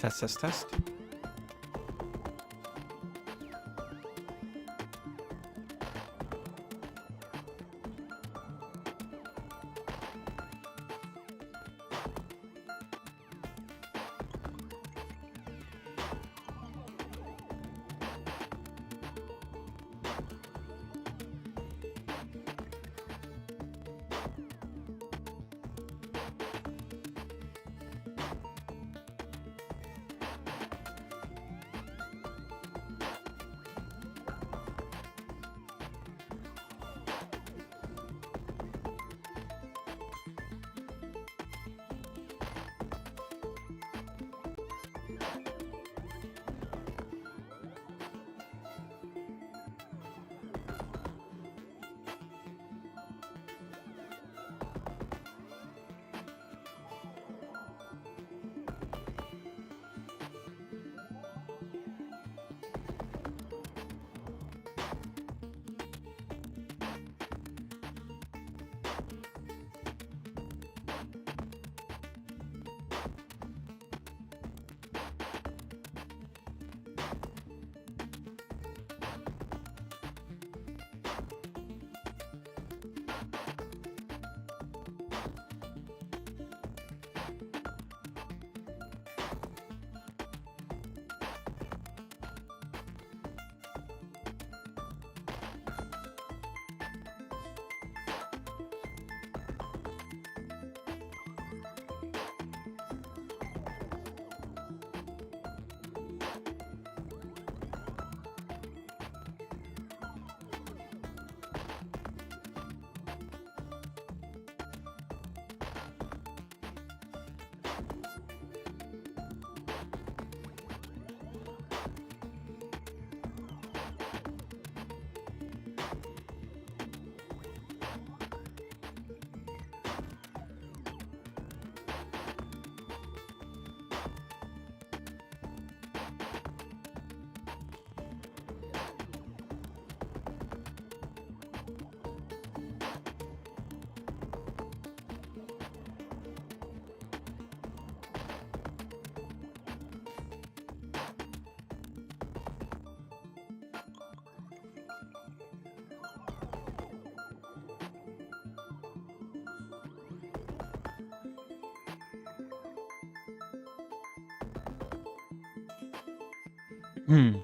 Test, test, test. Hmm.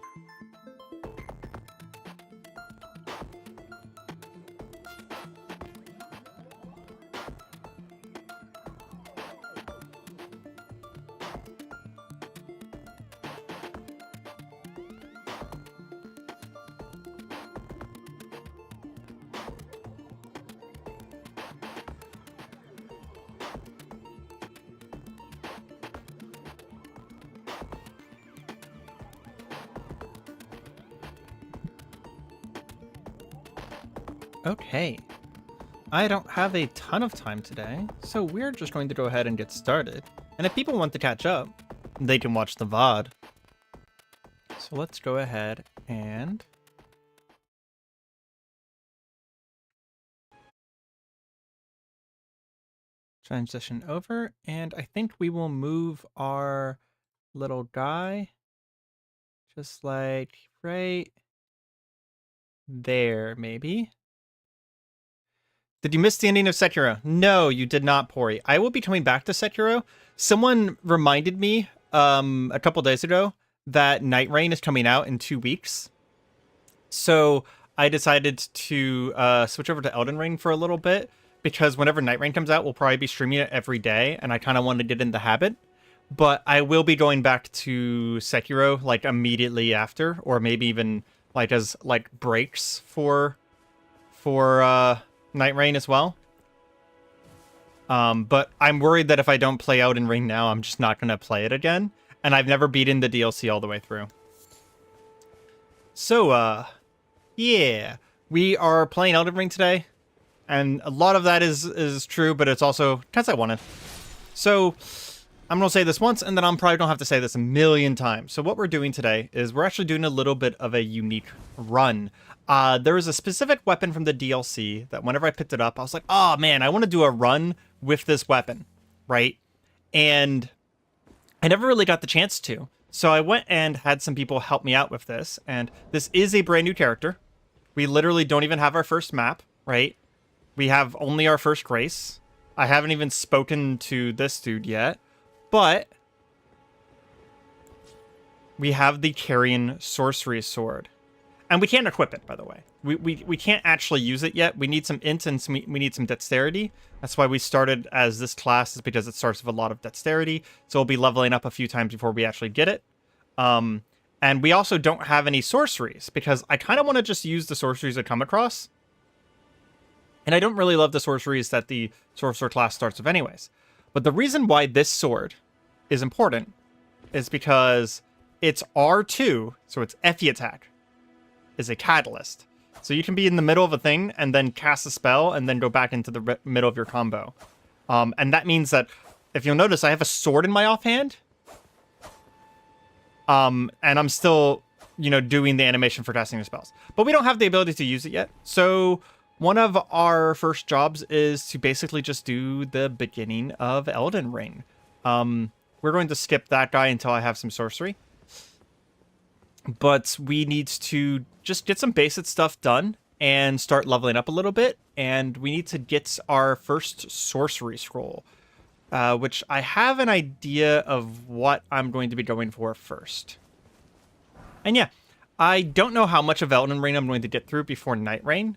Okay. I don't have a ton of time today, so we're just going to go ahead and get started. And if people want to catch up, they can watch the VOD. So let's go ahead and transition over, and I think we will move our little guy just like right there, maybe. Did you miss the ending of Sekiro? No, you did not, Pori. I will be coming back to Sekiro. Someone reminded me a couple days ago that Nightreign is coming out in 2 weeks. So I decided to switch over to Elden Ring for a little bit, because whenever Nightreign comes out, we'll probably be streaming it every day, and I kind of want to get in the habit. But I will be going back to Sekiro like immediately after, or maybe even like as like breaks for Nightreign as well. But I'm worried that if I don't play Elden Ring now, I'm just not going to play it again. And I've never beaten the DLC all the way through. So, yeah. We are playing Elden Ring today. And a lot of that is true, but it's also because I wanted. So, I'm going to say this once, and then I'm probably going to have to say this a million times. So what we're doing today is we're actually doing a little bit of a unique run. There is a specific weapon from the DLC that whenever I picked it up, I was like, oh man, I want to do a run with this weapon, right? And I I never really got the chance to. So I went and had some people help me out with this, and this is a brand new character. We literally don't even have our first map, right? We have only our first race. I haven't even spoken to this dude yet, but we have the Carian Sorcery Sword. And we can't equip it, by the way. We can't actually use it yet. We need some int and we need some dexterity. That's why we started as this class, is because it starts with a lot of dexterity. So we'll be leveling up a few times before we actually get it. And we also don't have any sorceries, because I kind of want to just use the sorceries I come across. And I don't really love the sorceries that the sorcerer class starts with anyways. But the reason why this sword is important is because it's R2, so it's FE attack, is a catalyst. So you can be in the middle of a thing and then cast a spell and then go back into the middle of your combo. And that means that, if you'll notice, I have a sword in my offhand. And I'm still, doing the animation for casting the spells. But we don't have the ability to use it yet. So one of our first jobs is to basically just do the beginning of Elden Ring. We're going to skip that guy until I have some sorcery. But we need to just get some basic stuff done and start leveling up a little bit. And we need to get our first sorcery scroll, which I have an idea of what I'm going to be going for first. And yeah, I don't know how much of Elden Ring I'm going to get through before Nightreign.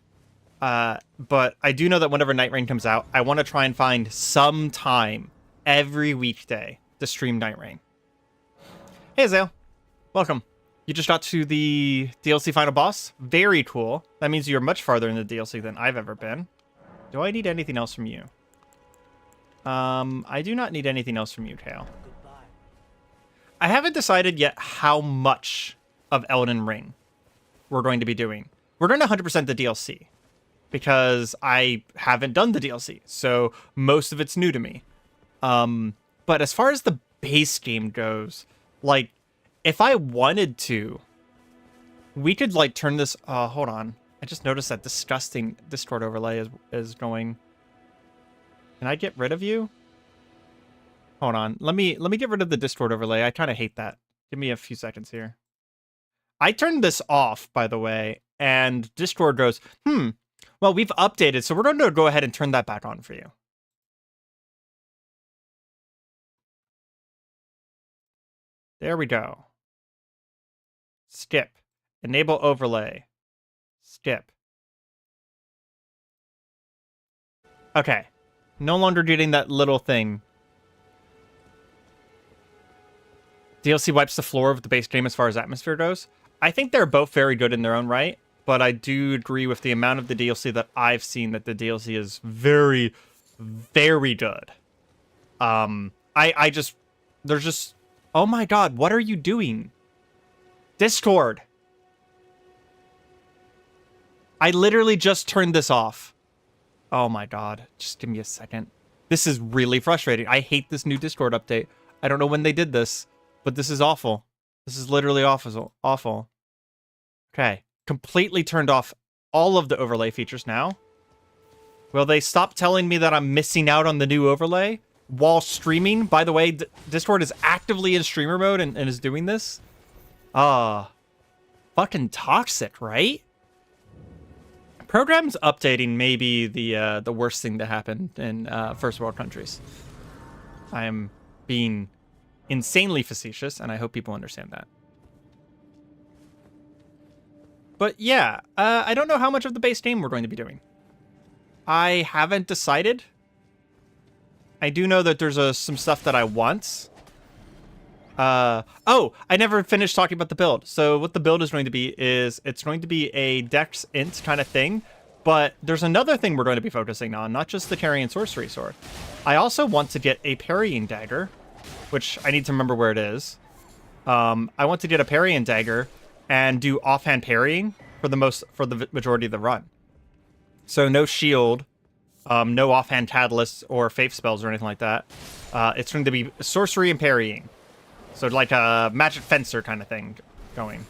But I do know that whenever Nightreign comes out, I want to try and find some time every weekday to stream Nightreign. Hey, Azale. Welcome. You just got to the DLC final boss. Very cool. That means you're much farther in the DLC than I've ever been. Do I need anything else from you? I do not need anything else from you, Kale. I haven't decided yet how much of Elden Ring we're going to be doing. We're going to 100% the DLC, because I haven't done the DLC, so most of it's new to me. But as far as the base game goes, like, if I wanted to, we could, like, turn this... hold on. I just noticed that disgusting Discord overlay is going... Can I get rid of you? Hold on. Let me get rid of the Discord overlay. I kind of hate that. Give me a few seconds here. I turned this off, by the way, and Discord goes, well, we've updated, so we're going to go ahead and turn that back on for you. There we go. Skip. Enable overlay. Skip. Okay. No longer getting that little thing. DLC wipes the floor of the base game as far as atmosphere goes. I think they're both very good in their own right, but I do agree with the amount of the DLC that I've seen that the DLC is very, very good. There's just, oh my god, what are you doing? Discord. I literally just turned this off. Oh my god, just give me a second. This is really frustrating. I hate this new Discord update. I don't know when they did this, but this is awful. This is literally awful. Okay, completely turned off all of the overlay features now. Will they stop telling me that I'm missing out on the new overlay while streaming? By the way, Discord is actively in streamer mode and is doing this. Fucking toxic, right? Programs updating may be the worst thing to happen in first world countries. I am being insanely facetious, and I hope people understand that. But yeah, I don't know how much of the base game we're going to be doing. I haven't decided. I do know that there's some stuff that I want. Oh, I never finished talking about the build. So what the build is going to be is it's going to be a Dex Int kind of thing. But there's another thing we're going to be focusing on, not just the Carian Sorcery Sword. I also want to get a Parrying Dagger, which I need to remember where it is. I want to get a Parrying Dagger and do offhand parrying for the majority of the run. So no shield, no offhand catalysts or faith spells or anything like that. It's going to be sorcery and parrying. So like a magic fencer kind of thing going.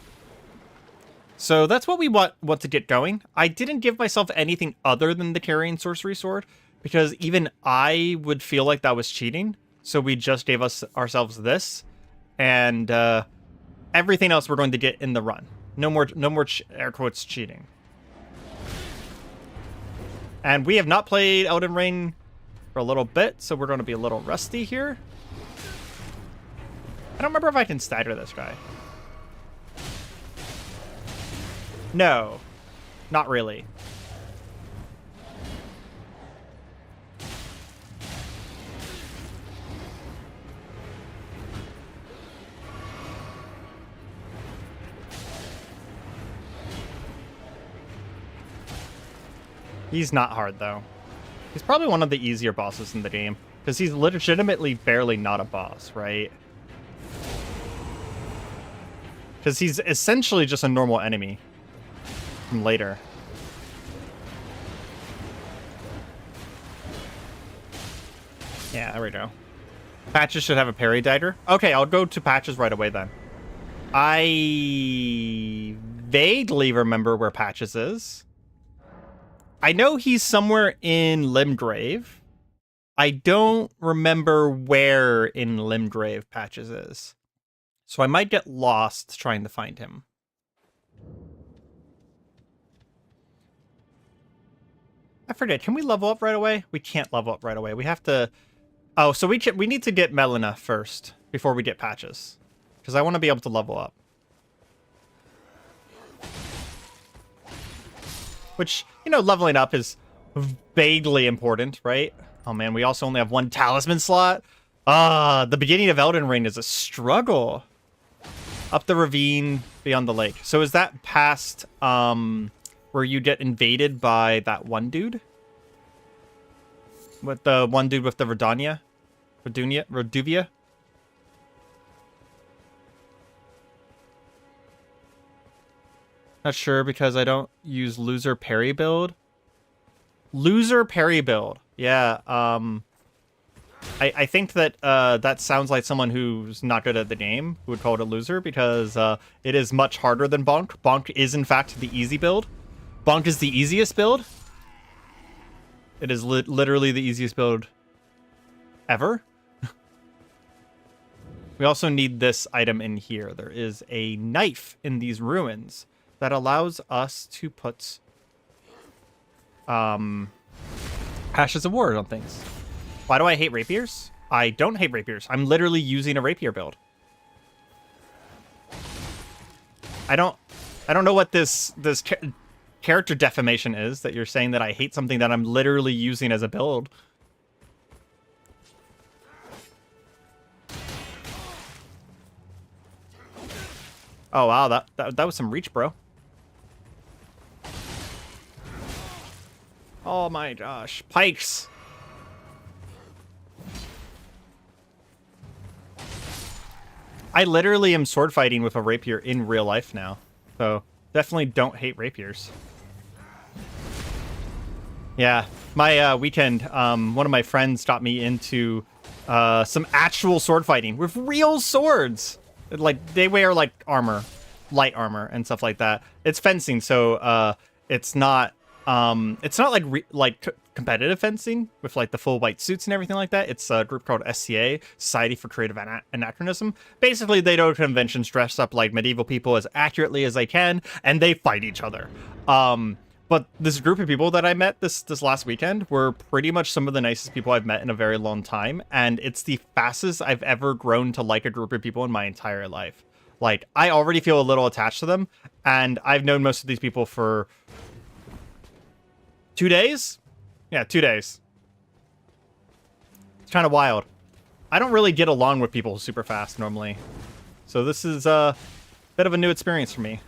So that's what we want to get going. I didn't give myself anything other than the Carian Sorcery Sword, because even I would feel like that was cheating. So we just gave ourselves this. and everything else we're going to get in the run. No more air quotes cheating. And we have not played Elden Ring for a little bit, so we're going to be a little rusty here. I don't remember if I can stagger this guy. No, not really. He's not hard, though. He's probably one of the easier bosses in the game, because he's legitimately barely not a boss, right? Because he's essentially just a normal enemy from later. Yeah, there we go. Patches should have a parry dagger. Okay, I'll go to Patches right away then. I vaguely remember where Patches is. I know he's somewhere in Limgrave. I don't remember where in Limgrave Patches is. So I might get lost trying to find him. I forget, can we level up right away? We can't level up right away. We have to... Oh, so we need to get Melina first before we get Patches. Because I want to be able to level up. Which, you know, leveling up is vaguely important, right? Oh man, we also only have one talisman slot. The beginning of Elden Ring is a struggle. Up the ravine, beyond the lake. So is that past, where you get invaded by that one dude? With the one dude with the Reduvia? Not sure because I don't use loser parry build. Loser parry build. Yeah, I think that that sounds like someone who's not good at the game who would call it a loser because it is much harder than Bonk. Bonk is in fact the easy build. Bonk is the easiest build. It is literally the easiest build ever. We also need this item in here. There is a knife in these ruins that allows us to put Ashes of War on things. Why do I hate rapiers? I don't hate rapiers. I'm literally using a rapier build. I don't know what this character defamation is that you're saying that I hate something that I'm literally using as a build. Oh wow, that was some reach, bro. Oh my gosh, pikes. I literally am sword fighting with a rapier in real life now. So definitely don't hate rapiers. Yeah, my weekend, one of my friends got me into some actual sword fighting with real swords. Like, they wear, like, armor, light armor and stuff like that. It's fencing, so it's not like competitive fencing with, like, the full white suits and everything like that. It's a group called SCA, Society for Creative Anachronism. Basically, they go to conventions dressed up like medieval people as accurately as they can, and they fight each other. But this group of people that I met this last weekend were pretty much some of the nicest people I've met in a very long time, and it's the fastest I've ever grown to like a group of people in my entire life. Like, I already feel a little attached to them, and I've known most of these people for 2 days? Yeah, 2 days. It's kind of wild. I don't really get along with people super fast normally, so this is a bit of a new experience for me.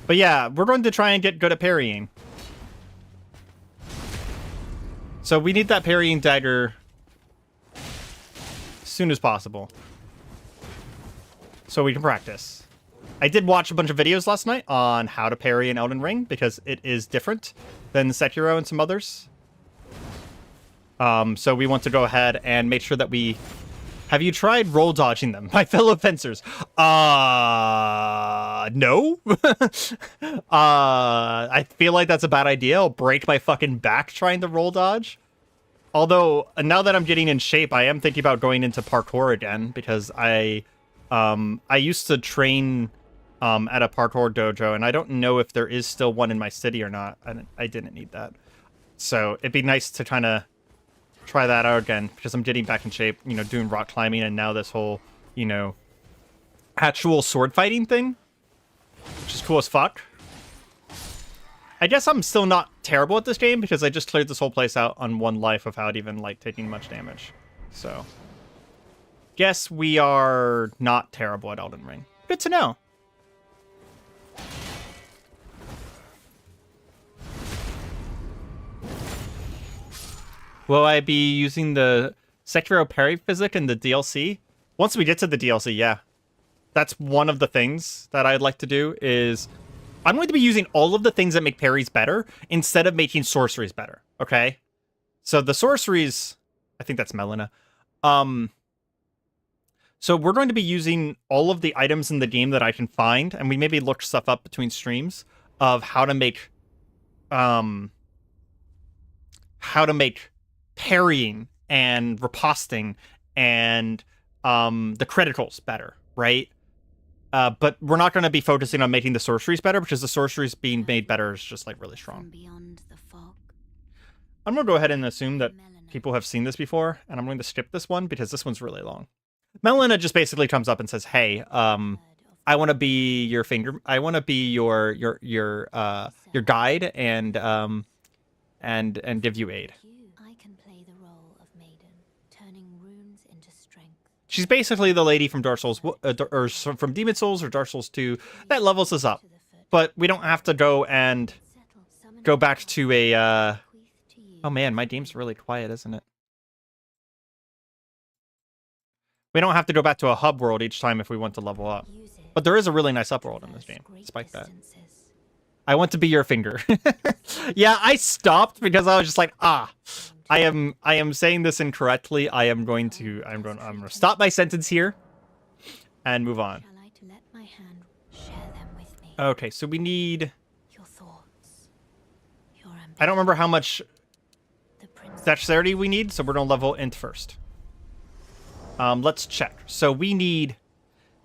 But yeah, we're going to try and get good at parrying. So we need that parrying dagger as soon as possible, so we can practice. I did watch a bunch of videos last night on how to parry in Elden Ring, because it is different than Sekiro and some others. So we want to go ahead and make sure that we... Have you tried roll dodging them, my fellow fencers? No. I feel like that's a bad idea. I'll break my fucking back trying to roll dodge. Although, now that I'm getting in shape, I am thinking about going into parkour again, because I used to train at a parkour dojo, and I don't know if there is still one in my city or not. I didn't need that. So it'd be nice to kind of try that out again, because I'm getting back in shape, you know, doing rock climbing, and now this whole, you know, actual sword fighting thing, which is cool as fuck. I guess I'm still not terrible at this game, because I just cleared this whole place out on one life without even, like, taking much damage. So, guess we are not terrible at Elden Ring. Good to know. Will I be using the Sekiro parry physic in the DLC? Once we get to the DLC, yeah. That's one of the things that I'd like to do is... I'm going to be using all of the things that make parries better instead of making sorceries better, okay? So the sorceries... I think that's Melina. So we're going to be using all of the items in the game that I can find, and we maybe looked stuff up between streams of how to make parrying and riposting and the criticals better, right? But we're not going to be focusing on making the sorceries better, because the sorceries being made better is just like really strong. I'm going to go ahead and assume that people have seen this before, and I'm going to skip this one because this one's really long. Melina just basically comes up and says, "Hey, I want to be your finger. I want to be your guide and give you aid." She's basically the lady from Dark Souls, or from Demon Souls or Dark Souls 2 that levels us up. But we don't have to go and go back to a... Oh man, my game's really quiet, isn't it? We don't have to go back to a hub world each time if we want to level up. But there is a really nice up world in this game, despite that. I want to be your finger. Yeah, I stopped because I was just like, I am saying this incorrectly. I'm going to stop my sentence here and move on. Okay, so we need... I don't remember how much dexterity we need, so we're going to level int first. Let's check. So we need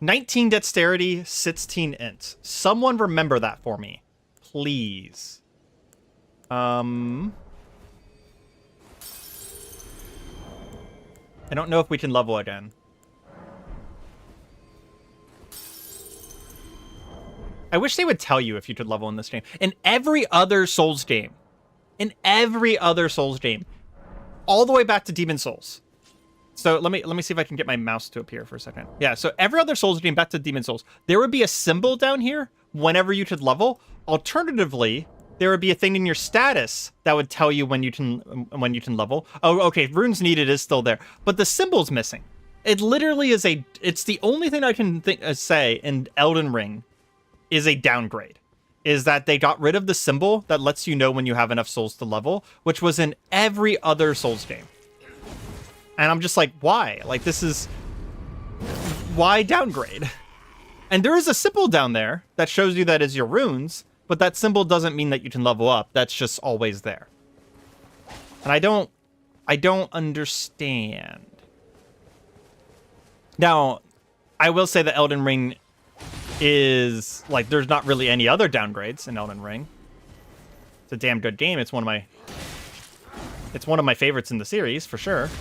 19 dexterity, 16 int. Someone remember that for me, please. I don't know if we can level again. I wish they would tell you if you could level in this game. In every other Souls game, all the way back to Demon Souls. So let me see if I can get my mouse to appear for a second. Yeah, so every other Souls game back to Demon Souls, there would be a symbol down here whenever you could level. Alternatively, there would be a thing in your status that would tell you when you can level. Oh, okay, runes needed is still there, but the symbol's missing. It literally is it's the only thing I can say in Elden Ring is a downgrade. Is that they got rid of the symbol that lets you know when you have enough souls to level, which was in every other Souls game. And I'm just like, why? Like, this is... Why downgrade? And there is a symbol down there that shows you that is your runes, but that symbol doesn't mean that you can level up. That's just always there. And I don't understand. Now, I will say that Elden Ring is... Like, there's not really any other downgrades in Elden Ring. It's a damn good game. It's one of my favorites in the series, for sure.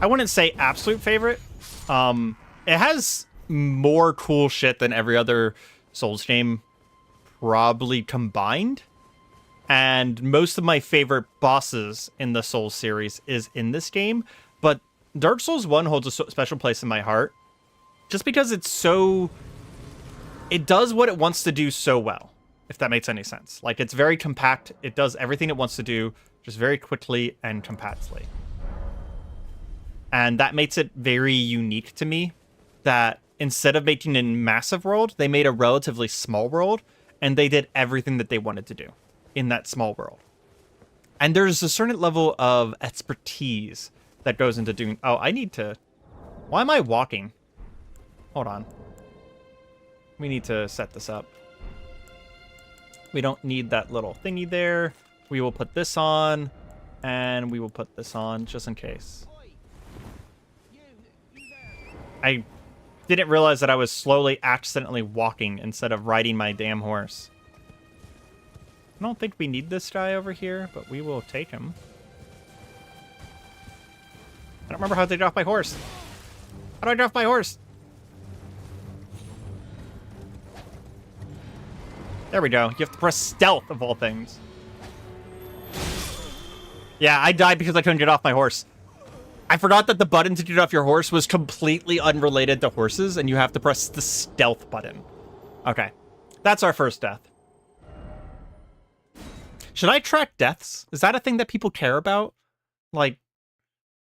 I wouldn't say absolute favorite. It has more cool shit than every other Souls game probably combined. And most of my favorite bosses in the Souls series is in this game. But Dark Souls 1 holds a special place in my heart. Just because it's so... It does what it wants to do so well, if that makes any sense. Like, it's very compact. It does everything it wants to do just very quickly and compactly. And that makes it very unique to me, that instead of making a massive world, they made a relatively small world, and they did everything that they wanted to do in that small world. And there's a certain level of expertise that goes into doing... Oh, I need to... Why am I walking? Hold on. We need to set this up. We don't need that little thingy there. We will put this on. And we will put this on just in case. I didn't realize that I was slowly accidentally walking instead of riding my damn horse. I don't think we need this guy over here, but we will take him. I don't remember how to get off my horse. How do I get off my horse? There we go. You have to press stealth, of all things. Yeah, I died because I couldn't get off my horse. I forgot that the button to get off your horse was completely unrelated to horses, and you have to press the stealth button. Okay. That's our first death. Should I track deaths? Is that a thing that people care about? Like,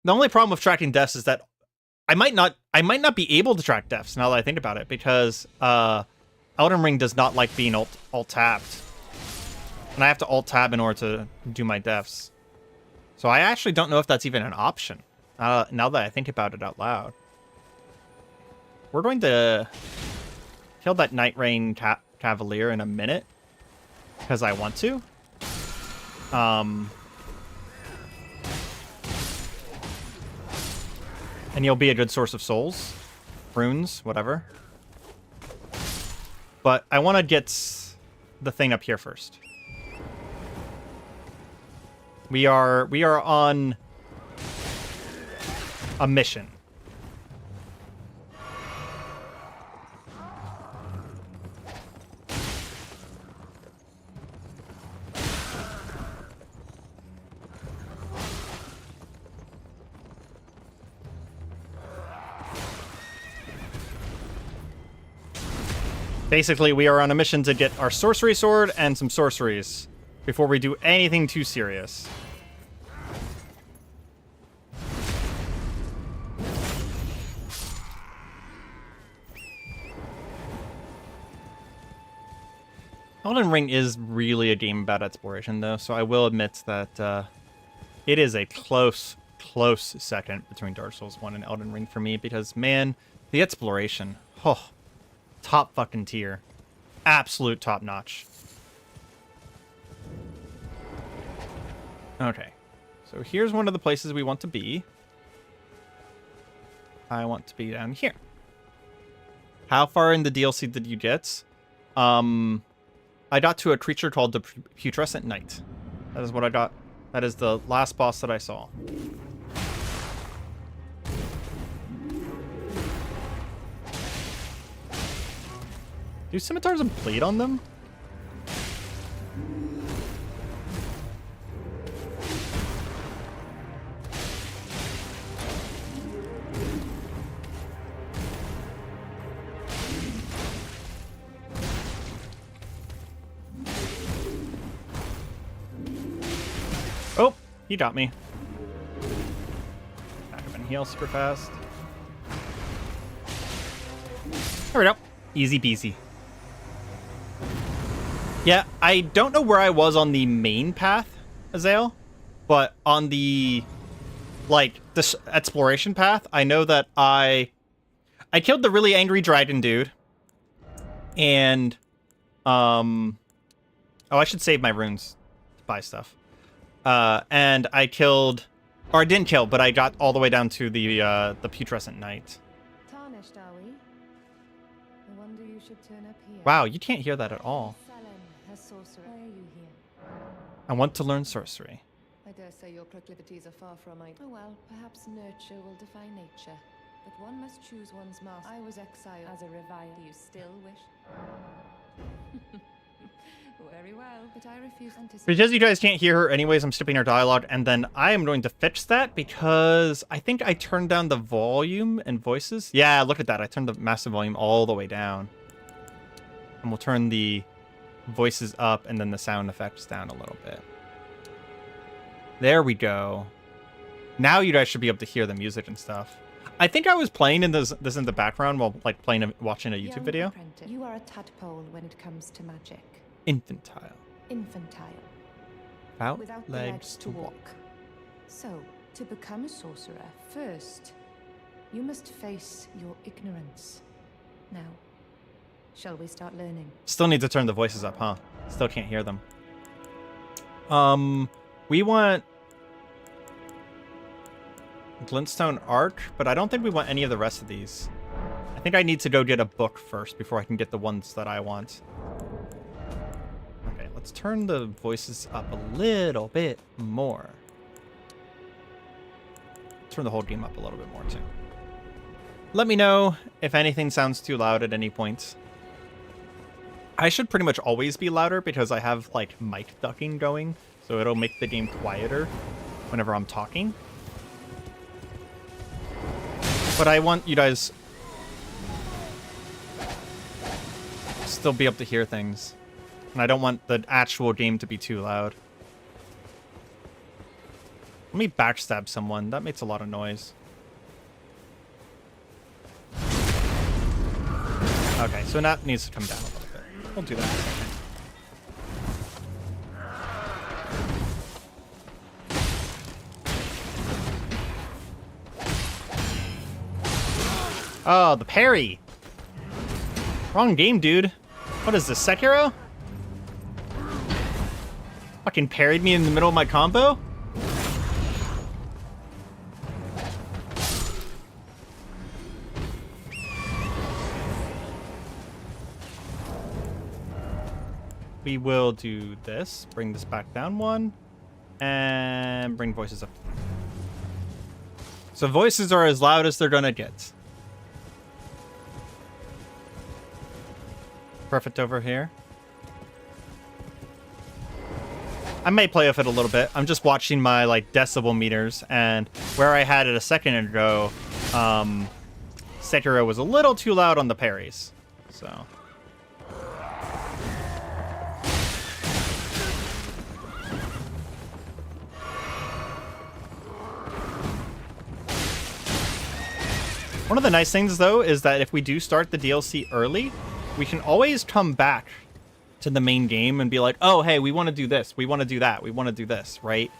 the only problem with tracking deaths is that I might not be able to track deaths now that I think about it, because Elden Ring does not like being alt-tabbed. And I have to alt-tab in order to do my deaths. So I actually don't know if that's even an option, now that I think about it out loud. We're going to kill that Nightreign Cavalier in a minute, because I want to. And you'll be a good source of souls, runes, whatever. But I want to get the thing up here first. We are on a mission. Basically, we are on a mission to get our sorcery sword and some sorceries before we do anything too serious. Elden Ring is really a game about exploration, though, so I will admit that it is a close second between Dark Souls 1 and Elden Ring for me, because, man, the exploration, oh, top fucking tier. Absolute top notch. Okay. So here's one of the places we want to be. I want to be down here. How far in the DLC did you get? I got to a creature called the Putrescent Knight. That is what I got. That is the last boss that I saw. Do scimitars have blade on them? Oh, he got me. Back up and heal super fast. There we go. Easy peasy. Yeah, I don't know where I was on the main path, Azael, but on the, like, this exploration path, I know that I killed the really angry dragon dude, and, oh, I should save my runes to buy stuff. And I killed, or I didn't kill, but I got all the way down to the Putrescent Knight. Tarnished, are we? I wonder you should turn up here. Wow, you can't hear that at all. Sorcerer. Why are you here? I want to learn sorcery. I dare say your proclivities are far from mine. Oh well, perhaps nurture will defy nature. But one must choose one's master. I was exiled as a revile. Do you still wish? Very well, but I refuse to anticipate. Because you guys can't hear her anyways, I'm skipping her dialogue, and then I am going to fix that because I think I turned down the volume and voices. Yeah, look at that. I turned the massive volume all the way down. And we'll turn the voices up and then the sound effects down a little bit. There we go. Now you guys should be able to hear the music and stuff. I think I was playing in this in the background while like watching a YouTube video. Apprentice, you are a tadpole when it comes to magic. Infantile. Infantile. Without legs to walk. So, to become a sorcerer, first, you must face your ignorance. Now, shall we start learning? Still need to turn the voices up, huh? Still can't hear them. We want Glintstone Arc, but I don't think we want any of the rest of these. I think I need to go get a book first before I can get the ones that I want. Okay, let's turn the voices up a little bit more. Turn the whole game up a little bit more too. Let me know if anything sounds too loud at any point. I should pretty much always be louder because I have like mic ducking going, so it'll make the game quieter whenever I'm talking. But I want you guys to still be able to hear things. And I don't want the actual game to be too loud. Let me backstab someone. That makes a lot of noise. Okay, so that needs to come down a little bit. We'll do that in a second. Oh, the parry. Wrong game, dude. What is this, Sekiro? Fucking parried me in the middle of my combo? We will do this. Bring this back down one. And bring voices up. So voices are as loud as they're gonna get. Perfect over here. I may play with it a little bit. I'm just watching my like decibel meters, and where I had it a second ago, Sekiro was a little too loud on the parries. So one of the nice things though is that if we do start the DLC early, we can always come back to the main game and be like, oh, hey, we want to do this. We want to do that. We want to do this, right?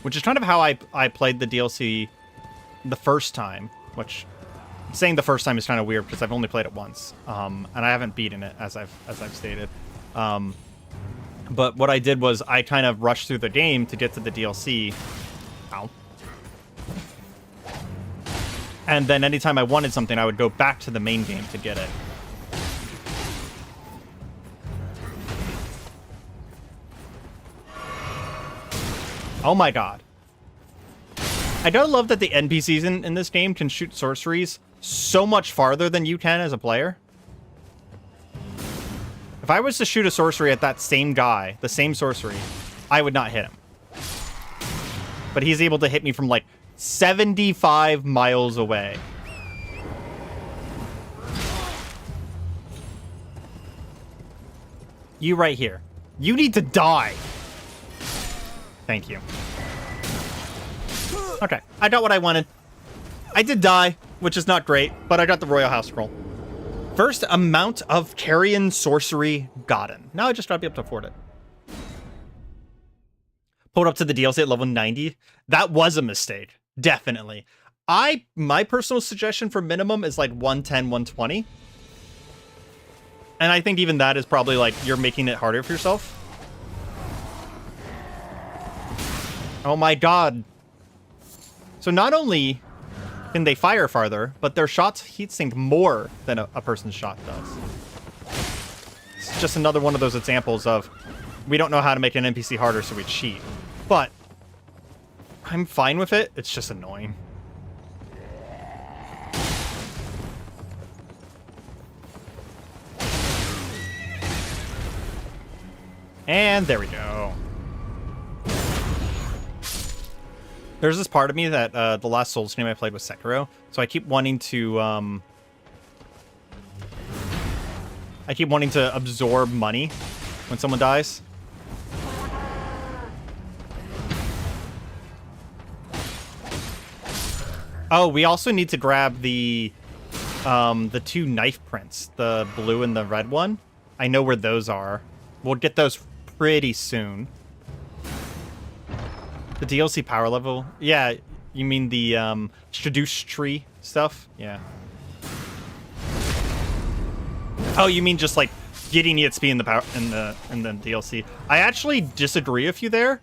Which is kind of how I played the DLC the first time, which saying the first time is kind of weird because I've only played it once. And I haven't beaten it, as I've stated. But what I did was I kind of rushed through the game to get to the DLC. Ow. And then anytime I wanted something, I would go back to the main game to get it. Oh my god. I gotta love that the NPCs in this game can shoot sorceries so much farther than you can as a player. If I was to shoot a sorcery at that same guy, the same sorcery, I would not hit him. But he's able to hit me from like 75 miles away. You right here. You need to die. Thank you. Okay, I got what I wanted. I did die, which is not great, but I got the Royal House Scroll. First amount of Carian sorcery gotten. Now I just gotta be able to afford it. Pulled up to the DLC at level 90. That was a mistake. Definitely. My personal suggestion for minimum is like 110, 120. And I think even that is probably like you're making it harder for yourself. Oh my god. So not only can they fire farther, but their shots heatsink more than a person's shot does. It's just another one of those examples of we don't know how to make an NPC harder, so we cheat. But I'm fine with it. It's just annoying. And there we go. There's this part of me that the last Souls game I played was Sekiro, so I keep wanting to absorb money when someone dies. Oh, we also need to grab the two knife prints, the blue and the red one. I know where those are. We'll get those pretty soon. The DLC power level? Yeah, you mean the Shadush tree stuff? Yeah. Oh, you mean just like getting EXP in the power in the DLC? I actually disagree with you there.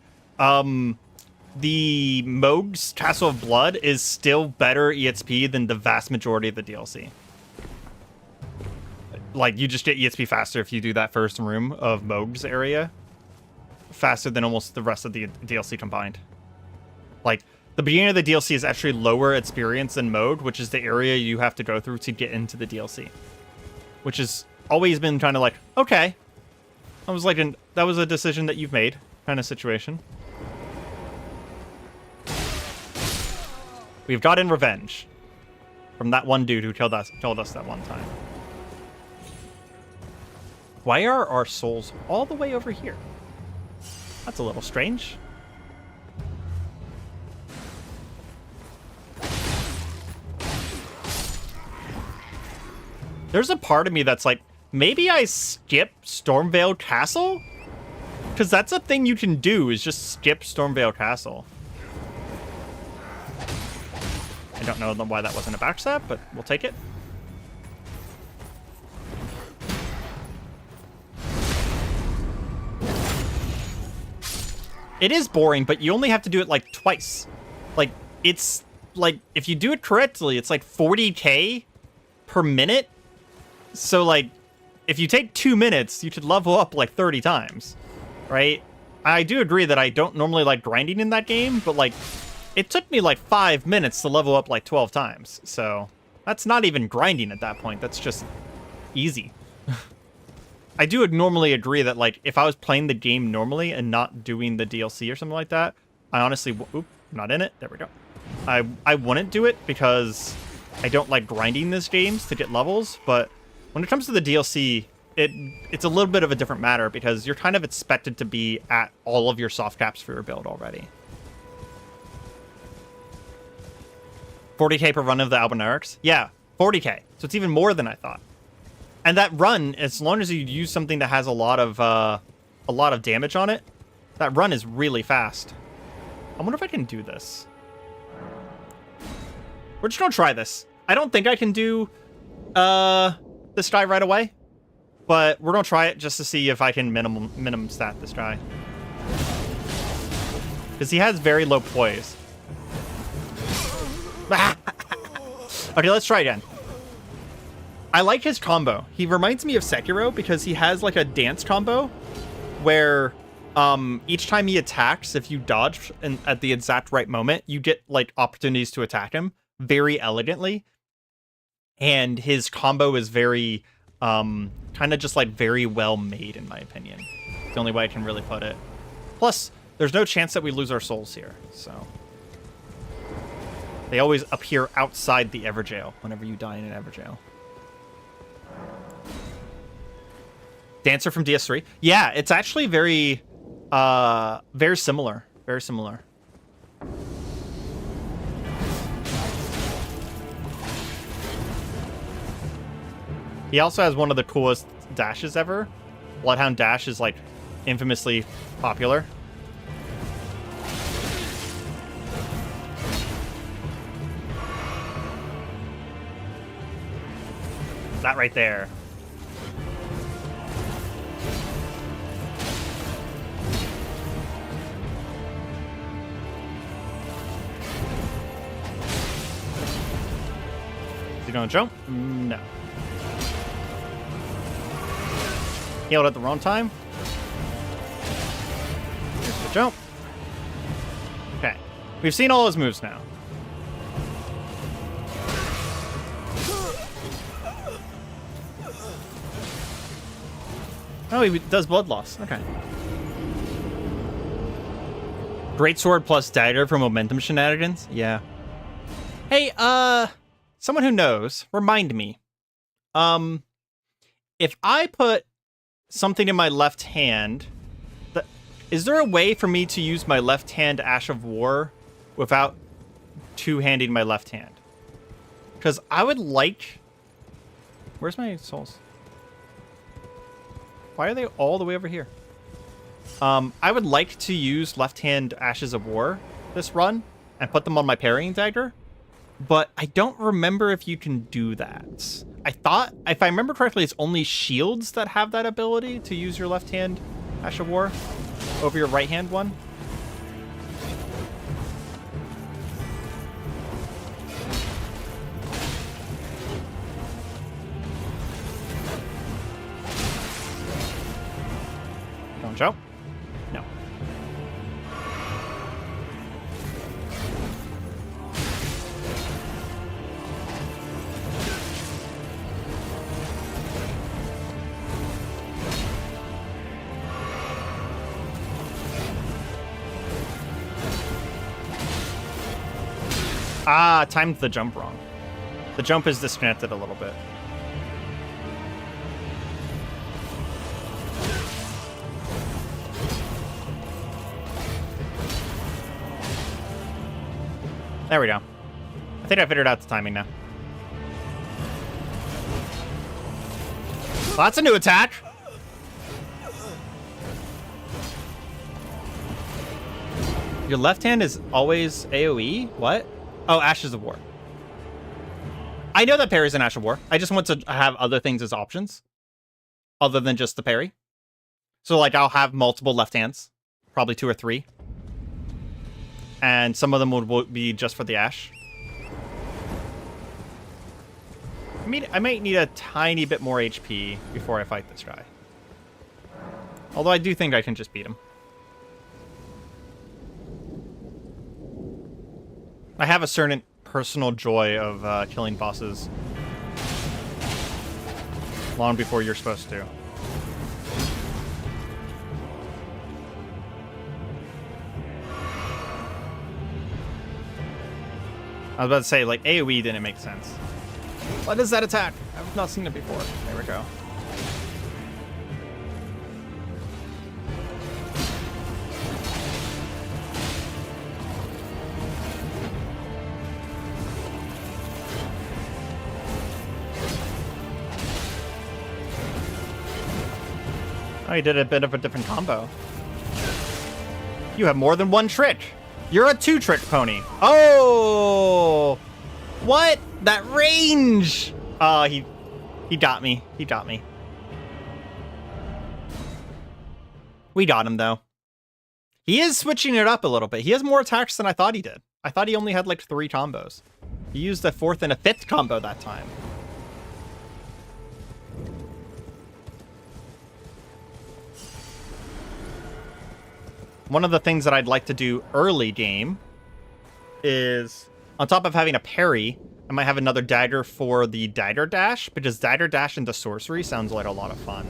the Moog's Castle of Blood is still better EXP than the vast majority of the DLC. Like, you just get EXP faster if you do that first room of Moog's area. Faster than almost the rest of the DLC combined. Like, the beginning of the DLC is actually lower experience than Moog, which is the area you have to go through to get into the DLC. Which has always been kind of like, okay. I was like, that was a decision that you've made kind of situation. We've gotten revenge from that one dude who killed us that one time. Why are our souls all the way over here? That's a little strange. There's a part of me that's like, maybe I skip Stormveil Castle? Because that's a thing you can do, is just skip Stormveil Castle. I don't know why that wasn't a backstab, but we'll take it. It is boring, but you only have to do it like twice. Like, it's like, if you do it correctly, it's like 40k per minute. So like, if you take 2 minutes, you could level up like 30 times, right? I do agree that I don't normally like grinding in that game, but like, it took me like 5 minutes to level up like 12 times. So that's not even grinding at that point. That's just easy. I do normally agree that, like, if I was playing the game normally and not doing the DLC or something like that, I honestly... Oop, I'm not in it. There we go. I wouldn't do it because I don't like grinding these games to get levels, but when it comes to the DLC, it's a little bit of a different matter because you're kind of expected to be at all of your soft caps for your build already. 40k per run of the Albinaurics? Yeah, 40k. So it's even more than I thought. And that run, as long as you use something that has a lot of damage on it, that run is really fast. I wonder if I can do this. We're just gonna try this. I don't think I can do this guy right away, but we're gonna try it just to see if I can minimum stat this guy. Because he has very low poise. Okay, let's try again. I like his combo. He reminds me of Sekiro because he has like a dance combo where each time he attacks, if you dodge at the exact right moment, you get like opportunities to attack him very elegantly. And his combo is very kind of just like very well made, in my opinion. It's the only way I can really put it. Plus, there's no chance that we lose our souls here, so they always appear outside the Everjail whenever you die in an Everjail. Dancer from DS3. Yeah, it's actually very similar. Very similar. He also has one of the coolest dashes ever. Bloodhound Dash is like infamously popular. That right there. Is he gonna jump? No. Healed at the wrong time. Here's the jump. Okay. We've seen all his moves now. Oh, he does blood loss. Okay. Greatsword plus dagger for momentum shenanigans? Yeah. Hey, someone who knows, remind me. If I put something in my left hand, is there a way for me to use my left hand Ash of War without two-handing my left hand? Because I would like... Where's my souls? Why are they all the way over here? I would like to use left-hand Ashes of War this run and put them on my parrying dagger, but I don't remember if you can do that. I thought, if I remember correctly, it's only shields that have that ability to use your left-hand Ash of War over your right-hand one. Ah, timed the jump wrong. The jump is disconnected a little bit. There we go. I think I figured out the timing now. Well, that's a new attack. Your left hand is always AoE? What? Oh, Ashes of War. I know that parry's an Ash of War. I just want to have other things as options. Other than just the parry. So, like, I'll have multiple left hands. Probably 2 or 3. And some of them would be just for the Ash. I might need a tiny bit more HP before I fight this guy. Although I do think I can just beat him. I have a certain personal joy of killing bosses long before you're supposed to. I was about to say, like, AoE didn't make sense. What is that attack? I've not seen it before. There we go. Oh, you did a bit of a different combo. You have more than one trick. You're a 2-trick pony. Oh! What? That range! He got me. He got me. We got him, though. He is switching it up a little bit. He has more attacks than I thought he did. I thought he only had, like, 3 combos. He used a 4th and a 5th combo that time. One of the things that I'd like to do early game is, on top of having a parry, I might have another dagger for the dagger dash, because dagger dash into sorcery sounds like a lot of fun.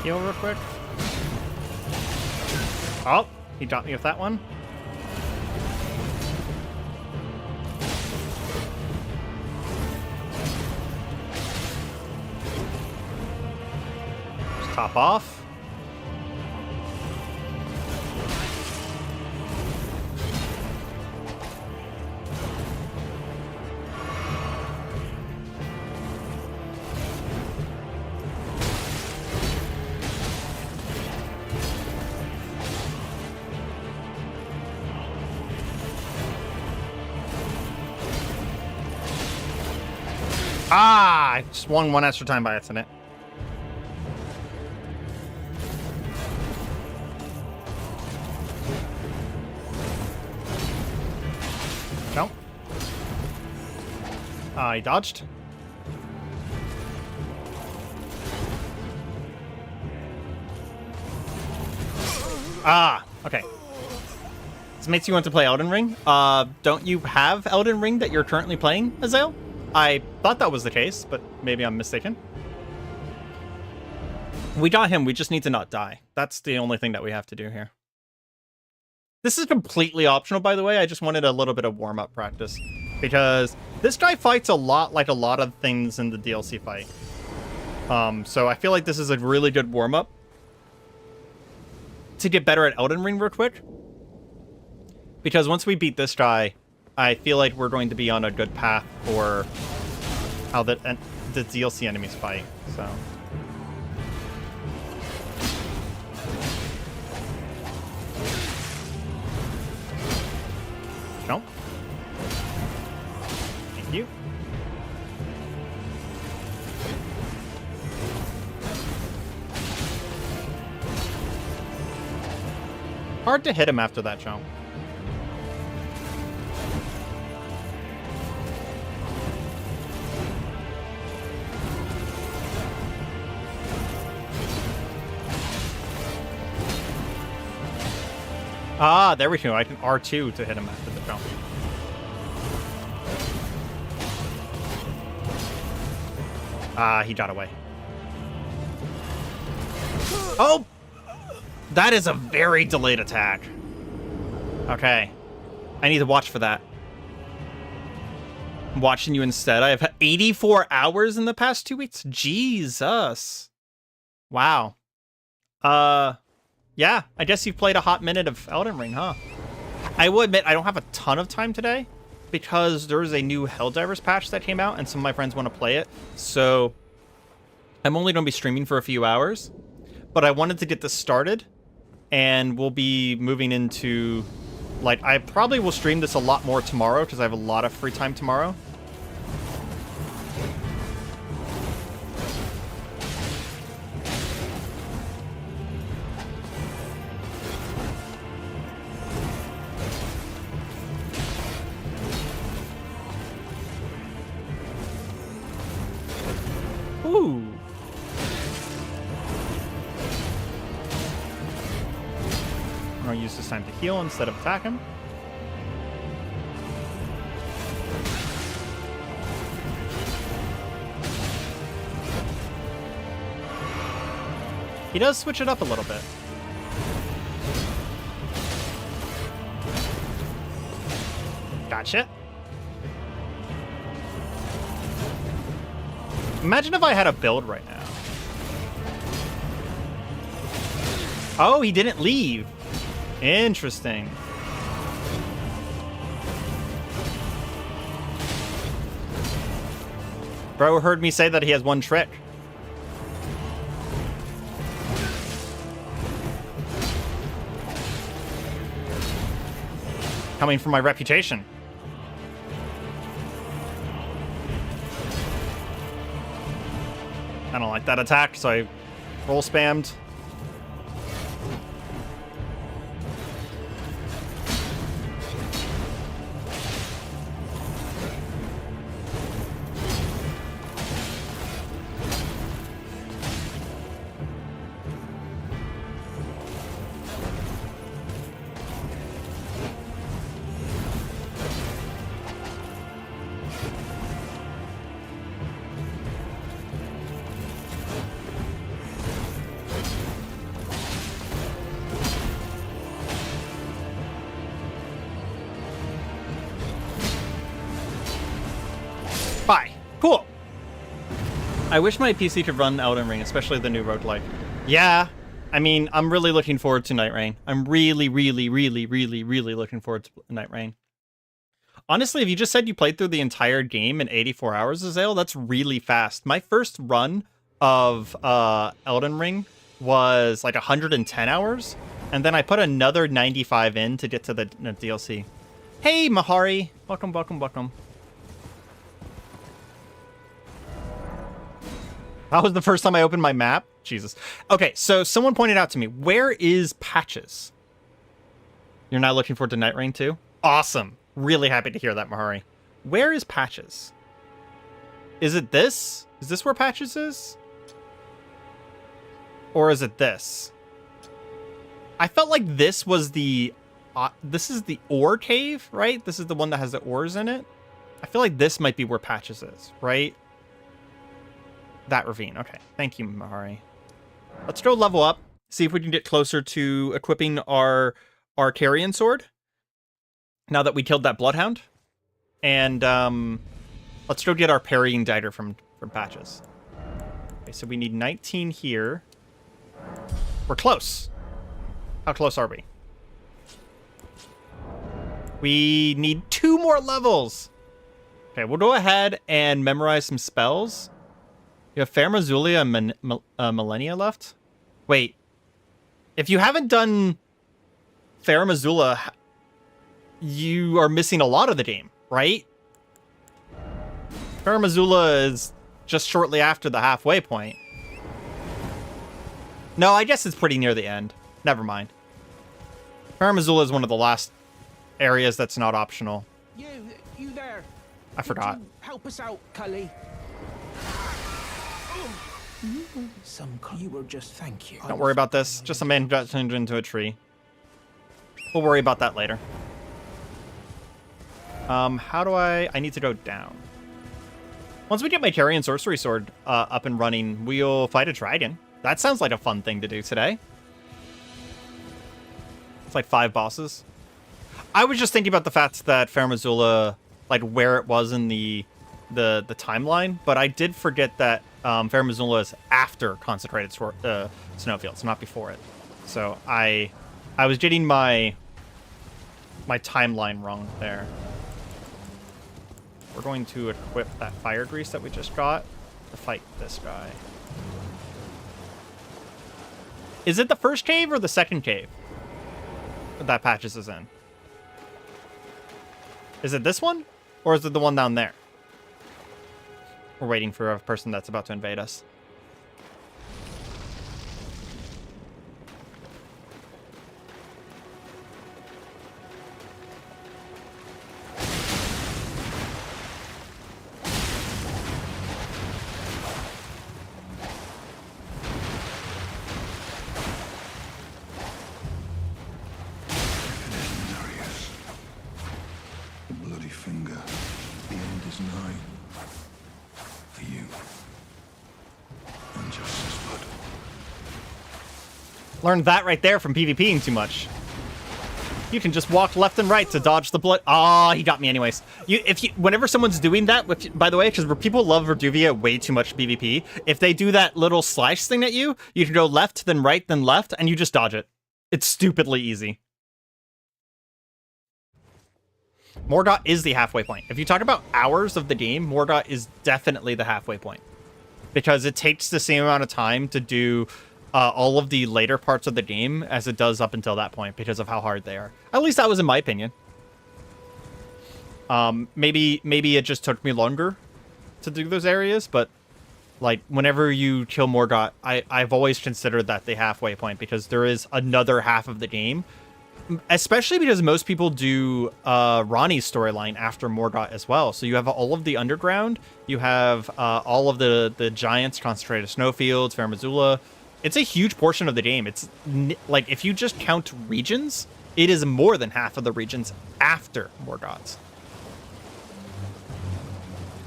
Heal real quick. Oh, he got me with that one. Just top off. Ah! I just won 1 extra time by accident. No. He dodged. Ah, okay. This makes you want to play Elden Ring. Don't you have Elden Ring that you're currently playing, Azael? I thought that was the case, but maybe I'm mistaken. We got him, we just need to not die. That's the only thing that we have to do here. This is completely optional, by the way. I just wanted a little bit of warm-up practice. Because this guy fights a lot like a lot of things in the DLC fight. So I feel like this is a really good warm-up to get better at Elden Ring real quick. Because once we beat this guy, I feel like we're going to be on a good path for how the DLC enemies fight, so. Jump. Thank you. Hard to hit him after that jump. Ah, there we go. I can R2 to hit him after the jump. Ah, he got away. Oh! That is a very delayed attack. Okay. I need to watch for that. I'm watching you instead. I have 84 hours in the past 2 weeks. Jesus. Wow. Yeah, I guess you've played a hot minute of Elden Ring, huh? I will admit, I don't have a ton of time today because there's a new Helldivers patch that came out and some of my friends want to play it. So I'm only going to be streaming for a few hours, but I wanted to get this started and we'll be moving into, like, I probably will stream this a lot more tomorrow because I have a lot of free time tomorrow. Ooh. I'm gonna use this time to heal instead of attack him. He does switch it up a little bit. Gotcha. Imagine if I had a build right now. Oh, he didn't leave. Interesting. Bro heard me say that he has one trick. Coming from my reputation. I don't like that attack, so I roll spammed. Bye. Cool. I wish my PC could run Elden Ring, especially the new roguelike. Yeah. I mean, I'm really looking forward to Nightreign. I'm really looking forward to Nightreign. Honestly, if you just said you played through the entire game in 84 hours, Azale, that's really fast. My first run of Elden Ring was like 110 hours, and then I put another 95 in to get to the DLC. Hey, Mahari. Welcome. That was the first time I opened my map? Jesus. Okay, so someone pointed out to me, where is Patches? You're not looking forward to Nightreign too? Awesome. Really happy to hear that, Mahari. Where is Patches? Is it this? Is this where Patches is? Or is it this? I felt like this was the... this is the ore cave, right? This is the one that has the ores in it. I feel like this might be where Patches is, right? That ravine. Okay. Thank you, Mahari. Let's go level up. See if we can get closer to equipping our Carian sword. Now that we killed that bloodhound. And let's go get our parrying dagger from Patches. Okay, so we need 19 here. We're close. How close are we? We need 2 more levels. Okay, we'll go ahead and memorize some spells. You have Fair Mazulia and Millennia left? Wait. If you haven't done Fair Mazula, you are missing a lot of the game, right? Fair Mazula is just shortly after the halfway point. No, I guess it's pretty near the end. Never mind. Farum Azula is one of the last areas that's not optional. You there. I forgot. Could you help us out, Cully? You were just thank you. Don't worry about this. Just a man got turned into a tree. We'll worry about that later. How do I need to go down. Once we get my Carian Sorcery Sword up and running, we'll fight a dragon. That sounds like a fun thing to do today. It's like 5 bosses. I was just thinking about the fact that Farum Azula, like where it was in the timeline, but I did forget that Farum Azula is after Consecrated Snowfields, not before it. So I was getting my timeline wrong there. We're going to equip that fire grease that we just got to fight this guy. Is it the first cave or the second cave that Patches is in? Is it this one? Or is it the one down there? We're waiting for a person that's about to invade us. Learned that right there from PvPing too much. You can just walk left and right to dodge the blood. Ah, he got me anyways. Whenever someone's doing that, by the way, because people love Verduvia way too much PvP, if they do that little slice thing at you, you can go left, then right, then left, and you just dodge it. It's stupidly easy. Morgott is the halfway point. If you talk about hours of the game, Morgott is definitely the halfway point. Because it takes the same amount of time to do all of the later parts of the game as it does up until that point because of how hard they are. At least that was in my opinion. Maybe it just took me longer to do those areas, but like whenever you kill Morgott, I've always considered that the halfway point because there is another half of the game. Especially because most people do Ronnie's storyline after Morgott as well. So you have all of the underground, you have all of the giants, Concentrated Snowfields, Farum Azula. It's a huge portion of the game. It's like if you just count regions, it is more than half of the regions after Morgott.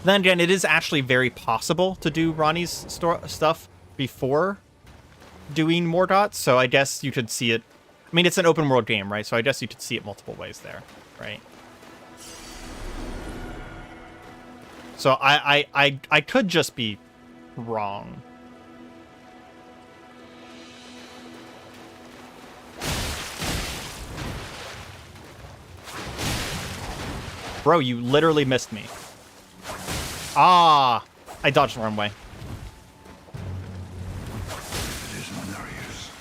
Then again, it is actually very possible to do Ronnie's stuff before doing Morgott. So I guess you could see it. I mean, it's an open world game, right? So I guess you could see it multiple ways there, right? So I could just be wrong. Bro, you literally missed me. Ah, I dodged the wrong way. It is Manarius.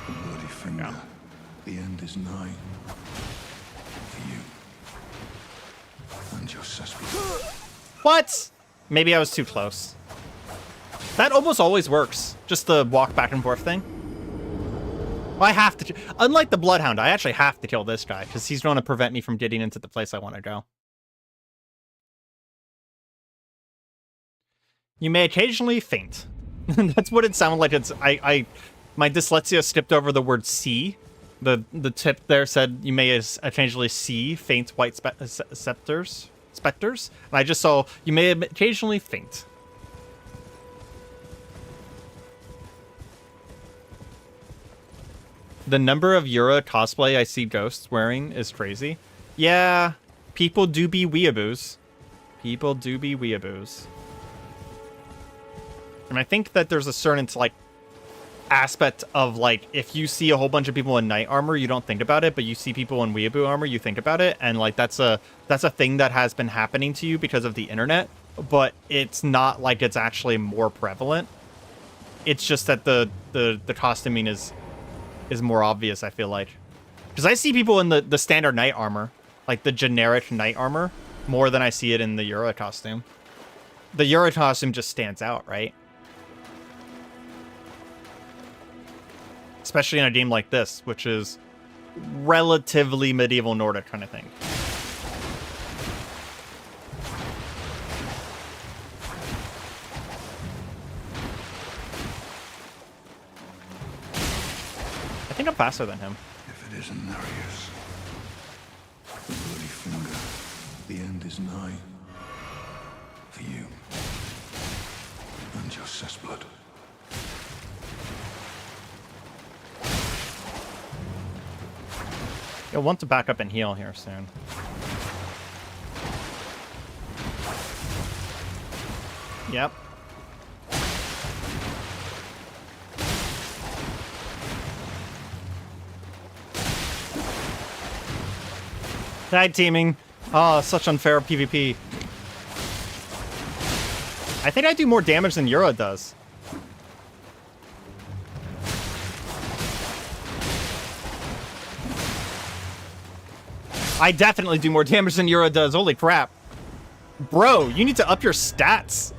The bloody finger. Yeah. The end is nigh. For you. And your suspect. What? Maybe I was too close. That almost always works. Just the walk back and forth thing. Well, I have to. Unlike the Bloodhound, I actually have to kill this guy because he's going to prevent me from getting into the place I want to go. You may occasionally faint. That's what it sounded like. It's my dyslexia skipped over the word see. The tip there said you may occasionally see faint white specters. And I just saw you may occasionally faint. The number of Yura cosplay I see ghosts wearing is crazy. Yeah, people do be weeaboos. People do be weeaboos. And I think that there's a certain like aspect of like if you see a whole bunch of people in knight armor, you don't think about it, but you see people in weeaboo armor, you think about it, and like that's a thing that has been happening to you because of the internet, but it's not like it's actually more prevalent. It's just that the costuming is more obvious, I feel like. Because I see people in the standard knight armor, like the generic knight armor, more than I see it in the Yura costume. The Yura costume just stands out, right? Especially in a game like this, which is relatively medieval Nordic kind of thing. I think I'm faster than him. If it isn't Nereus, the bloody finger, the end is nigh. For you. And your cessblood. You'll want to back up and heal here soon. Yep. Tag teaming. Oh, such unfair PvP. I think I do more damage than Yura does. I definitely do more damage than Yura does. Holy crap. Bro, you need to up your stats.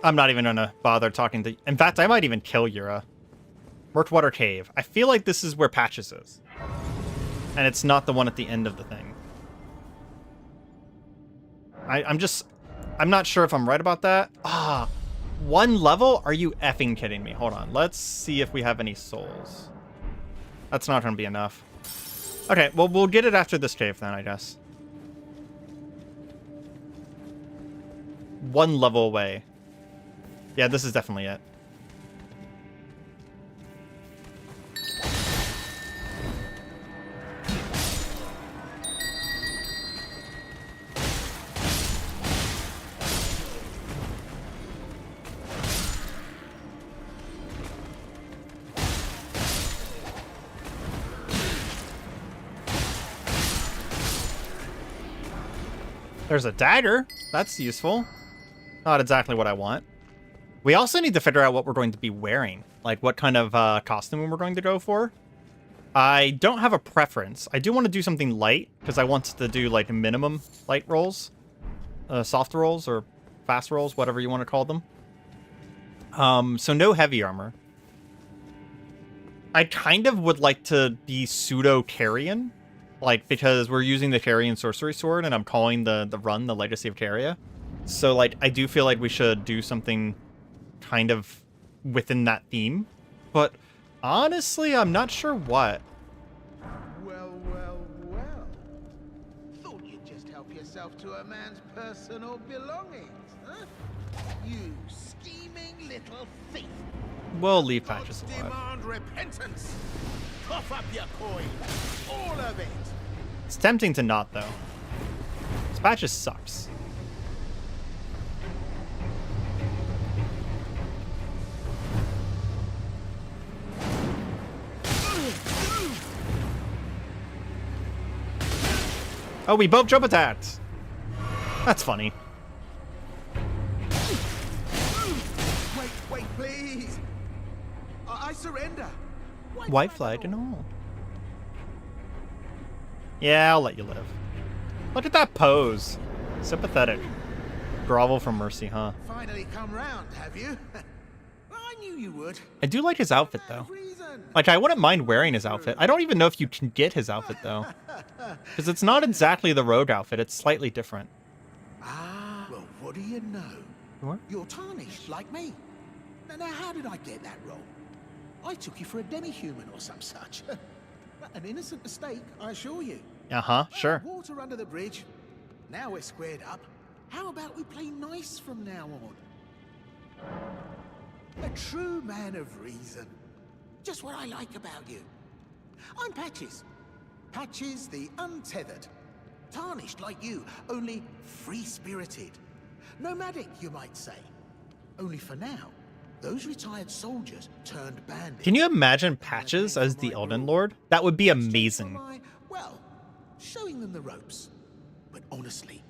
I'm not even gonna bother talking to... In fact, I might even kill Yura. Murkwater Cave. I feel like this is where Patches is. And it's not the one at the end of the thing. I'm not sure if I'm right about that. Ah, 1 level? Are you effing kidding me? Hold on. Let's see if we have any souls. That's not gonna be enough. Okay, well, we'll get it after this cave then, I guess. 1 level away. Yeah, this is definitely it. There's a dagger. That's useful. Not exactly what I want. We also need to figure out what we're going to be wearing. Like, what kind of costume we're going to go for. I don't have a preference. I do want to do something light, because I want to do, like, minimum light rolls. Soft rolls, or fast rolls, whatever you want to call them. So no heavy armor. I kind of would like to be pseudo-Carian. Like, because we're using the Carian sorcery sword, and I'm calling the run the Legacy of Caria. So, like, I do feel like we should do something kind of within that theme. But, honestly, I'm not sure what. Well. Thought you'd just help yourself to a man's personal belongings, huh? You scheming little thief. We'll leave Patches alive. Demand repentance. Cough up your coin. All of it. It's tempting to not, though. This Patches sucks. Oh, we both jump attacked. That's funny. Wait, please. I surrender. White flag and all. Yeah, I'll let you live. Look at that pose. Sympathetic. Grovel for mercy, huh? Finally come round, have you? I knew you would. I do like his outfit, though. Like, I wouldn't mind wearing his outfit. I don't even know if you can get his outfit, though. Because it's not exactly the rogue outfit. It's slightly different. Ah, well, what do you know? What? You're tarnished, like me. Now, how did I get that wrong? I took you for a demi-human or some such. An innocent mistake, I assure you. Uh-huh, sure. Water under the bridge. Now we're squared up. How about we play nice from now on? A true man of reason. Just what I like about you. I'm Patches. Patches the untethered. Tarnished like you, only free-spirited. Nomadic, you might say. Only for now, those retired soldiers turned bandits. Can you imagine Patches as the Elden Lord? That would be amazing. Well, showing them the ropes. But honestly,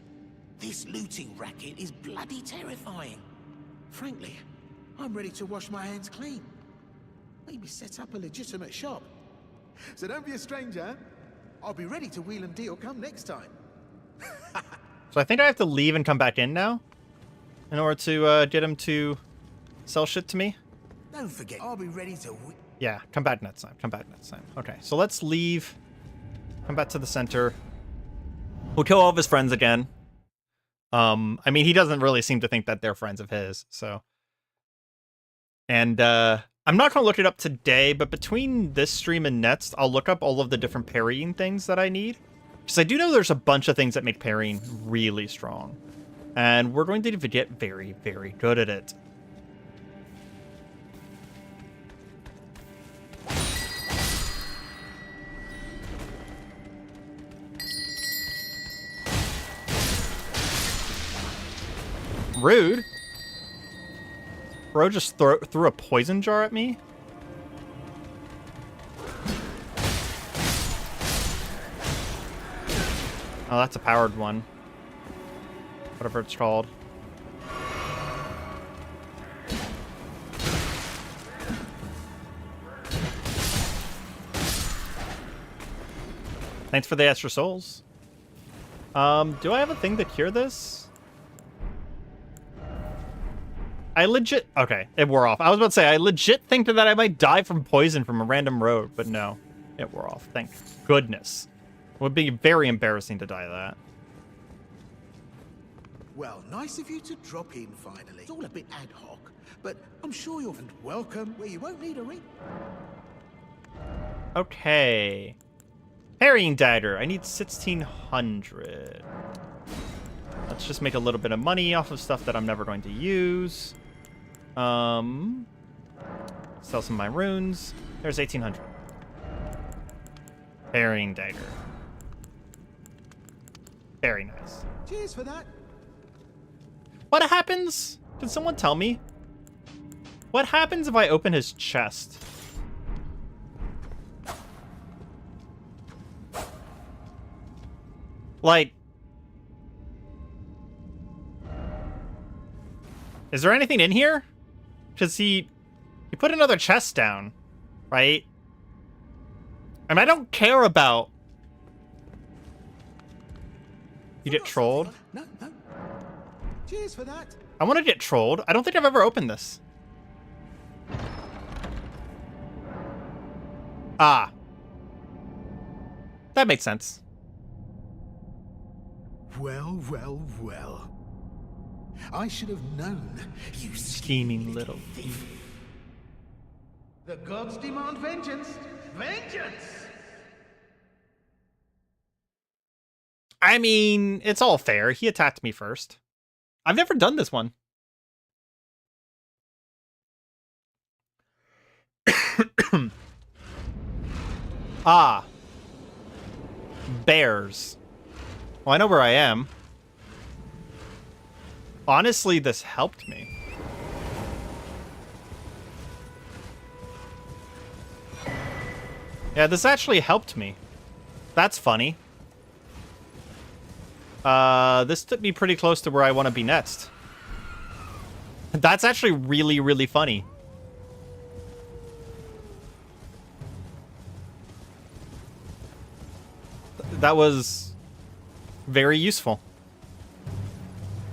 this looting racket is bloody terrifying. Frankly, I'm ready to wash my hands clean. Maybe set up a legitimate shop. So don't be a stranger. I'll be ready to wheel and deal come next time. So I think I have to leave and come back in now in order to get him to sell shit to me? Don't forget, I'll be ready to... Yeah, come back next time. Come back next time. Okay, so let's leave. Come back to the center. We'll kill all of his friends again. I mean, he doesn't really seem to think that they're friends of his, so. And, I'm not going to look it up today, but between this stream and next, I'll look up all of the different parrying things that I need. Because I do know there's a bunch of things that make parrying really strong. And we're going to get very, very good at it. Rude. Bro just threw a poison jar at me? Oh, that's a powered one. Whatever it's called. Thanks for the extra souls. Do I have a thing to cure this? Okay, it wore off. I was about to say, I legit think that I might die from poison from a random road, but no, it wore off. Thank goodness. It would be very embarrassing to die of that. Well, nice of you to drop in finally. It's all a bit ad hoc, but I'm sure you'll... And welcome where you won't need a ring. Okay. Parrying dagger. I need 1,600. Let's just make a little bit of money off of stuff that I'm never going to use. Sell some of my runes. There's 1,800. Parrying dagger. Very nice. Cheers for that. What happens? Can someone tell me? What happens if I open his chest? Like... Is there anything in here? Because he put another chest down, right? And I don't care about... You get trolled? No. Cheers for that. I want to get trolled. I don't think I've ever opened this. Ah. That makes sense. Well. I should have known, you Scheming little thief. The gods demand vengeance. Vengeance! I mean, it's all fair. He attacked me first. I've never done this one. Ah. Bears. Well, I know where I am. Honestly, this helped me. Yeah, this actually helped me. That's funny. This took me pretty close to where I want to be next. That's actually really, really funny. That was very useful.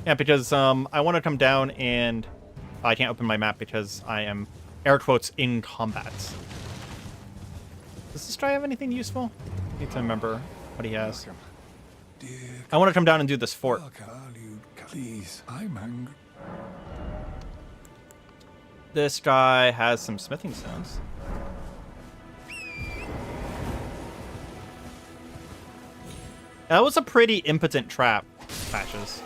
Yeah, because I want to come down and I can't open my map because I am, air quotes, in combat. Does this guy have anything useful? I need to remember what he has. I want to come down and do this fort. Please, I'm angry. This guy has some smithing stones. That was a pretty impotent trap, Patches.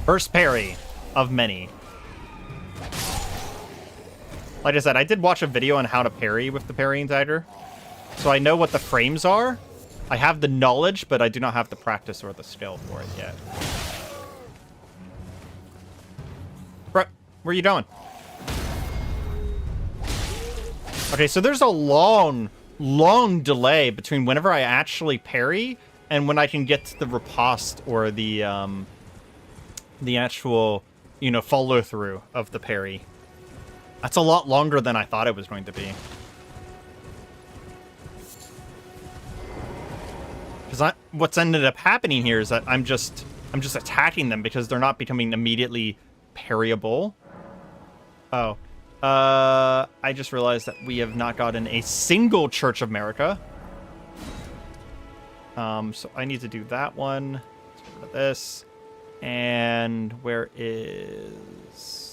First parry of many. Like I said, I did watch a video on how to parry with the parrying dagger. So I know what the frames are. I have the knowledge, but I do not have the practice or the skill for it yet. Bro, where are you going? Okay, so there's a long delay between whenever I actually parry and when I can get to the riposte or the actual, you know, follow through of the parry. That's a lot longer than I thought it was going to be. Because what's ended up happening here is that I'm just attacking them because they're not becoming immediately parryable. Oh. I just realized that we have not gotten a single Church of America. So I need to do that one. Let's get rid of this. And where is...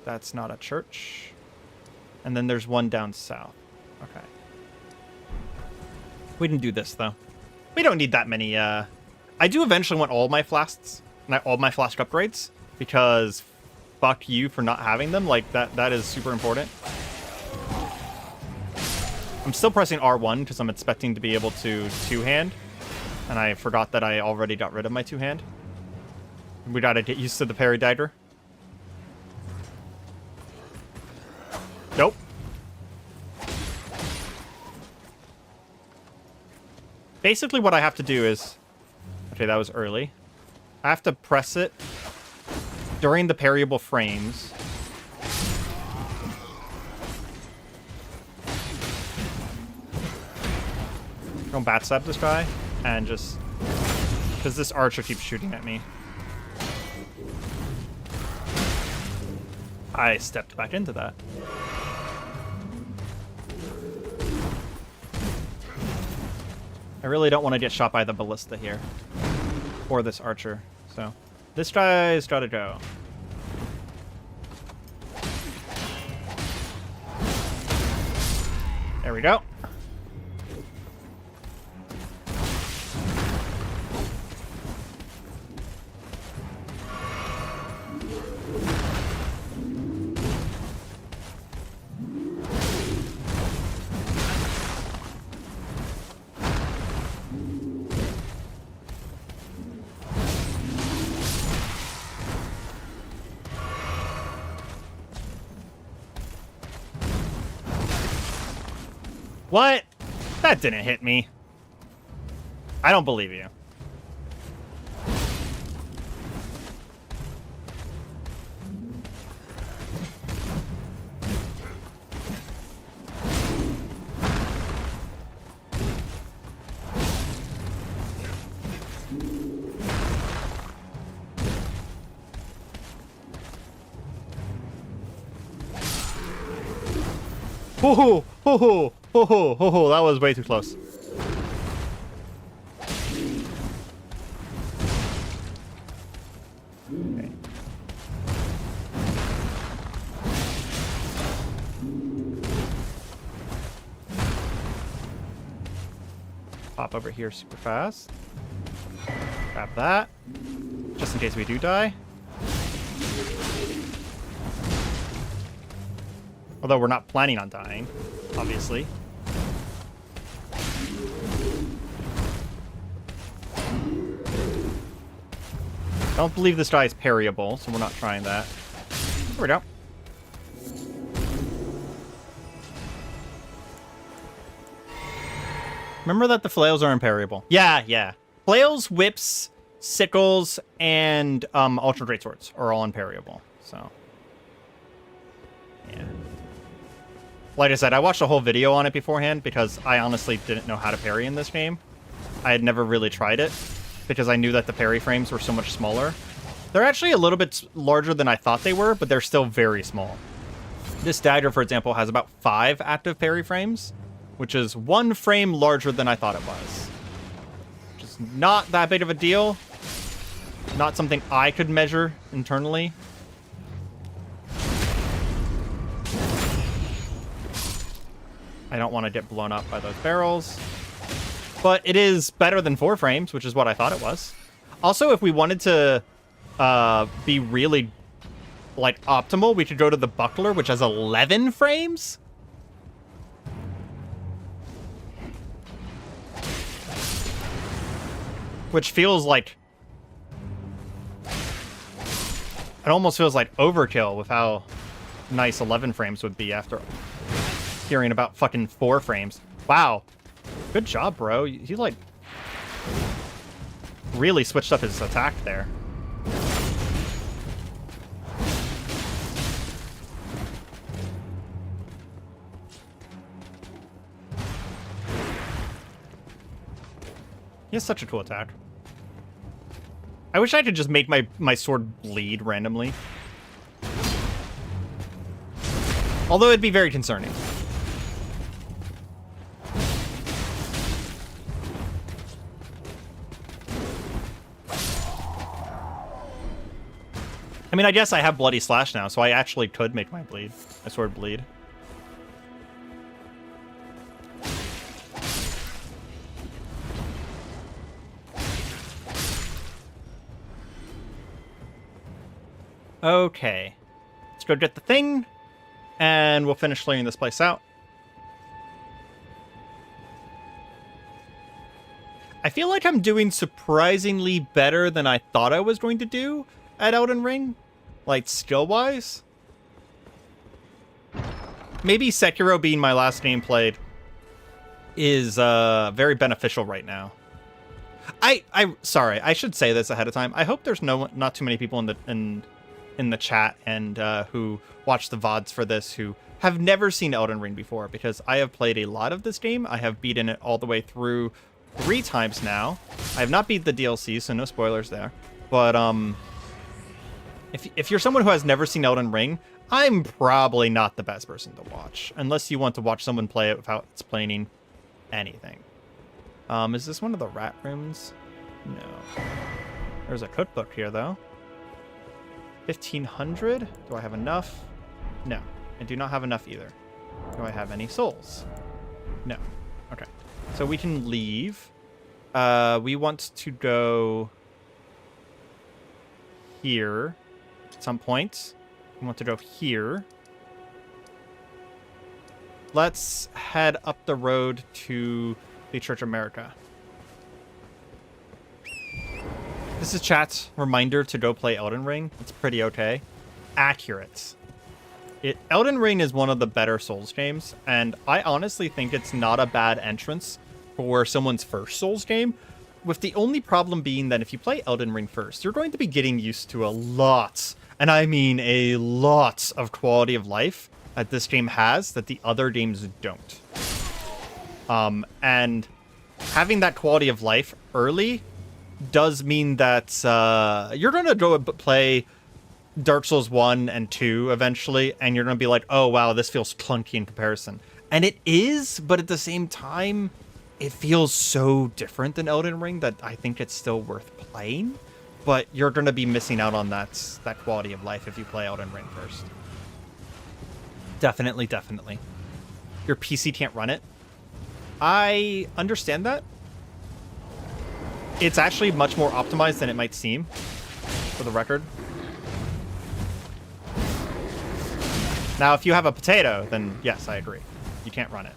That's not a church. And then there's one down south. Okay. We can do this, though. We don't need that many, I do eventually want all my flasks, all my flask upgrades, because fuck you for not having them. Like, that is super important. I'm still pressing R1 because I'm expecting to be able to two-hand, and I forgot that I already got rid of my two-hand. We gotta get used to the parry dagger. Nope. Basically what I have to do is... Okay, that was early. I have to press it during the parryable frames. Go backstab this guy, and just... Because this archer keeps shooting at me. I stepped back into that. I really don't want to get shot by the ballista here. Or this archer. So, this guy's gotta go. There we go. What? That didn't hit me. I don't believe you. Ho ho ho ho ho ho ho! That was way too close. Okay. Pop over here super fast. Grab that, just in case we do die. Although we're not planning on dying, obviously. Don't believe this guy is parryable, so we're not trying that. There we go. Remember that the flails are unparryable. Yeah. Flails, whips, sickles, and ultra greatswords are all unparryable. So, yeah. Like I said, I watched a whole video on it beforehand because I honestly didn't know how to parry in this game. I had never really tried it because I knew that the parry frames were so much smaller. They're actually a little bit larger than I thought they were, but they're still very small. This dagger, for example, has about 5 active parry frames, which is 1 frame larger than I thought it was. Which is not that big of a deal. Not something I could measure internally. I don't want to get blown up by those barrels. But it is better than 4 frames, which is what I thought it was. Also, if we wanted to be really, like, optimal, we could go to the buckler, which has 11 frames? Which feels like... It almost feels like overkill with how nice 11 frames would be after hearing about fucking 4 frames. Wow. Good job, bro. He, like, really switched up his attack there. He has such a cool attack. I wish I could just make my sword bleed randomly. Although it'd be very concerning. I mean, I guess I have Bloody Slash now, so I actually could make my sword bleed. Okay. Let's go get the thing, and we'll finish clearing this place out. I feel like I'm doing surprisingly better than I thought I was going to do at Elden Ring, like skill-wise. Maybe Sekiro being my last game played is very beneficial right now. Sorry, I should say this ahead of time. I hope there's not too many people in the chat and who watch the VODs for this who have never seen Elden Ring before, because I have played a lot of this game. I have beaten it all the way through 3 times now. I have not beat the DLC, so no spoilers there. But if you're someone who has never seen Elden Ring, I'm probably not the best person to watch, unless you want to watch someone play it without explaining anything. Is this one of the rat rooms? No. There's a cookbook here, though. 1,500? Do I have enough? No. I do not have enough either. Do I have any souls? No. Okay. So we can leave. We want to go here at some point. We want to go here. Let's head up the road to the Church of America. This is chat's reminder to go play Elden Ring. It's pretty okay. Accurate. Elden Ring is one of the better Souls games, and I honestly think it's not a bad entrance for someone's first Souls game, with the only problem being that if you play Elden Ring first, you're going to be getting used to a lot, and I mean a lot, of quality of life that this game has that the other games don't. And having that quality of life early does mean that you're going to go play Dark Souls 1 and 2 eventually, and you're going to be like, oh, wow, this feels clunky in comparison. And it is, but at the same time, it feels so different than Elden Ring that I think it's still worth playing. But you're going to be missing out on that quality of life if you play Elden Ring first. Definitely, definitely. Your PC can't run it. I understand that. It's actually much more optimized than it might seem, for the record. Now, if you have a potato, then yes, I agree. You can't run it.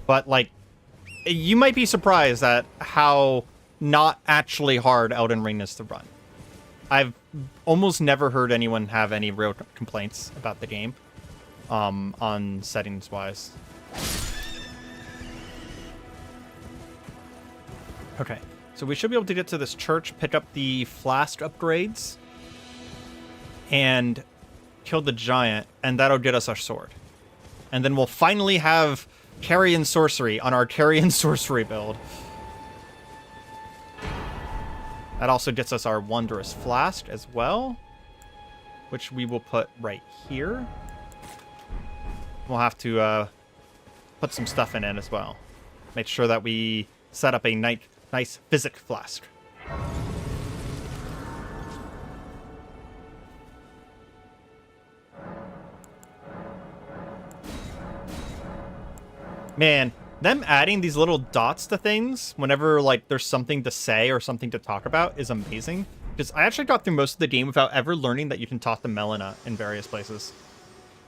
But, like, you might be surprised at how not actually hard Elden Ring is to run. I've almost never heard anyone have any real complaints about the game. On settings wise. Okay, so we should be able to get to this church, pick up the flask upgrades, and kill the giant, and that'll get us our sword. And then we'll finally have Carian sorcery on our Carian sorcery build. That also gets us our wondrous flask as well, which we will put right here. We'll have to put some stuff in it as well. Make sure that we set up a nice physic flask. Man, them adding these little dots to things whenever like there's something to say or something to talk about is amazing. Because I actually got through most of the game without ever learning that you can talk to Melina in various places.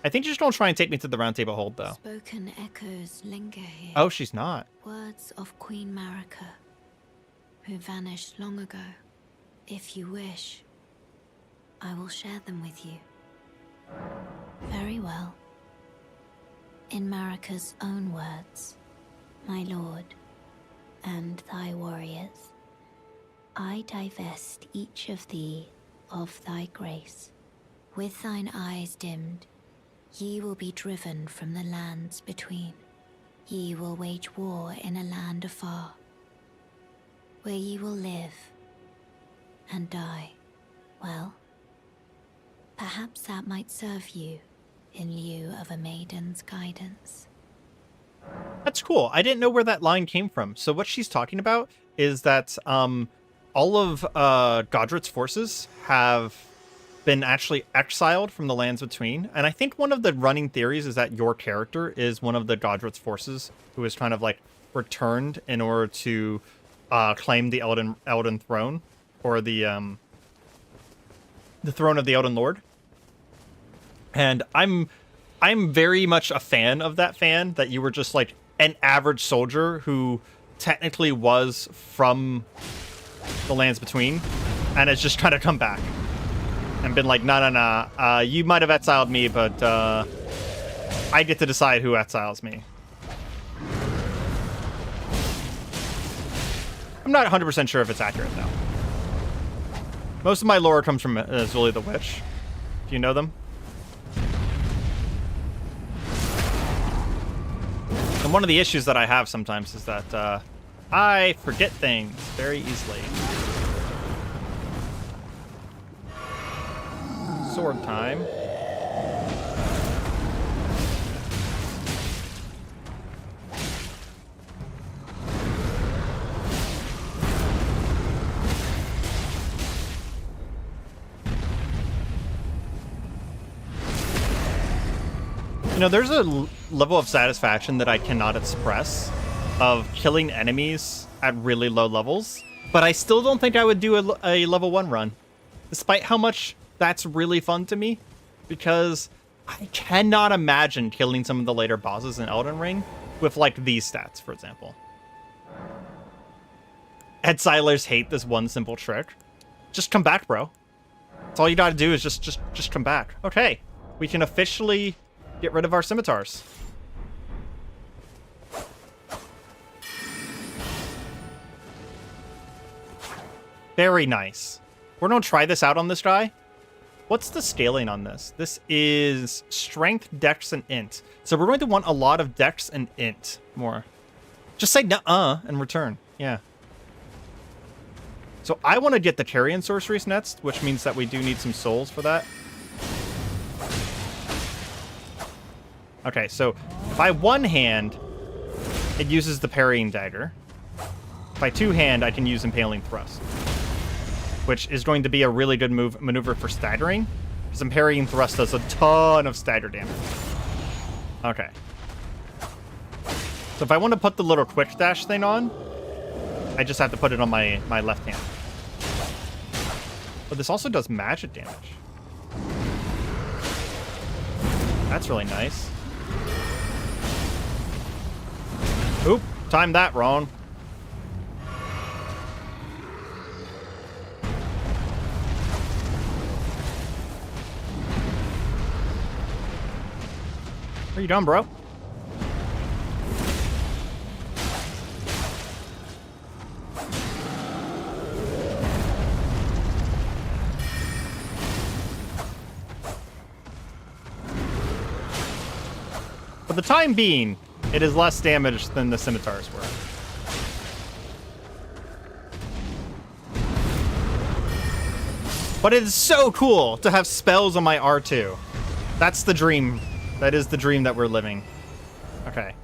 I think she's gonna try and take me to the Round Table Hold, though. Spoken echoes linger here. Oh, she's not. Words of Queen Marika, who vanished long ago. If you wish, I will share them with you. Very well. In Marika's own words, my lord, and thy warriors, I divest each of thee of thy grace. With thine eyes dimmed, Ye will be driven from the lands between. Ye will wage war in a land afar, where ye will live and die. Well, perhaps that might serve you in lieu of a maiden's guidance. That's cool. I didn't know where that line came from. So what she's talking about is that all of Godred's forces have been actually exiled from the lands between. And I think one of the running theories is that your character is one of the Godred's forces who is kind of like returned in order to claim the Elden throne, or the throne of the Elden Lord. And I'm very much a fan of that you were just like an average soldier who technically was from the lands between and has just kind of come back and been like, nah, you might have exiled me, but I get to decide who exiles me. I'm not 100% sure if it's accurate, though. Most of my lore comes from Zully the Witch, if you know them. And one of the issues that I have sometimes is that I forget things very easily. Sword time. You know, there's a level of satisfaction that I cannot express of killing enemies at really low levels, but I still don't think I would do a level 1 run, despite how much that's really fun to me, because I cannot imagine killing some of the later bosses in Elden Ring with, like, these stats, for example. Exilers hate this one simple trick. Just come back, bro. That's all you gotta do is just come back. Okay, we can officially get rid of our scimitars. Very nice. We're gonna try this out on this guy. What's the scaling on this? This is strength, dex, and int. So we're going to want a lot of dex and int more. Just say nuh-uh and return. Yeah. So I want to get the Carian sorceries next, which means that we do need some souls for that. Okay, so if I one-hand, it uses the parrying dagger. If I two-hand, I can use impaling thrust, which is going to be a really good maneuver for staggering, because parrying thrust does a ton of stagger damage. Okay. So if I want to put the little quick dash thing on, I just have to put it on my left hand. But this also does magic damage. That's really nice. Oop, timed that wrong. Are you done, bro? For the time being, it is less damage than the scimitars were. But it is so cool to have spells on my R2. That's the dream. That is the dream that we're living. Okay.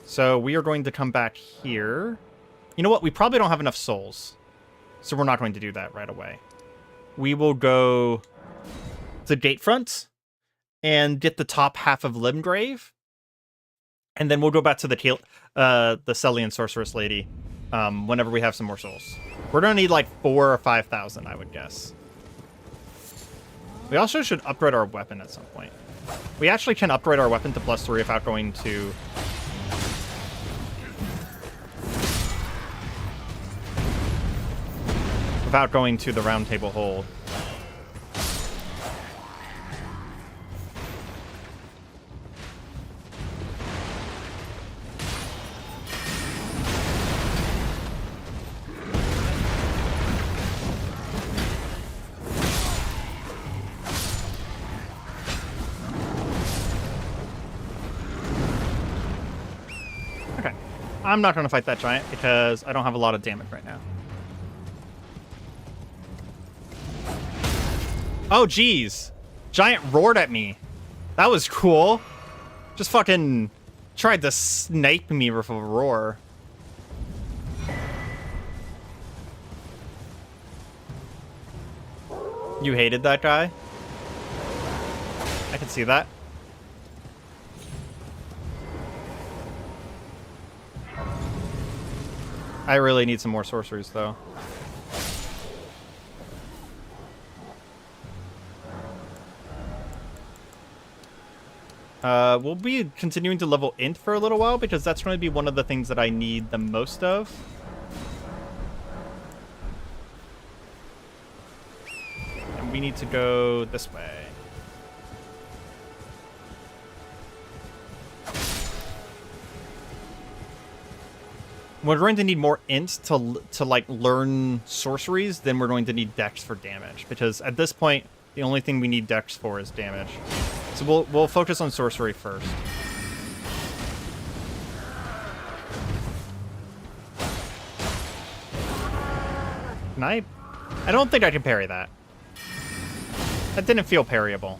So we are going to come back here. You know what? We probably don't have enough souls. So we're not going to do that right away. We will go to Gatefront and get the top half of Limgrave. And then we'll go back to the Celian Sorceress Lady whenever we have some more souls. We're going to need like 4,000 or 5,000, I would guess. We also should upgrade our weapon at some point. We actually can upgrade our weapon to +3 without going to... without going to the round table hold. Okay. I'm not going to fight that giant because I don't have a lot of damage right now. Oh, geez. Giant roared at me. That was cool. Just fucking tried to snipe me with a roar. You hated that guy? I can see that. I really need some more sorceries, though. We'll be continuing to level int for a little while because that's going to be one of the things that I need the most of. And we need to go this way. We're going to need more int to like learn sorceries than we're going to need dex for damage, because at this point the only thing we need dex for is damage. So we'll focus on sorcery first. Can I don't think I can parry that. That didn't feel parryable.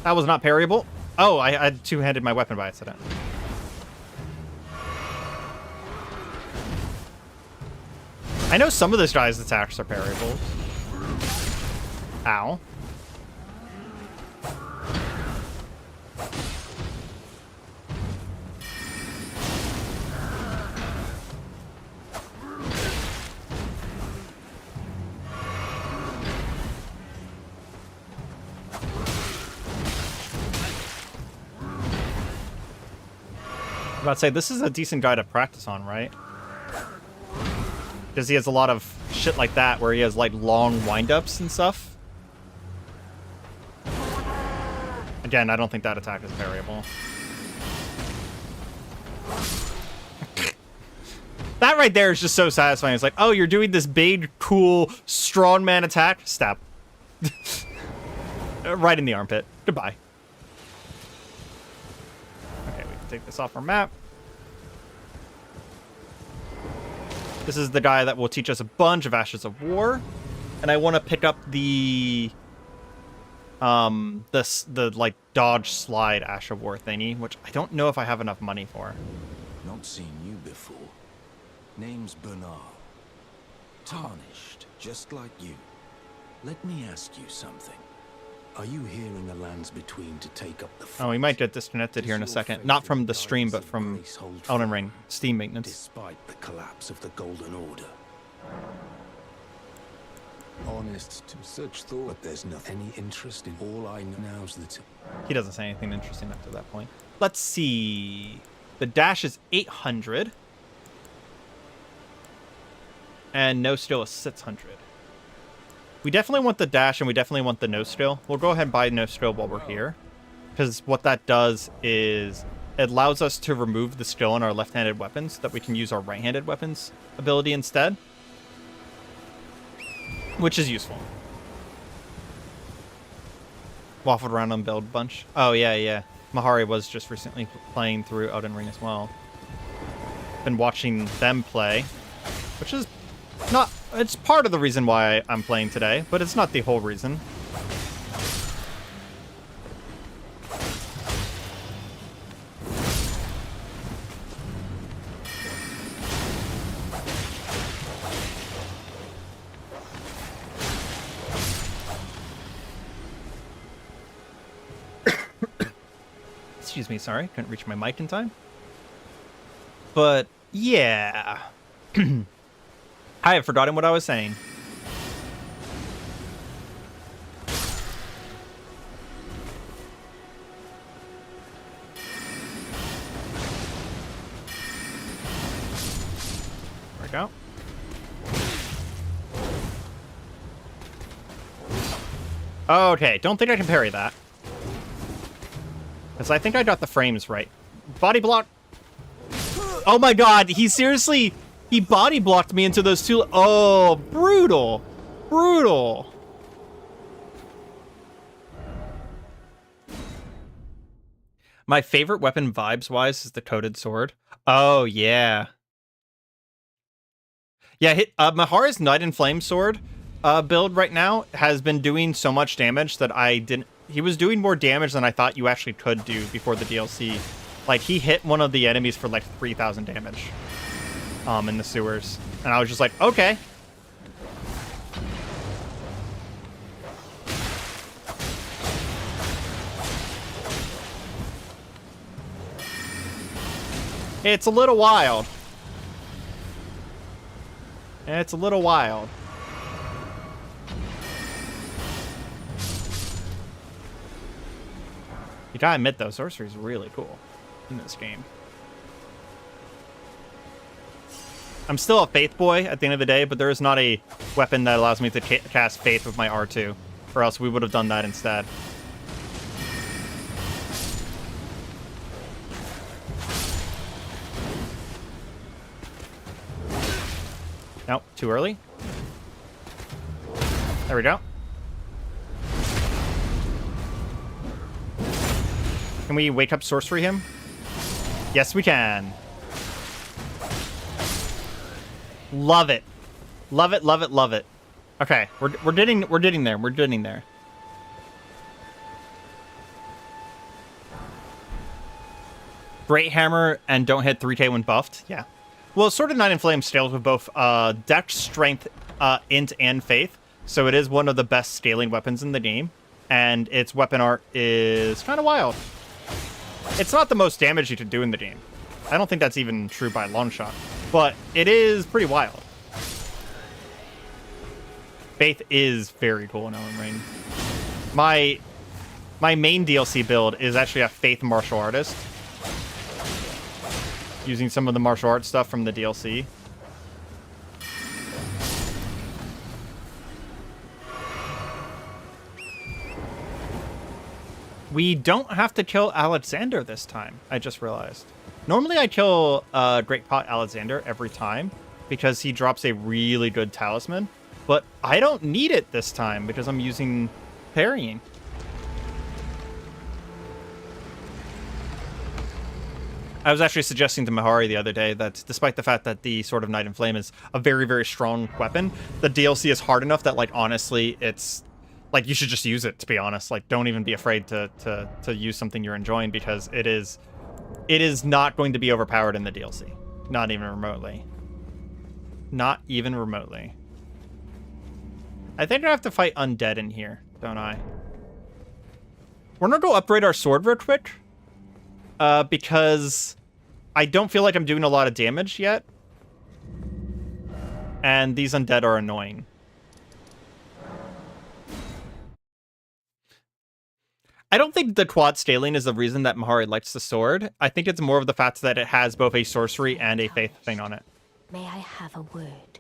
That was not parryable. Oh, I had two-handed my weapon by accident. I know some of this guy's attacks are parryable. Ow. I'm about to say, this is a decent guy to practice on, right? Because he has a lot of shit like that where he has like long wind-ups and stuff. Again, I don't think that attack is parryable. That right there is just so satisfying. It's like, oh, you're doing this big, cool, strongman attack? Stab. Right in the armpit. Goodbye. Okay, we can take this off our map. This is the guy that will teach us a bunch of Ashes of War. And I want to pick up the like dodge slide Ash of War thingy, which I don't know if I have enough money for. Not seen you before. Name's Bernard. Tarnished, just like you. Let me ask you something. Are you here in the lands between to take up the fight? Oh, we might get disconnected here in a second. Not from the stream, but from Elden Ring Steam maintenance. Despite the collapse of the Golden Order. Honest to such thought. But there's nothing any interest in all I know now's the time. He doesn't say anything interesting up to that point. Let's see. The dash is 800. And no skill is 600. We definitely want the dash and we definitely want the no skill. We'll go ahead and buy no skill while we're here. Because what that does is it allows us to remove the skill on our left-handed weapons so that we can use our right-handed weapons ability instead. Which is useful. Waffled around on build bunch. Oh, yeah. Mahari was just recently playing through Elden Ring as well. Been watching them play, which is not... It's part of the reason why I'm playing today, but it's not the whole reason. Excuse me, sorry. Couldn't reach my mic in time. But, yeah. I have forgotten what I was saying. Work out. Okay, don't think I can parry that. Because I think I got the frames right. Body block. Oh my god, he seriously... He body blocked me into those two... Oh, brutal. Brutal. My favorite weapon vibes-wise is the coated sword. Oh, yeah. Yeah, Mahara's Night and Flame sword build right now has been doing so much damage that I didn't... He was doing more damage than I thought you actually could do before the DLC. Like, he hit one of the enemies for like 3,000 damage in the sewers. And I was just like, okay. It's a little wild. It's a little wild. You gotta admit, though, sorcery's really cool in this game. I'm still a Faith boy at the end of the day, but there is not a weapon that allows me to cast Faith with my R2, or else we would have done that instead. Nope, too early. There we go. Can we wake up sorcery him? Yes, we can. Love it. Love it, love it, love it. Okay, we're getting there. We're getting there. Great hammer and don't hit 3k when buffed. Yeah. Well, Sword of Night and Flame scales with both Dex, Strength, Int, and Faith. So it is one of the best scaling weapons in the game. And its weapon art is kind of wild. It's not the most damage you can do in the game. I don't think that's even true by a long shot. But it is pretty wild. Faith is very cool in Elden Ring. My main DLC build is actually a Faith martial artist. Using some of the martial arts stuff from the DLC. We don't have to kill Alexander this time, I just realized. Normally I kill Great Pot Alexander every time because he drops a really good talisman, but I don't need it this time because I'm using parrying. I was actually suggesting to Mahari the other day that despite the fact that the Sword of Night and Flame is a very, very strong weapon, the DLC is hard enough that, like, honestly, it's... like, you should just use it, to be honest. Like, don't even be afraid to use something you're enjoying because it is not going to be overpowered in the DLC. Not even remotely. Not even remotely. I think I have to fight undead in here, don't I? We're gonna go upgrade our sword real quick. Because I don't feel like I'm doing a lot of damage yet. And these undead are annoying. I don't think the quad scaling is the reason that Mahari likes the sword. I think it's more of the fact that it has both a sorcery and a faith thing on it. May I have a word?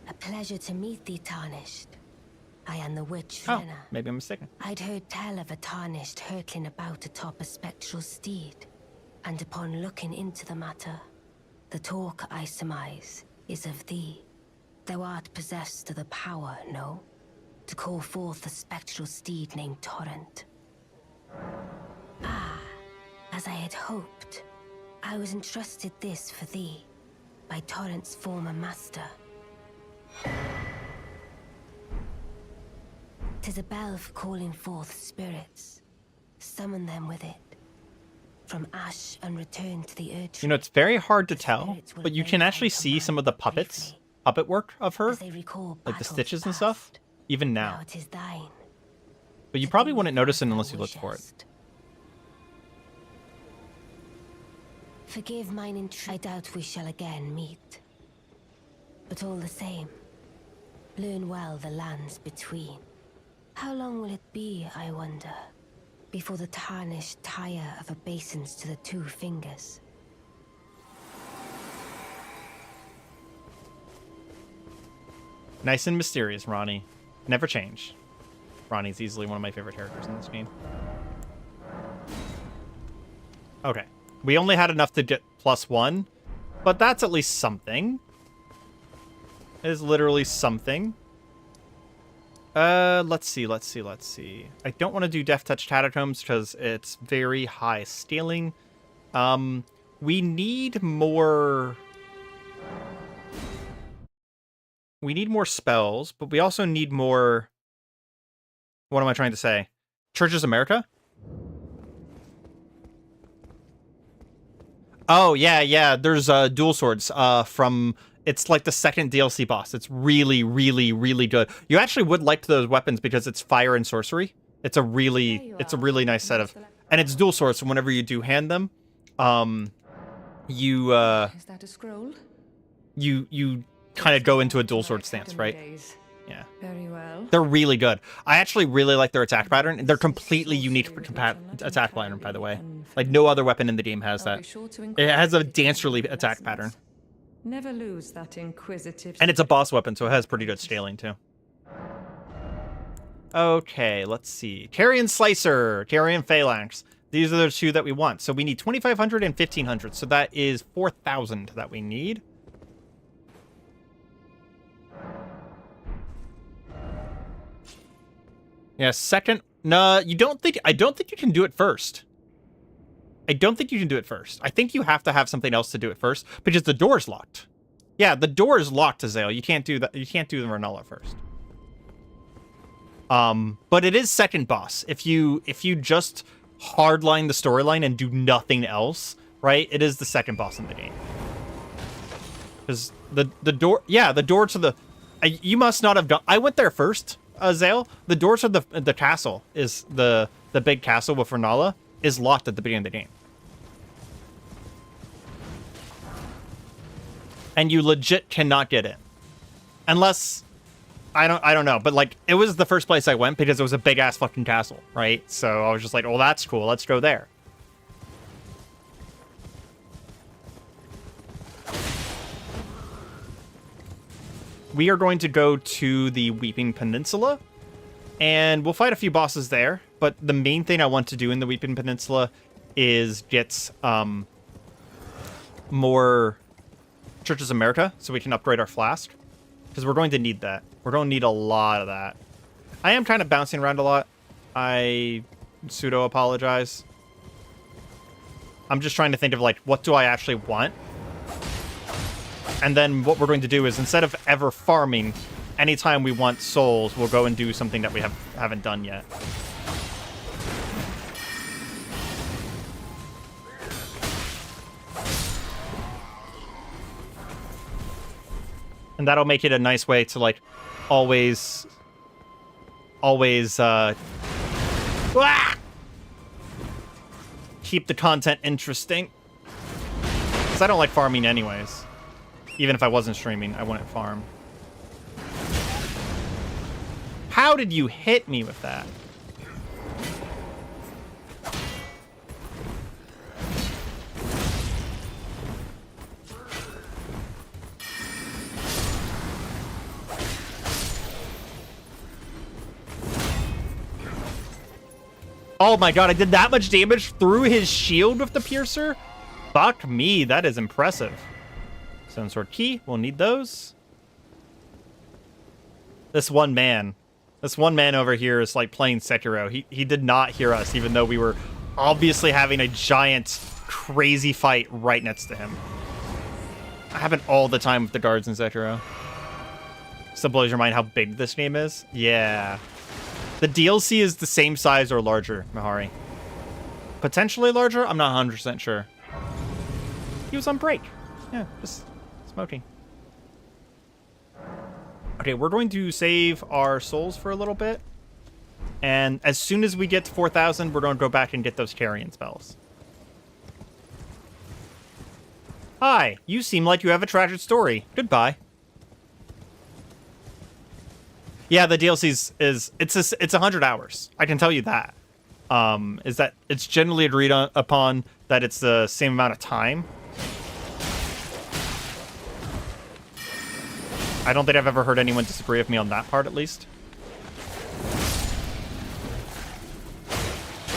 A pleasure to meet thee, Tarnished. I am the witch Oh, Renna. maybe I'm mistaken. I'd heard tell of a Tarnished hurtling about atop a spectral steed, and upon looking into the matter, the talk, I surmise, is of thee. Thou art possessed of the power, no? To call forth a spectral steed named Torrent. Ah, as I had hoped, I was entrusted this for thee, by Torrent's former master. 'Tis a bell for calling forth spirits. Summon them with it. From ash and return to the earth. You know, it's very hard to tell, but you can actually see some of the puppet work of her, like the stitches and stuff, even now. It is thine. But you probably wouldn't notice it unless you looked for it. Forgive mine I doubt we shall again meet. But all the same, learn well the lands between. How long will it be, I wonder, before the Tarnished tire of obeisance to the two fingers? Nice and mysterious, Ronnie. Never change. Ronnie's easily one of my favorite characters in this game. Okay. We only had enough to get +1, but that's at least something. It is literally something. Let's see. I don't want to do Death Touch Catacombs because it's very high scaling. We need more... We need more spells, but we also need more... What am I trying to say? Churches America? Oh, yeah. There's dual swords from... It's like the second DLC boss. It's really, really, really good. You actually would like those weapons because it's fire and sorcery. It's a really nice set of... And it's dual swords, so whenever you do hand them, you Is that a scroll? you kind of go into a dual sword stance, right? Yeah. Very well. They're really good. I actually really like their attack pattern. They're completely unique attack pattern, by the way. Like, no other weapon in the game has that. It has a dancerly attack pattern. Never lose that inquisitive. And it's a boss weapon, so it has pretty good scaling, too. Okay, let's see. Carrion Slicer, Carrion Phalanx. These are the two that we want. So we need 2,500 and 1,500. So that is 4,000 that we need. Yeah, second. No, you don't think... I don't think you can do it first. I don't think you can do it first. I think you have to have something else to do it first because the door's locked. Yeah, the door is locked, Azael. You can't do that. You can't do the Renala first. But it is second boss. If you just hardline the storyline and do nothing else, right? It is the second boss in the game. Because the door, yeah, the door to the... you must not have done... I went there first, Azael. The door to the castle is the big castle with Renala is locked at the beginning of the game. And you legit cannot get in. Unless... I don't know, but like, it was the first place I went because it was a big-ass fucking castle, right? So I was just like, oh, that's cool, let's go there. We are going to go to the Weeping Peninsula, and we'll fight a few bosses there, but the main thing I want to do in the Weeping Peninsula is get more Churches America so we can upgrade our flask, because we're going to need that. We're going to need a lot of that. I am kind of bouncing around a lot. I pseudo-apologize. I'm just trying to think of, like, what do I actually want? And then what we're going to do is, instead of ever farming, anytime we want souls, we'll go and do something that we haven't done yet. And that'll make it a nice way to, like, always keep the content interesting. Because I don't like farming anyways. Even if I wasn't streaming, I wouldn't farm. How did you hit me with that? Oh my god, I did that much damage through his shield with the piercer? Fuck me, that is impressive. Stone Sword Key, we'll need those. This one man over here is like playing Sekiro. He did not hear us, even though we were obviously having a giant, crazy fight right next to him. I happen all the time with the guards in Sekiro. Still blows your mind how big this game is? Yeah. The DLC is the same size or larger, Mahari. Potentially larger? I'm not 100% sure. He was on break. Yeah, just smoking. Okay, we're going to save our souls for a little bit. And as soon as we get to 4,000, we're going to go back and get those carrion spells. Hi, you seem like you have a tragic story. Goodbye. Yeah, the DLC it's 100 hours. I can tell you that. Is that it's generally agreed upon that it's the same amount of time. I don't think I've ever heard anyone disagree with me on that part, at least.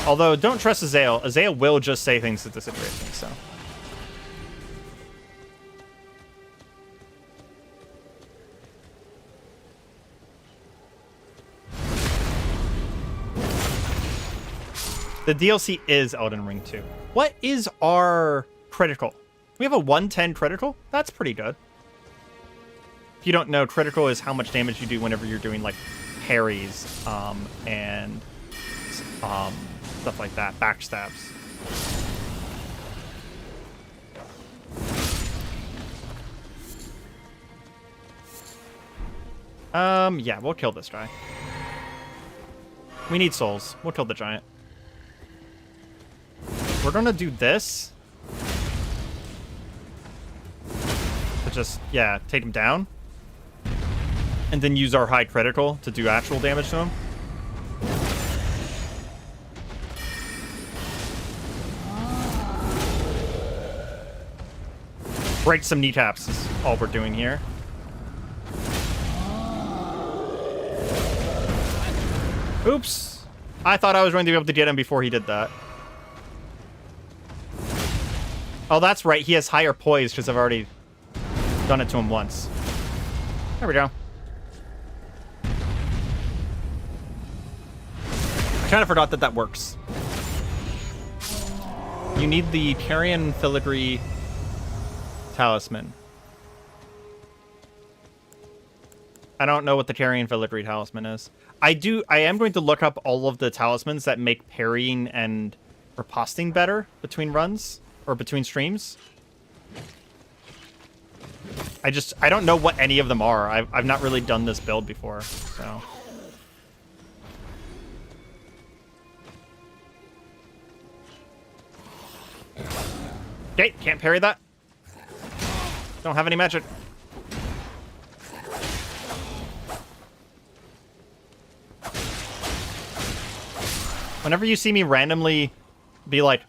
Although, don't trust Azael. Azael will just say things that disagree with me, so. The DLC is Elden Ring 2. What is our critical? We have a 110 critical? That's pretty good. If you don't know, critical is how much damage you do whenever you're doing like parries and stuff like that, backstabs. Yeah, we'll kill this guy. We need souls. We'll kill the giant. We're gonna do this. To just, yeah, take him down. And then use our high critical to do actual damage to him. Break some kneecaps is all we're doing here. Oops. I thought I was going to be able to get him before he did that. Oh, that's right. He has higher poise because I've already done it to him once. There we go. I kind of forgot that that works. You need the Carian Filigree Talisman. I don't know what the Carian Filigree Talisman is. I am going to look up all of the talismans that make parrying and riposting better between runs or between streams. I don't know what any of them are. I've not really done this build before, so. Okay, can't parry that. Don't have any magic. Whenever you see me randomly be like,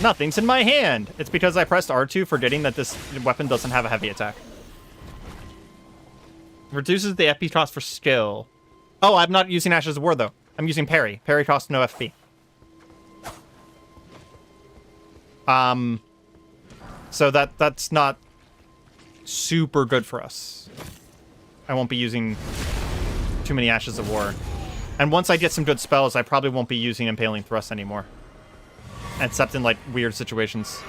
nothing's in my hand, it's because I pressed R2 forgetting that this weapon doesn't have a heavy attack. Reduces the FP cost for skill. Oh, I'm not using Ashes of War, though. I'm using parry. Parry costs no FP. So that's not super good for us. I won't be using too many Ashes of War. And once I get some good spells, I probably won't be using Impaling Thrust anymore. Except in, like, weird situations.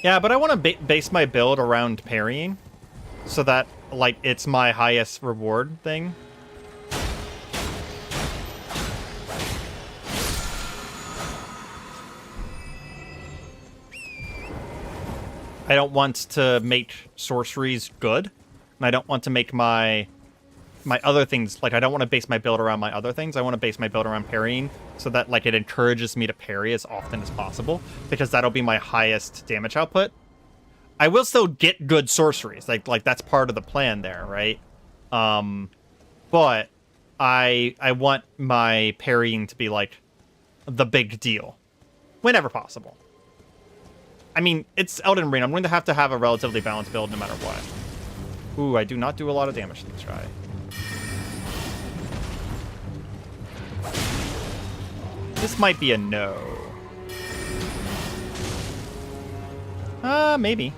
Yeah, but I want to base my build around parrying. So that, like, it's my highest reward thing. I don't want to make sorceries good. And I don't want to make my other things, like, I don't want to base my build around my other things. I want to base my build around parrying so that, like, it encourages me to parry as often as possible, because that'll be my highest damage output. I will still get good sorceries. Like that's part of the plan there, right? But I want my parrying to be, like, the big deal whenever possible. I mean, it's Elden Ring. I'm going to have a relatively balanced build no matter what. Ooh, I do not do a lot of damage to this guy. This might be a no. Maybe.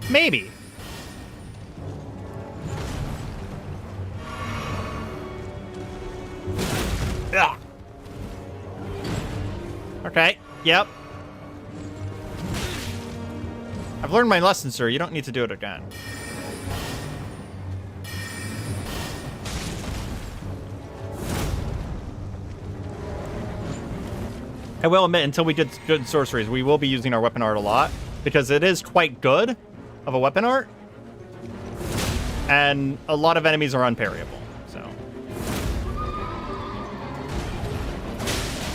Maybe. Ugh. Okay, yep. I've learned my lesson, sir. You don't need to do it again. I will admit, until we get good sorceries, we will be using our weapon art a lot, because it is quite good of a weapon art, and a lot of enemies are unparryable, so.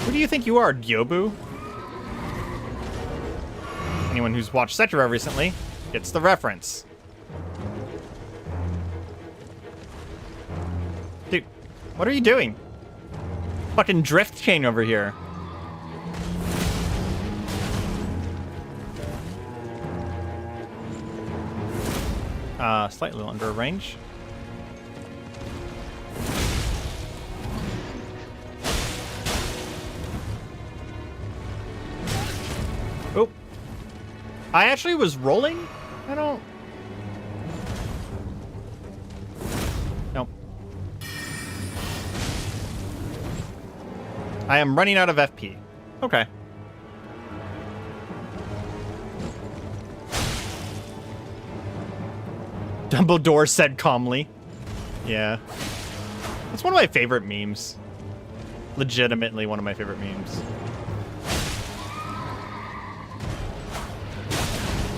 Who do you think you are, Gyobu? Anyone who's watched Sekiro recently gets the reference. Dude, what are you doing? Fucking drift chain over here. Slightly under range. Oh. I actually was rolling? I don't... I am running out of FP. Okay. Dumbledore said calmly. Yeah. It's one of my favorite memes. Legitimately one of my favorite memes.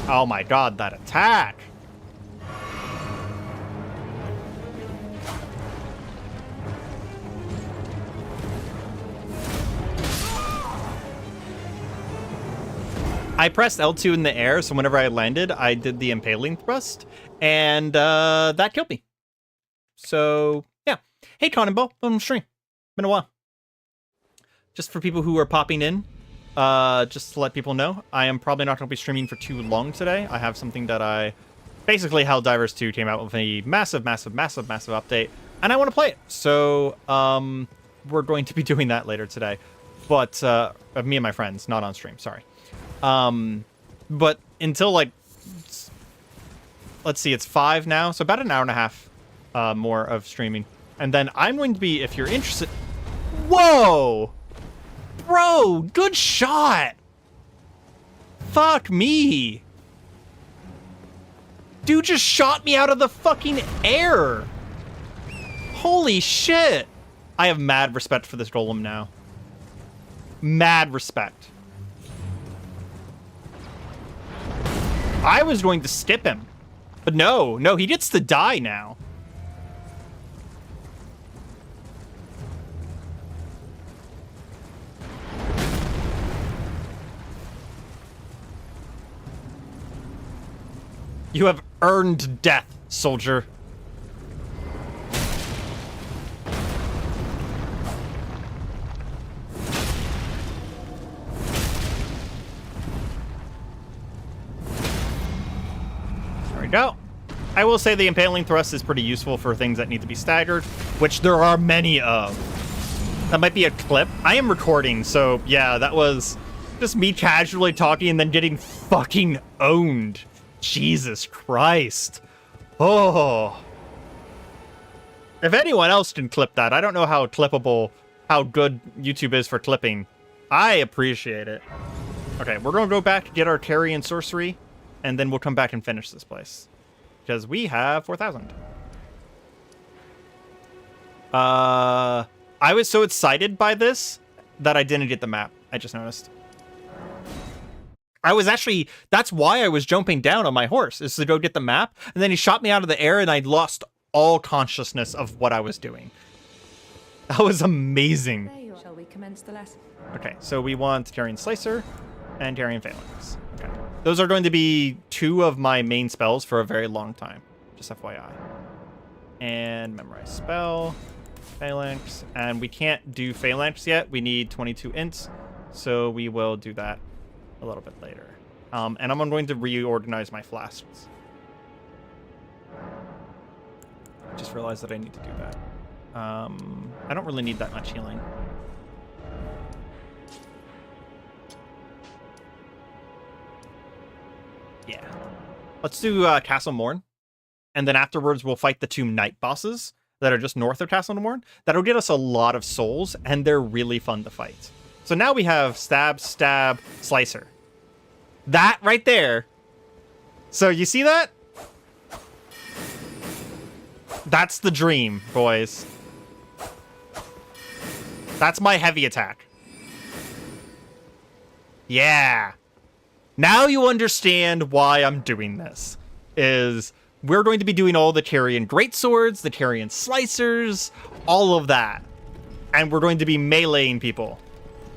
Oh my god, that attack! I pressed L2 in the air, so whenever I landed, I did the impaling thrust, and that killed me. So, yeah. Hey, Cannonball, welcome to the stream. Been a while. Just for people who are popping in, just to let people know, I am probably not going to be streaming for too long today. I have something that basically, Helldivers 2 came out with a massive update, and I want to play it. So, we're going to be doing that later today. But, me and my friends, not on stream, sorry. But until, like, let's see, it's 5 now, so about an hour and a half more of streaming. And then I'm going to be, if you're interested... Whoa! Bro, good shot! Fuck me! Dude just shot me out of the fucking air! Holy shit! I have mad respect for this golem now. Mad respect. I was going to skip him. But no, he gets to die now. You have earned death, soldier. There we go. I will say the impaling thrust is pretty useful for things that need to be staggered, which there are many of. That might be a clip. I am recording, so yeah, that was just me casually talking and then getting fucking owned. Jesus Christ. Oh. If anyone else can clip that, I don't know how clippable, how good YouTube is for clipping. I appreciate it. Okay, we're going to go back, get our carry and sorcery, and then we'll come back and finish this place. Because we have 4,000. I was so excited by this that I didn't get the map. I just noticed. I was actually, that's why I was jumping down on my horse, is to go get the map, and then he shot me out of the air and I lost all consciousness of what I was doing. That was amazing. Shall we commence the lesson? Okay, so we want Carrion Slicer and Carrion Phalanx. Okay. Those are going to be 2 of my main spells for a very long time, just FYI. And Memorize Spell, Phalanx, and we can't do Phalanx yet. We need 22 ints, so we will do that a little bit later. And I'm going to reorganize my flasks. I just realized that I need to do that. I don't really need that much healing. Yeah. Let's do Castle Morn. And then afterwards, we'll fight the 2 night bosses that are just north of Castle Morn. That'll get us a lot of souls, and they're really fun to fight. So now we have Stab, Stab, Slicer. That right there. So you see that? That's the dream, boys. That's my heavy attack. Yeah. Now you understand why I'm doing this. Is we're going to be doing all the Carrion Greatswords, the Carrion Slicers, all of that. And we're going to be meleeing people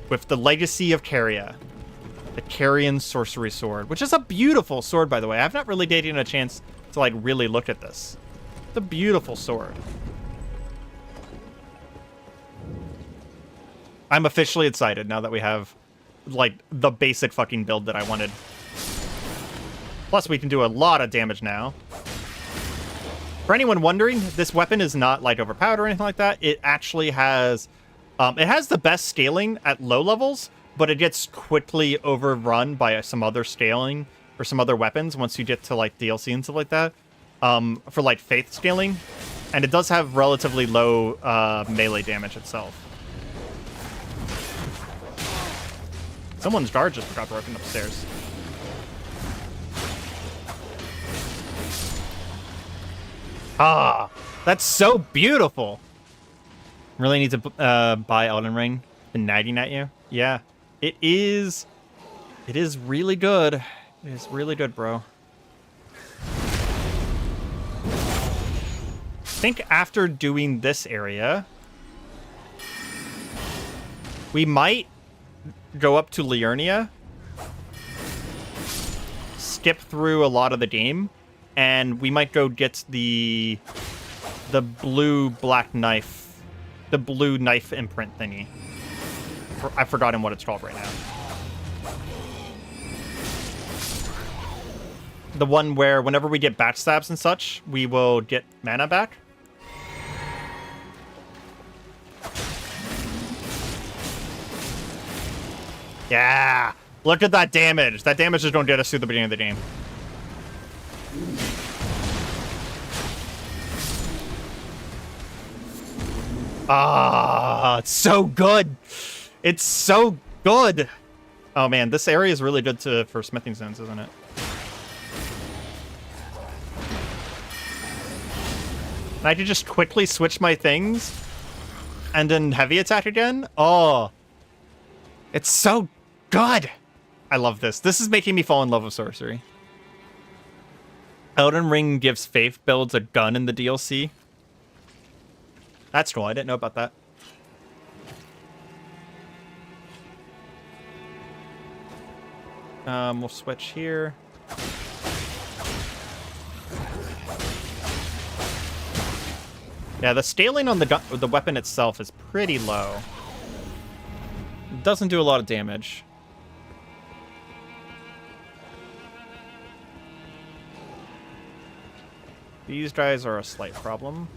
with the Legacy of Caria. The Carrion Sorcery Sword, which is a beautiful sword, by the way. I've not really taken a chance to, like, really look at this. It's a beautiful sword. I'm officially excited now that we have, like, the basic fucking build that I wanted. Plus, we can do a lot of damage now. For anyone wondering, this weapon is not, like, overpowered or anything like that. It actually has... it has the best scaling at low levels, but it gets quickly overrun by some other scaling or some other weapons once you get to, like, DLC and stuff like that. For, like, faith scaling. And it does have relatively low melee damage itself. Someone's jar just got broken upstairs. Ah, that's so beautiful. Really need to buy Elden Ring. Been nagging at you. Yeah, it is. It is really good. It is really good, bro. I think after doing this area, we might go up to Liurnia, skip through a lot of the game, and we might go get the blue black knife, the blue knife imprint thingy. I've forgotten what it's called right now. The one where whenever we get backstabs and such, we will get mana back. Yeah! Look at that damage. That damage is going to get us through the beginning of the game. Ah, it's so good. It's so good. Oh man, this area is really good for smithing stones, isn't it? And I could just quickly switch my things and then heavy attack again. Oh, it's so good. I love this. This is making me fall in love with sorcery. Elden Ring gives Faith builds a gun in the DLC. That's cool. I didn't know about that. We'll switch here. Yeah, the scaling on the weapon itself is pretty low. It doesn't do a lot of damage. These guys are a slight problem.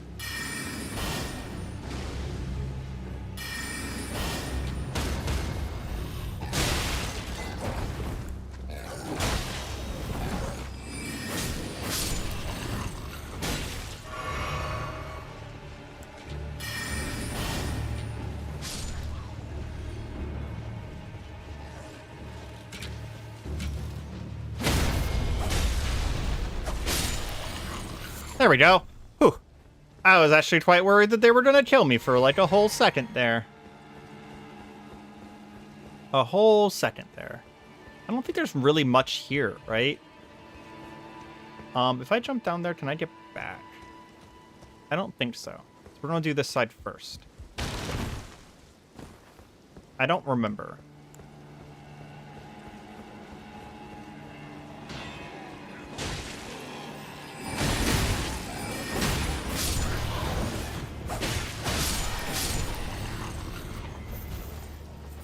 There we go. Whew. I was actually quite worried that they were going to kill me for like a whole second there. A whole second there. I don't think there's really much here, right? If I jump down there, can I get back? I don't think so. So we're going to do this side first. I don't remember.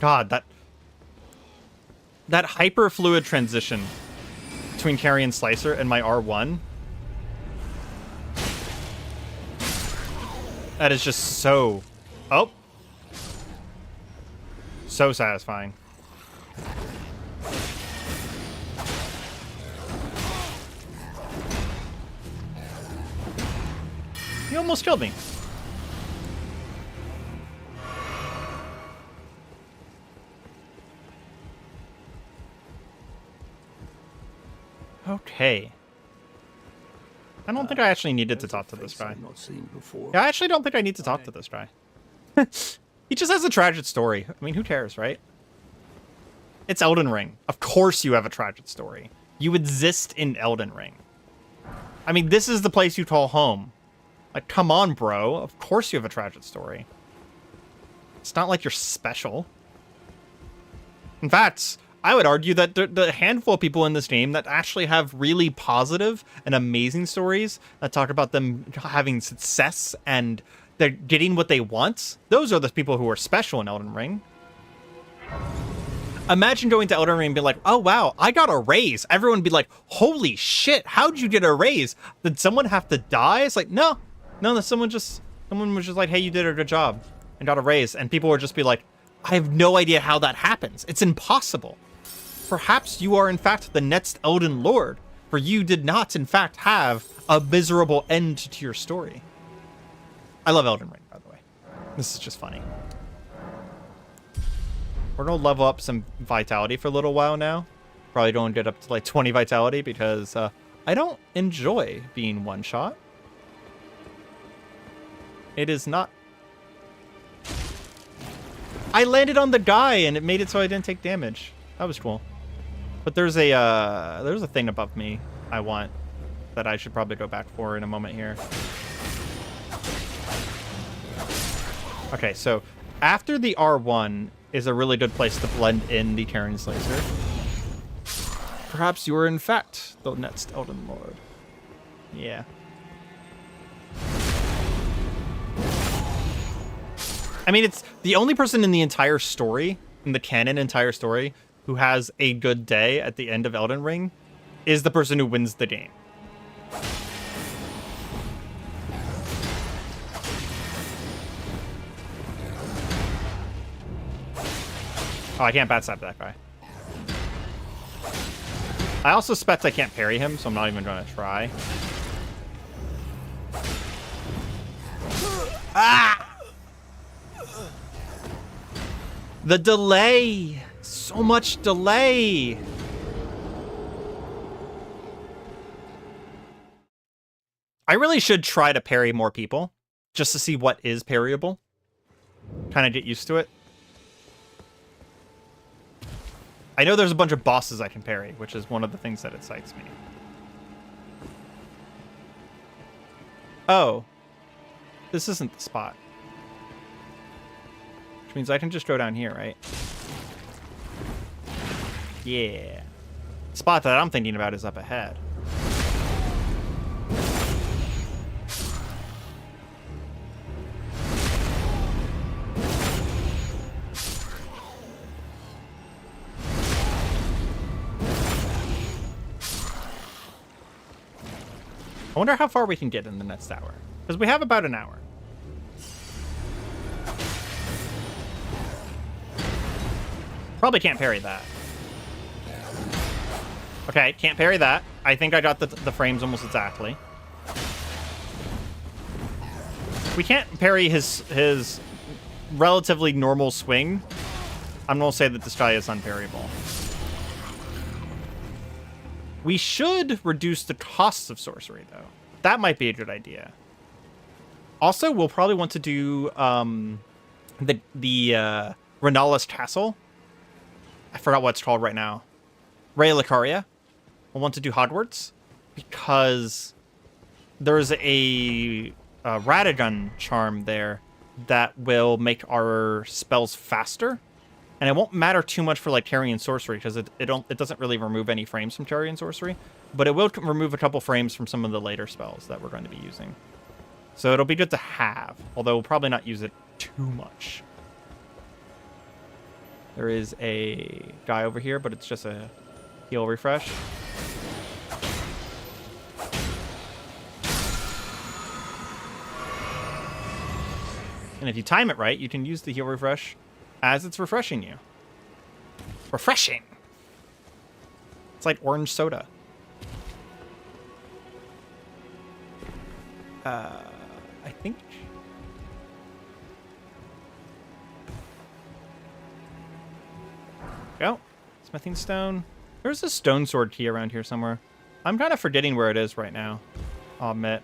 God, that hyper-fluid transition between Caria and Slicer and my R1. That is just so... Oh. So satisfying. You almost killed me. Okay. I don't think I actually needed to talk to this guy. Yeah, I actually don't think I need to talk to this guy. He just has a tragic story. I mean, who cares, right? It's Elden Ring. Of course you have a tragic story. You exist in Elden Ring. I mean, this is the place you call home. Like, come on, bro. Of course you have a tragic story. It's not like you're special. In fact, I would argue that the handful of people in this game that actually have really positive and amazing stories that talk about them having success and they're getting what they want, those are the people who are special in Elden Ring. Imagine going to Elden Ring and be like, oh wow, I got a raise. Everyone would be like, holy shit, how'd you get a raise? Did someone have to die? It's like, no, someone was just like, hey, you did a good job and got a raise. And people would just be like, I have no idea how that happens. It's impossible. Perhaps you are in fact the next Elden Lord, for you did not in fact have a miserable end to your story. I love Elden Ring, by the way. This is just funny. We're gonna level up some vitality for a little while now. Probably don't get up to like 20 vitality because I don't enjoy being one shot. It is not. I landed on the guy and it made it so I didn't take damage. That was cool. But there's a thing above me I want that I should probably go back for in a moment here. Okay, so after the R1 is a really good place to blend in the Carrion Slacer. Perhaps you are in fact the next Elden Lord. Yeah. I mean, it's the only person in the entire story, in the canon entire story, who has a good day at the end of Elden Ring is the person who wins the game. Oh, I can't backstab that guy. I also suspect I can't parry him, so I'm not even going to try. Ah! The delay! So much delay! I really should try to parry more people, just to see what is parryable. Kind of get used to it. I know there's a bunch of bosses I can parry, which is one of the things that excites me. Oh. This isn't the spot. Which means I can just go down here, right? Yeah. The spot that I'm thinking about is up ahead. I wonder how far we can get in the next hour. Because we have about an hour. Probably can't parry that. Okay, can't parry that. I think I got the frames almost exactly. We can't parry his relatively normal swing. I'm going to say that this guy is unparryable. We should reduce the costs of sorcery, though. That might be a good idea. Also, we'll probably want to do the Renala's Castle. I forgot what it's called right now. Legacy of Caria. We'll want to do Hogwarts because there's a Radagon charm there that will make our spells faster. And it won't matter too much for like Carrion Sorcery because it doesn't really remove any frames from Carrion Sorcery, but it will remove a couple frames from some of the later spells that we're going to be using. So it'll be good to have, although we'll probably not use it too much. There is a guy over here, but it's just a heal refresh. And if you time it right, you can use the heal refresh as it's refreshing you. Refreshing! It's like orange soda. I think... Go. Smithing stone. There's a stone sword key around here somewhere. I'm kind of forgetting where it is right now, I'll admit.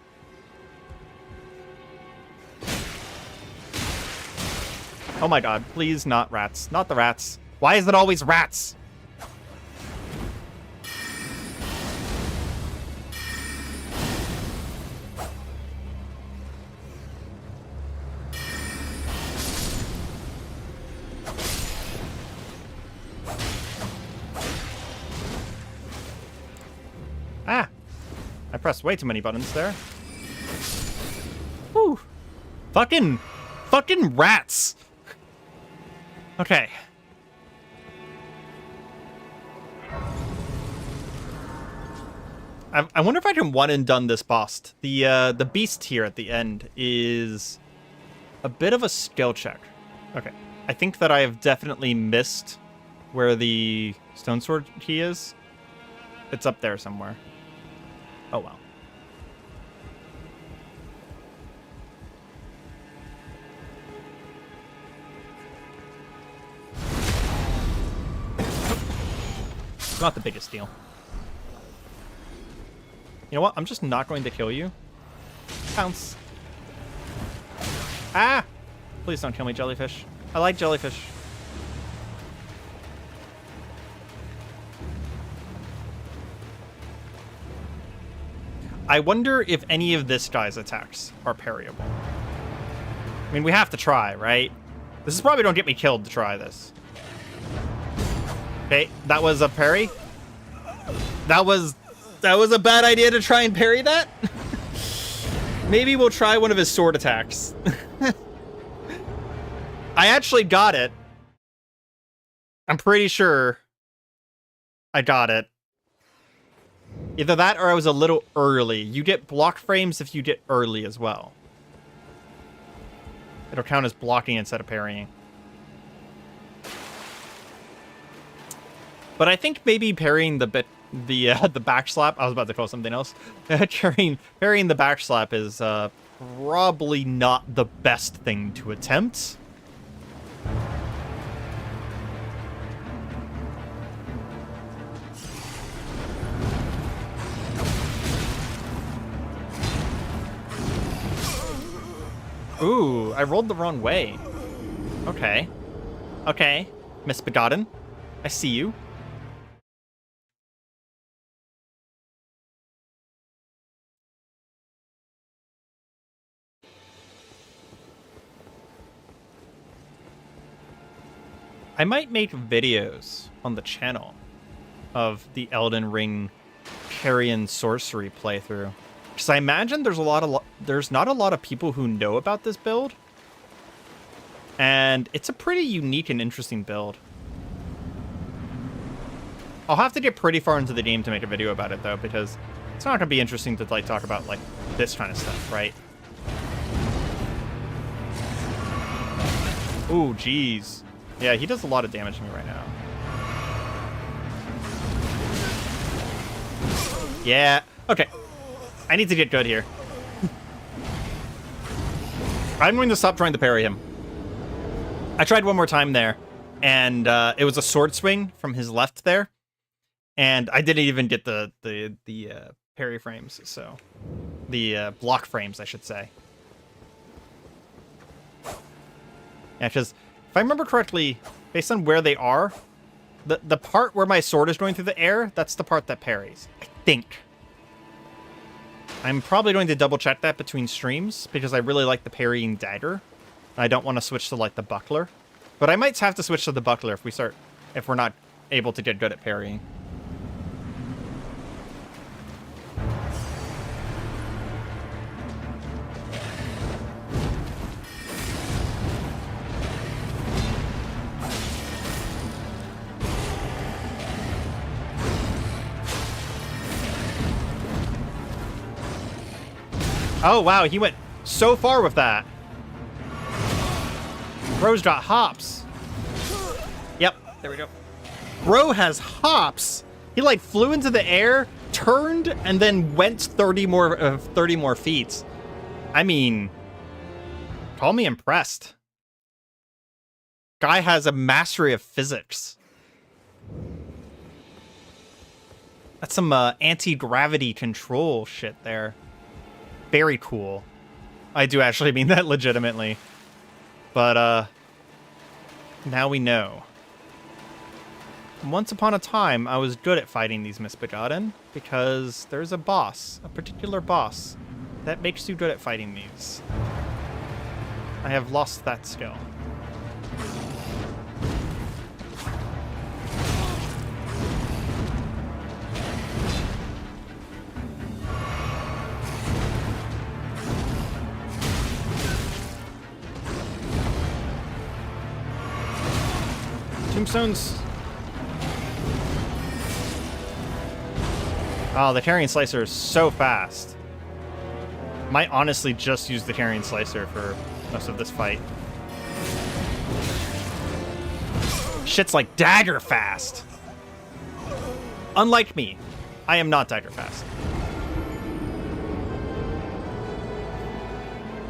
Oh my god, please not rats. Not the rats. Why is it always rats? Ah! I pressed way too many buttons there. Whew. Fucking rats! Okay. I wonder if I can one and done this boss. The beast here at the end is a bit of a skill check. Okay. I think that I have definitely missed where the stone sword key is. It's up there somewhere. Oh well. It's not the biggest deal. You know what? I'm just not going to kill you. Pounce. Ah! Please don't kill me, jellyfish. I like jellyfish. I wonder if any of this guy's attacks are parryable. I mean, we have to try, right? This is probably don't get me killed to try this. Okay, that was a parry. That was a bad idea to try and parry that. Maybe we'll try one of his sword attacks. I actually got it. I'm pretty sure I got it. Either that or I was a little early. You get block frames if you get early as well. It'll count as blocking instead of parrying. But I think maybe parrying the back slap. I was about to call something else. Parrying the back slap is probably not the best thing to attempt. Ooh, I rolled the wrong way. Okay. Okay, Miss Begotten. I see you. I might make videos on the channel of the Elden Ring Carian sorcery playthrough. Because I imagine there's not a lot of people who know about this build. And it's a pretty unique and interesting build. I'll have to get pretty far into the game to make a video about it, though, because it's not going to be interesting to like talk about like this kind of stuff, right? Ooh, jeez. Yeah, he does a lot of damage to me right now. Yeah, okay. I need to get good here. I'm going to stop trying to parry him. I tried one more time there, and it was a sword swing from his left there, and I didn't even get the parry frames, so the block frames, I should say. Yeah, because if I remember correctly, based on where they are, the part where my sword is going through the air, that's the part that parries, I think. I'm probably going to double check that between streams because I really like the parrying dagger. I don't want to switch to like the buckler, but I might have to switch to the buckler if we're not able to get good at parrying. Oh, wow, he went so far with that. Bro's got hops. Yep, there we go. Bro has hops. He, like, flew into the air, turned, and then went 30 more feet. I mean, call me impressed. Guy has a mastery of physics. That's some anti-gravity control shit there. Very cool. I do actually mean that legitimately. But, now we know. Once upon a time, I was good at fighting these Misbegotten, because there's a boss, a particular boss, that makes you good at fighting these. I have lost that skill. Tombstones. Oh, the carrying slicer is so fast. Might honestly just use the carrying slicer for most of this fight. Shit's like dagger fast. Unlike me, I am not dagger fast.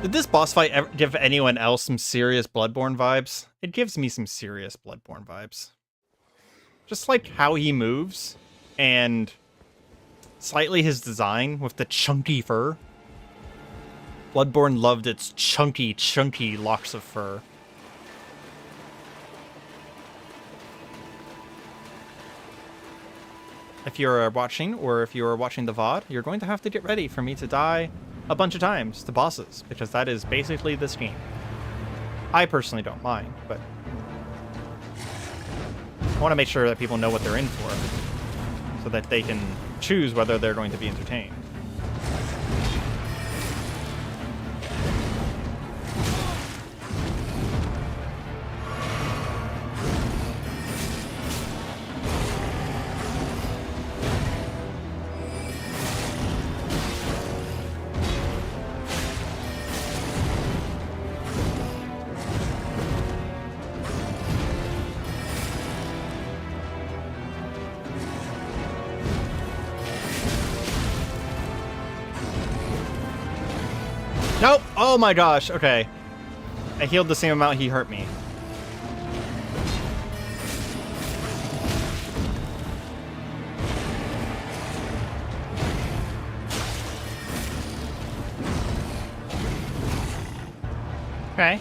Did this boss fight ever give anyone else some serious Bloodborne vibes? It gives me some serious Bloodborne vibes. Just like how he moves and slightly his design with the chunky fur. Bloodborne loved its chunky, chunky locks of fur. If you're watching, or if you're watching the VOD, you're going to have to get ready for me to die a bunch of times to bosses, because that is basically this game. I personally don't mind, but I want to make sure that people know what they're in for, so that they can choose whether they're going to be entertained. Nope. Oh my gosh. Okay. I healed the same amount he hurt me. Okay.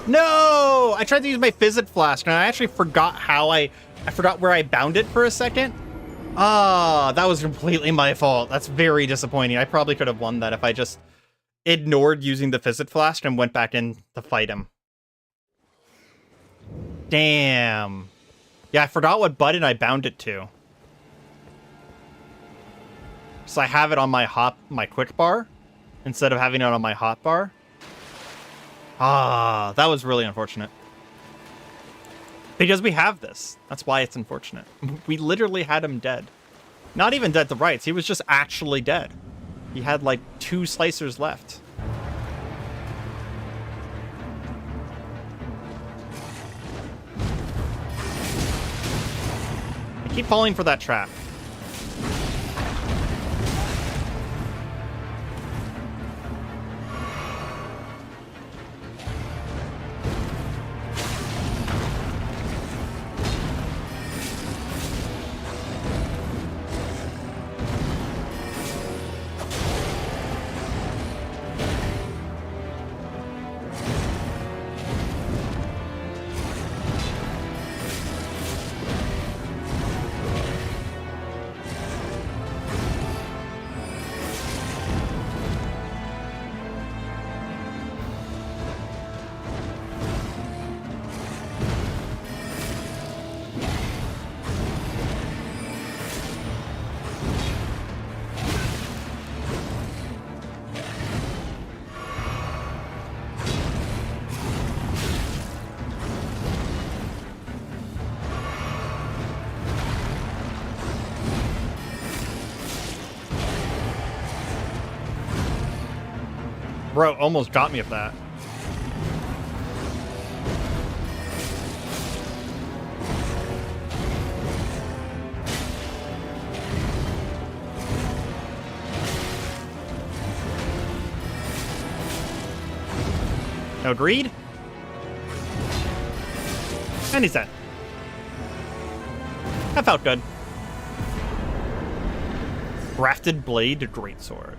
No! I tried to use my Fizzit Flask, and I actually forgot how I forgot where I bound it for a second. Ah, that was completely my fault. That's very disappointing. I probably could have won that if I just ignored using the Fizzit Flask and went back in to fight him. Damn. Yeah, I forgot what button I bound it to. So I have it on my quick bar instead of having it on my hot bar. Ah, that was really unfortunate. Because we have this. That's why it's unfortunate. We literally had him dead. Not even dead to rights. He was just actually dead. He had like 2 slicers left. I keep falling for that trap. Bro, almost got me with that. No greed? And he's dead. That felt good. Grafted Blade to Greatsword.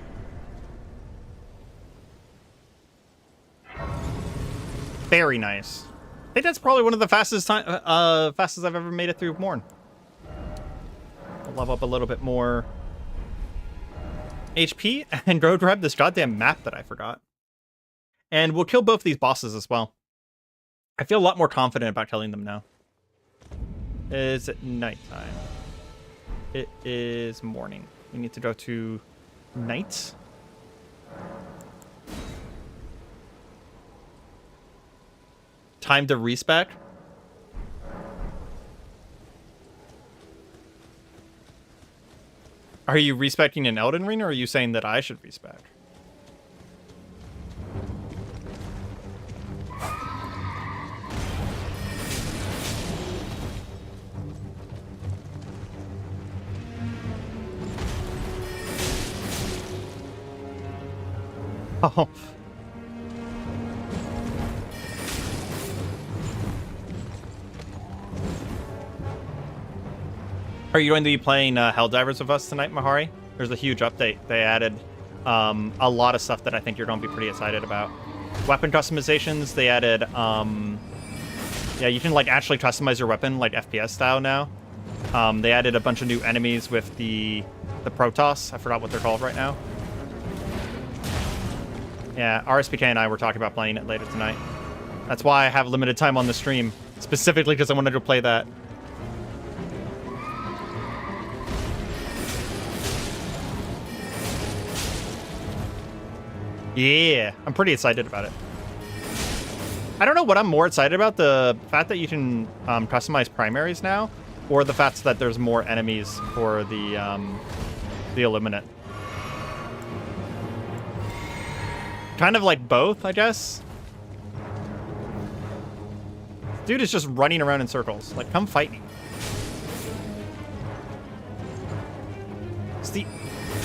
Very nice. I think that's probably one of the fastest fastest I've ever made it through Morn. I'll level up a little bit more HP and go grab this goddamn map that I forgot. And we'll kill both these bosses as well. I feel a lot more confident about killing them now. Is it nighttime? It is morning. We need to go to night. Time to respec. Are you respecting an Elden Ring, or are you saying that I should respec? Oh. Are you going to be playing Helldivers with us tonight, Mahari? There's a huge update. They added a lot of stuff that I think you're going to be pretty excited about. Weapon customizations, they added... yeah, you can like actually customize your weapon like FPS style now. They added a bunch of new enemies with the Protoss. I forgot what they're called right now. Yeah, RSPK and I were talking about playing it later tonight. That's why I have limited time on the stream. Specifically because I wanted to play that. Yeah, I'm pretty excited about it. I don't know what I'm more excited about, the fact that you can customize primaries now, or the fact that there's more enemies for the Illuminate. Kind of like both, I guess. Dude is just running around in circles. Like, come fight me.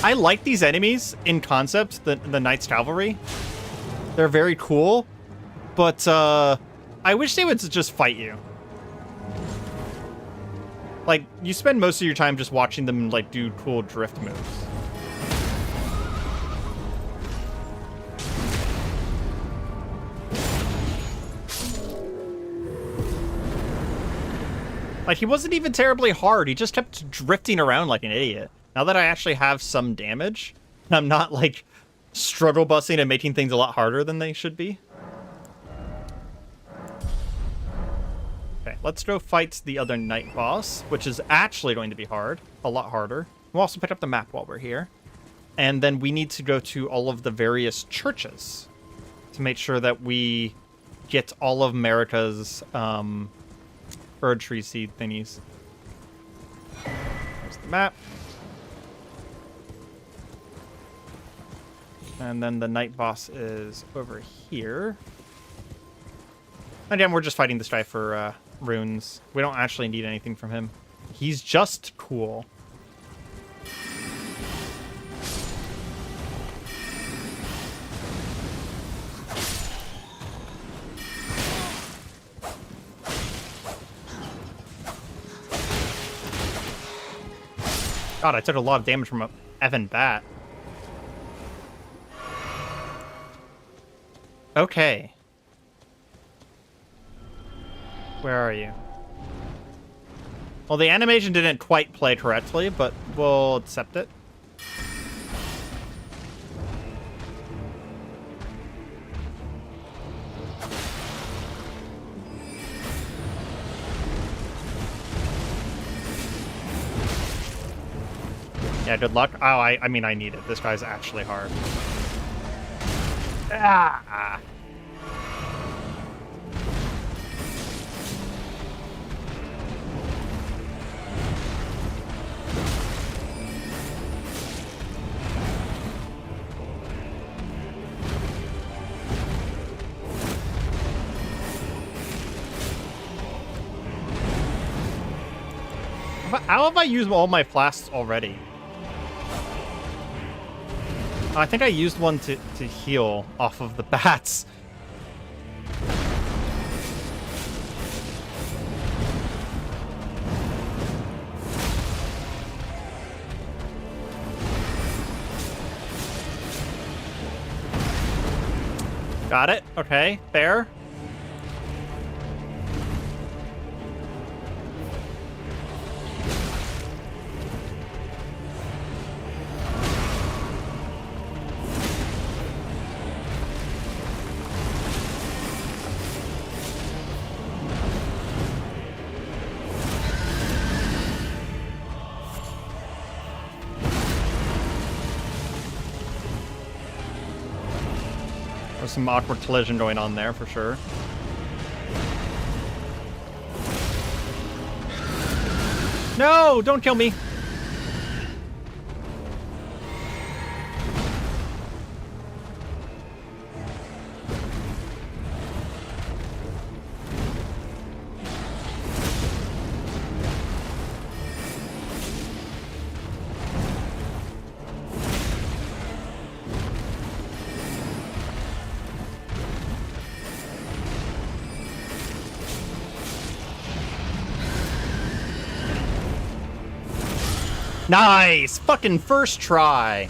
I like these enemies in concept, the Knights Cavalry. They're very cool, but I wish they would just fight you. Like, you spend most of your time just watching them, like, do cool drift moves. Like, he wasn't even terribly hard. He just kept drifting around like an idiot. Now that I actually have some damage, I'm not, like, struggle busting and making things a lot harder than they should be. Okay, let's go fight the other Knight boss, which is actually going to be hard. A lot harder. We'll also pick up the map while we're here. And then we need to go to all of the various churches to make sure that we get all of America's bird tree seed thingies. There's the map. And then the Knight boss is over here. Again, we're just fighting this guy for runes. We don't actually need anything from him. He's just cool. God, I took a lot of damage from a Evan Bat. Okay. Where are you? Well, the animation didn't quite play correctly, but we'll accept it. Yeah, good luck. Oh, I mean, I need it. This guy's actually hard. Ah! How have I used all my flasks already? I think I used one to heal off of the bats. Got it. Okay, fair. There's some awkward collision going on there for sure. No, don't kill me. Nice! Fucking first try.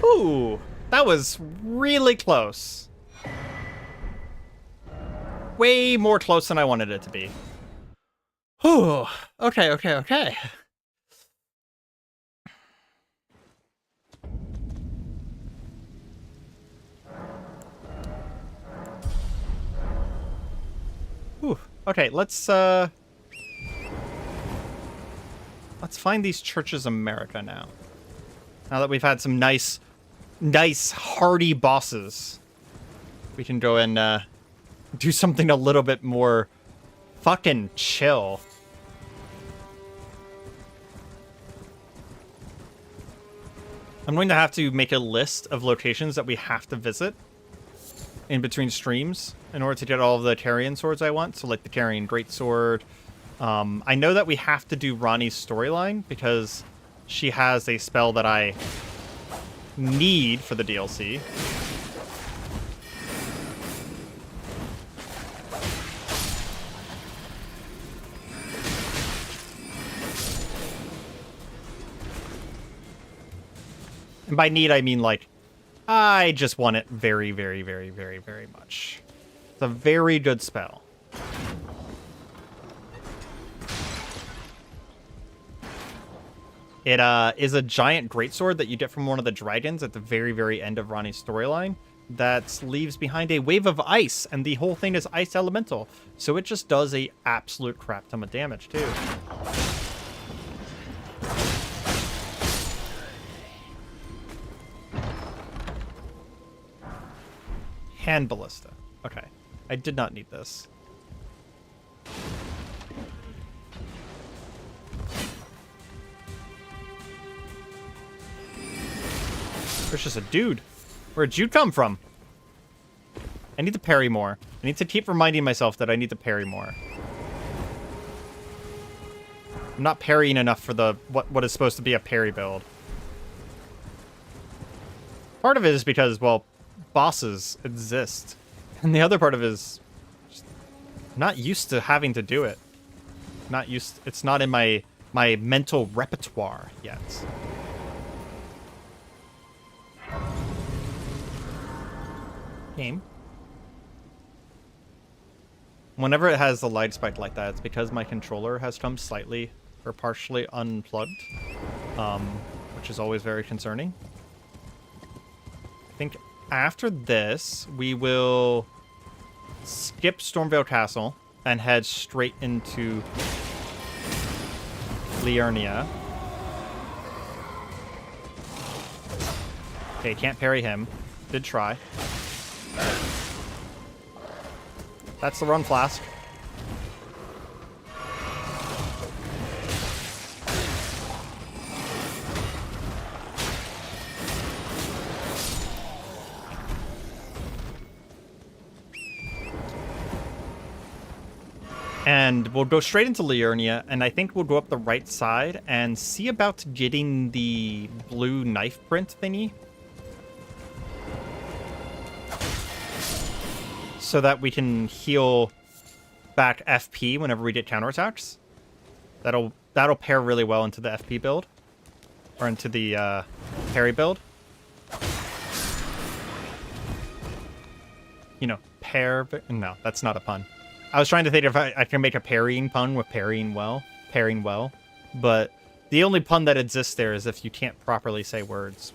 Ooh, that was really close. Way more close than I wanted it to be. Whew. Okay. Whew. Okay, let's find these churches America now. Now that we've had some nice hardy bosses, we can go and do something a little bit more fucking chill. I'm going to have to make a list of locations that we have to visit in between streams in order to get all of the Carian swords I want. So like the Carian Greatsword. I know that we have to do Ranni's storyline because she has a spell that I need for the DLC. And by need, I mean, like, I just want it very, very, very, very, very much. It's a very good spell. It is a giant greatsword that you get from one of the dragons at the very, very end of Ranni's storyline that leaves behind a wave of ice, and the whole thing is ice elemental. So it just does a absolute crap ton of damage, too. Hand ballista. Okay. I did not need this. There's just a dude. Where'd you come from? I need to parry more. I need to keep reminding myself that I need to parry more. I'm not parrying enough for the what is supposed to be a parry build. Part of it is because, well, bosses exist. And the other part of it is just not used to having to do it. It's not in my mental repertoire yet. Game. Whenever it has the light spike like that, it's because my controller has come slightly or partially unplugged, which is always very concerning. I think after this, we will skip Stormveil Castle and head straight into Liurnia. Okay, can't parry him. Did try. That's the run flask. And we'll go straight into Liurnia, and I think we'll go up the right side and see about getting the blue knife print thingy. So that we can heal back FP whenever we get counterattacks. That'll pair really well into the FP build. Or into the parry build. You know, pair... No, that's not a pun. I was trying to think if I can make a parrying pun with pairing well. But the only pun that exists there is if you can't properly say words.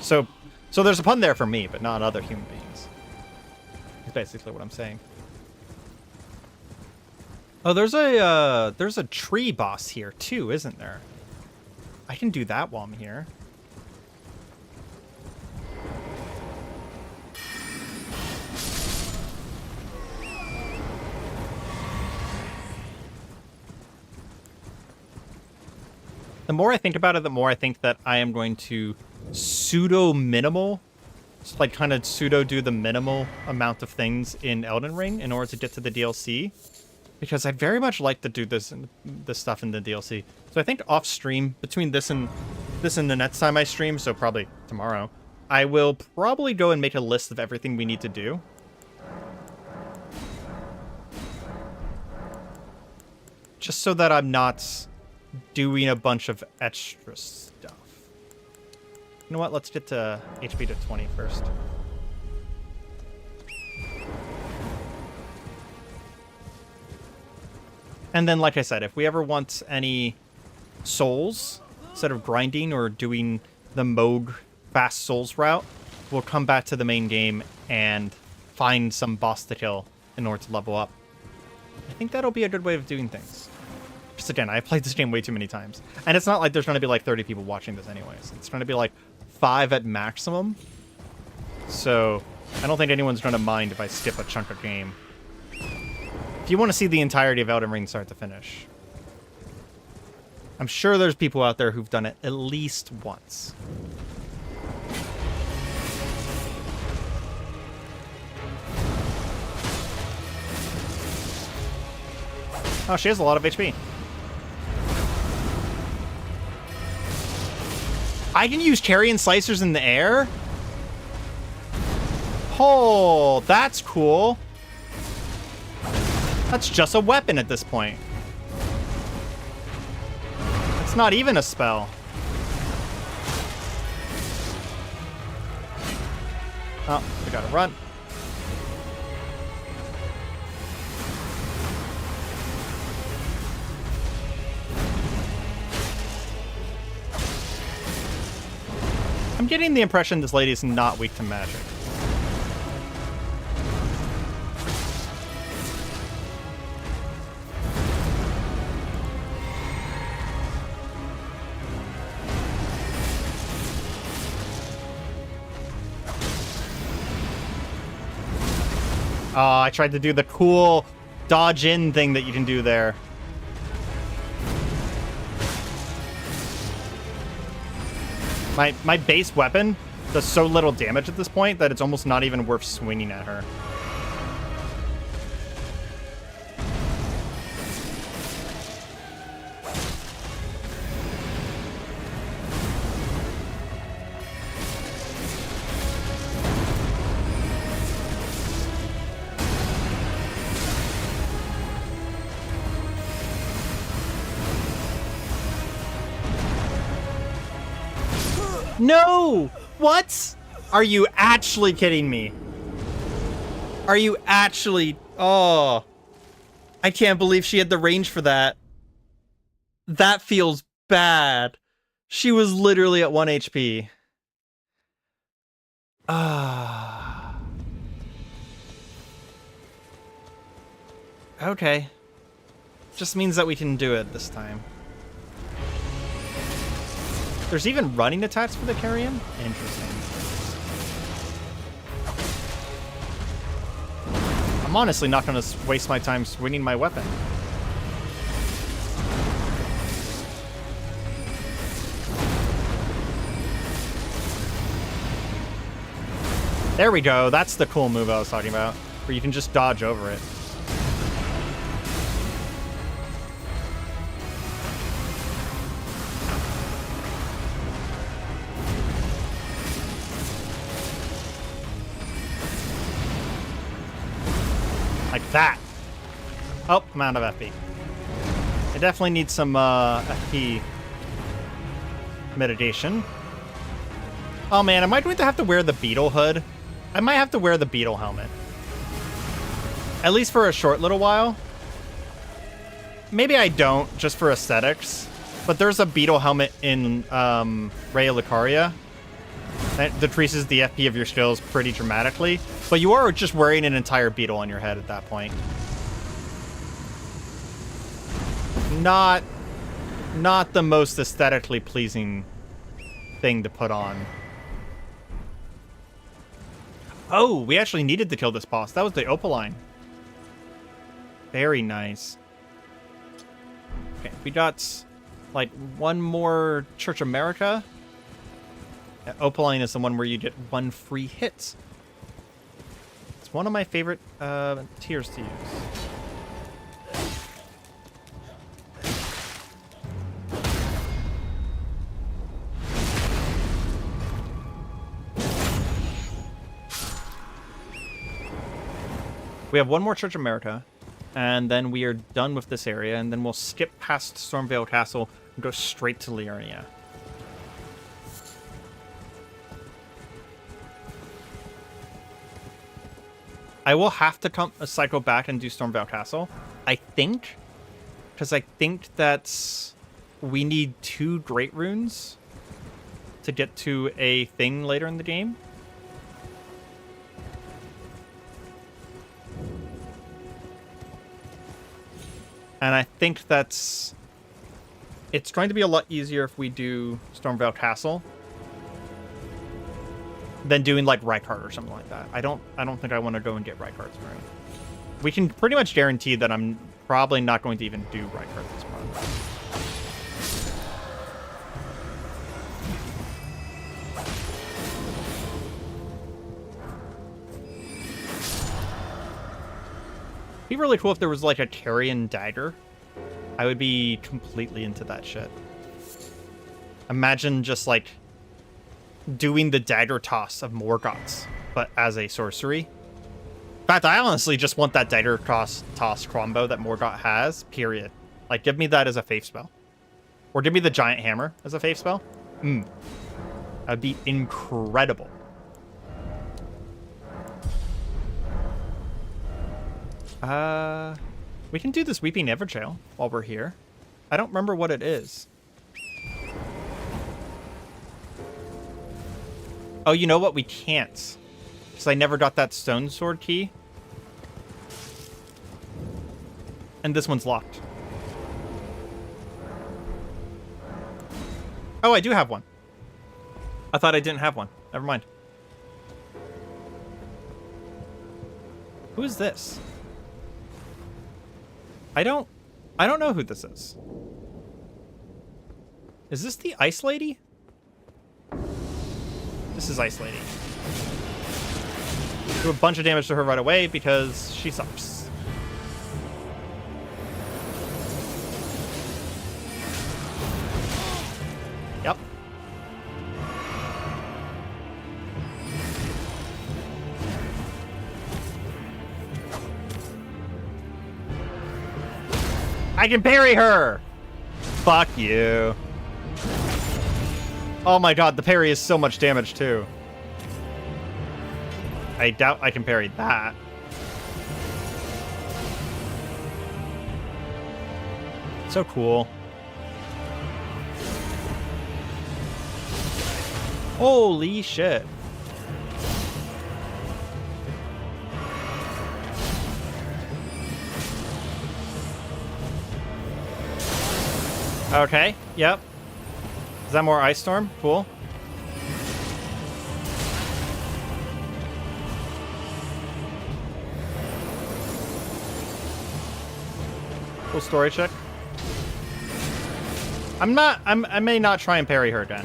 So there's a pun there for me, but not other human beings. That's basically what I'm saying. Oh, there's a tree boss here too, isn't there? I can do that while I'm here. The more I think about it, the more I think that I am going to pseudo-minimal, just like kind of pseudo-do the minimal amount of things in Elden Ring in order to get to the DLC. Because I very much like to do this stuff in the DLC. So I think off-stream, between this and the next time I stream, so probably tomorrow, I will probably go and make a list of everything we need to do. Just so that I'm not doing a bunch of extra stuff. You know what? Let's get to HP to 20 first. And then, like I said, if we ever want any souls, instead of grinding or doing the Moog fast souls route, we'll come back to the main game and find some boss to kill in order to level up. I think that'll be a good way of doing things. Just again, I've played this game way too many times. And it's not like there's going to be like 30 people watching this anyways. It's going to be like 5 at maximum. So I don't think anyone's going to mind if I skip a chunk of game. If you want to see the entirety of Elden Ring start to finish, I'm sure there's people out there who've done it at least once. Oh, she has a lot of HP. I can use carrion slicers in the air? Oh, that's cool. That's just a weapon at this point. It's not even a spell. Oh, we gotta run. I'm getting the impression this lady is not weak to magic. Oh, I tried to do the cool dodge in thing that you can do there. My base weapon does so little damage at this point that it's almost not even worth swinging at her. No! What? Are you actually kidding me? Are you actually... Oh. I can't believe she had the range for that. That feels bad. She was literally at 1 HP. Ah. Okay. Just means that we can do it this time. There's even running attacks for the carrion? Interesting. I'm honestly not going to waste my time swinging my weapon. There we go. That's the cool move I was talking about, where you can just dodge over it. Like that. Oh, I'm out of FP. I definitely need some FP mitigation. Oh man, am I going to have to wear the beetle hood? I might have to wear the beetle helmet. At least for a short little while. Maybe I don't, just for aesthetics. But there's a beetle helmet in Legacy of Caria that decreases the FP of your skills pretty dramatically. But you are just wearing an entire beetle on your head at that point. Not the most aesthetically pleasing thing to put on. Oh, we actually needed to kill this boss. That was the Opaline. Very nice. Okay, we got like one more Church America. Opaline is the one where you get 1 free hit. It's one of my favorite tiers to use. We have one more Church America. And then we are done with this area, and then we'll skip past Stormveil Castle and go straight to Liurnia. I will have to cycle back and do Stormveil Castle, I think, because I think that's... we need 2 Great Runes to get to a thing later in the game. And I think that's... it's going to be a lot easier if we do Stormveil Castle than doing like Rykard or something like that. I don't think I want to go and get Rykard's rune. We can pretty much guarantee that I'm probably not going to even do Rykard this month. It'd be really cool if there was like a Carian dagger. I would be completely into that shit. Imagine just like doing the dagger toss of Morgoth's, but as a sorcery. In fact, I honestly just want that dagger toss combo that Morgoth has, period. Like, give me that as a faith spell. Or give me the giant hammer as a faith spell. That'd be incredible. We can do this Weeping Evertrail while we're here. I don't remember what it is. Oh, you know what? We can't. Because I never got that stone sword key. And this one's locked. Oh, I do have one. I thought I didn't have one. Never mind. Who is this? I don't know who this is. Is this the Ice Lady? This is Ice Lady. Do a bunch of damage to her right away because she sucks. Yep. I can parry her! Fuck you. Oh my god, the parry is so much damage too. I doubt I can parry that. So cool. Holy shit. Okay, yep. Is that more Ice Storm? Cool. Cool story check. I may not try and parry her again.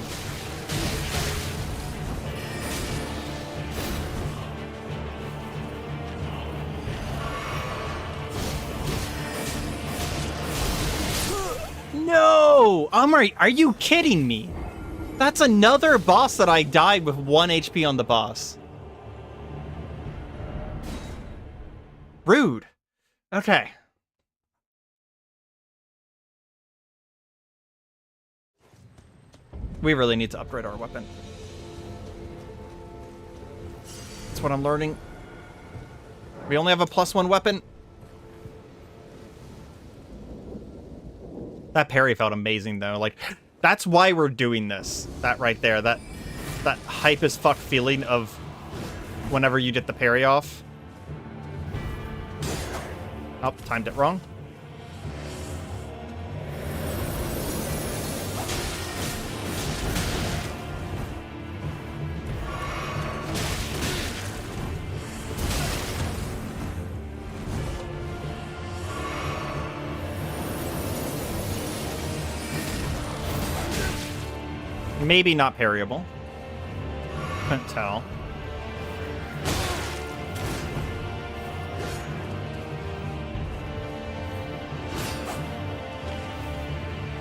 No! Amari, are you kidding me? That's another boss that I died with 1 HP on the boss. Rude. Okay. We really need to upgrade our weapon. That's what I'm learning. We only have a +1 weapon. That parry felt amazing, though. Like, that's why we're doing this. That right there. That hype as fuck feeling of whenever you get the parry off. Oh, timed it wrong. Maybe not parryable. Couldn't tell.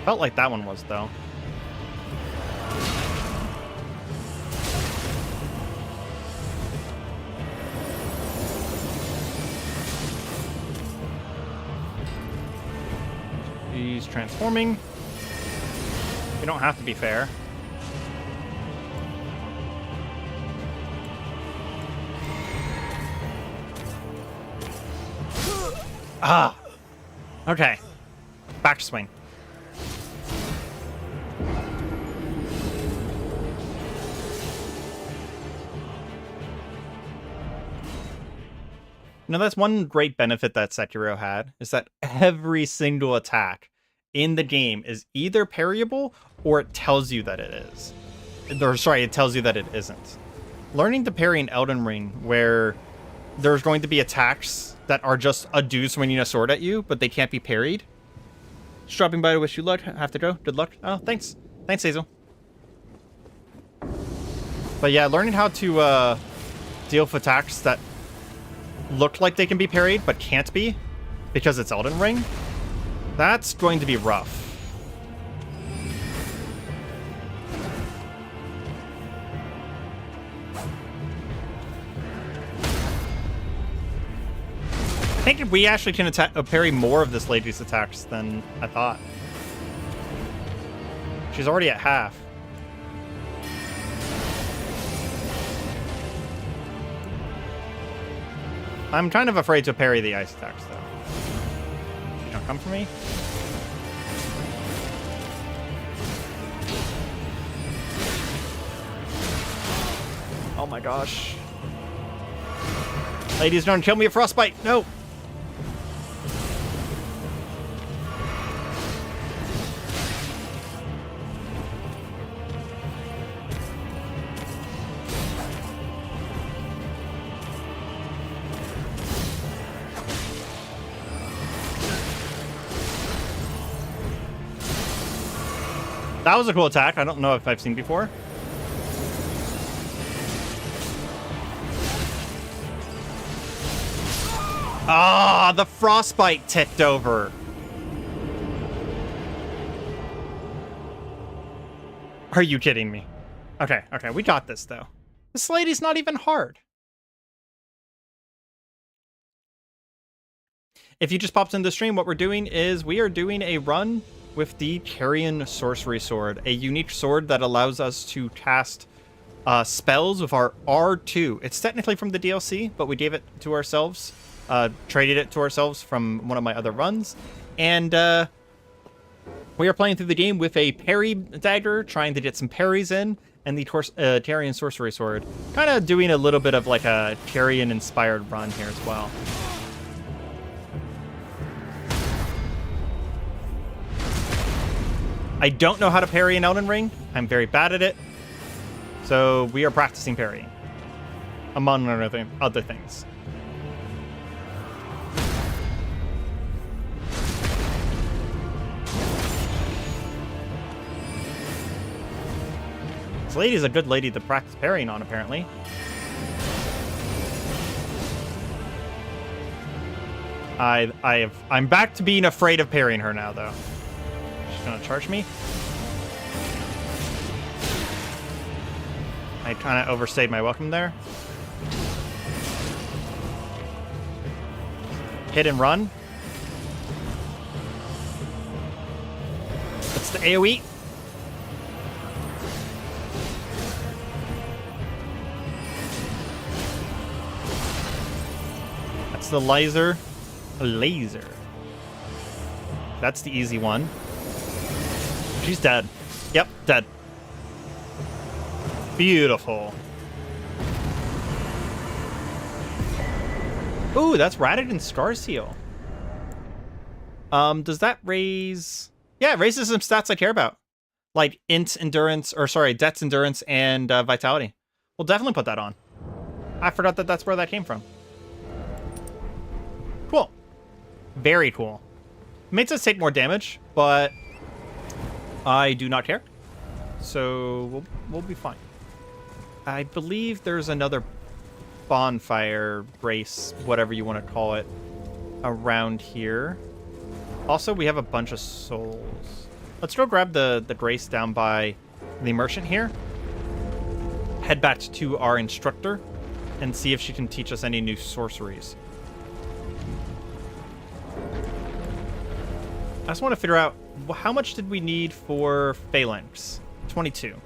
Felt like that one was, though. She's transforming. You don't have to be fair. Ah! Okay. Back swing. You know, that's one great benefit that Sekiro had, is that every single attack in the game is either parryable or it tells you that it is. Or, sorry, it tells you that it isn't. Learning to parry in Elden Ring, where there's going to be attacks that are just a dude swinging a sword at you, but they can't be parried. Just dropping by to wish you luck. Have to go. Good luck. Oh, thanks. Thanks, Hazel. But yeah, learning how to deal with attacks that look like they can be parried, but can't be, because it's Elden Ring, that's going to be rough. I think we actually can parry more of this lady's attacks than I thought. She's already at half. I'm kind of afraid to parry the ice attacks, though. You don't come for me? Oh my gosh. Ladies, don't kill me with frostbite. No. That was a cool attack. I don't know if I've seen before. Ah, the frostbite ticked over. Are you kidding me? Okay, we got this, though. This lady's not even hard. If you just popped into the stream, what we're doing is we are doing a run with the Carian Sorcery Sword, a unique sword that allows us to cast spells with our R2. It's technically from the DLC, but we gave it to ourselves, traded it to ourselves from one of my other runs, and we are playing through the game with a parry dagger, trying to get some parries in, and the Carian Sorcery Sword, kind of doing a little bit of like a Carian-inspired run here as well. I don't know how to parry in Elden Ring. I'm very bad at it. So we are practicing parrying, among other things. This lady's a good lady to practice parrying on, apparently. I'm back to being afraid of parrying her now, though. Gonna charge me. I kind of overstayed my welcome there. Hit and run. That's the AoE. That's the laser. A laser. That's the easy one. She's dead. Yep, dead. Beautiful. Ooh, that's Raditz Scar Seal. Does that raise... Yeah, it raises some stats I care about. Like Dex Endurance, and Vitality. We'll definitely put that on. I forgot that that's where that came from. Cool. Very cool. It makes us take more damage, but I do not care. So we'll be fine. I believe there's another bonfire race, whatever you want to call it, around here. Also, we have a bunch of souls. Let's go grab the grace down by the merchant here. Head back to our instructor and see if she can teach us any new sorceries. I just want to figure out how much did we need for phalanx? 22.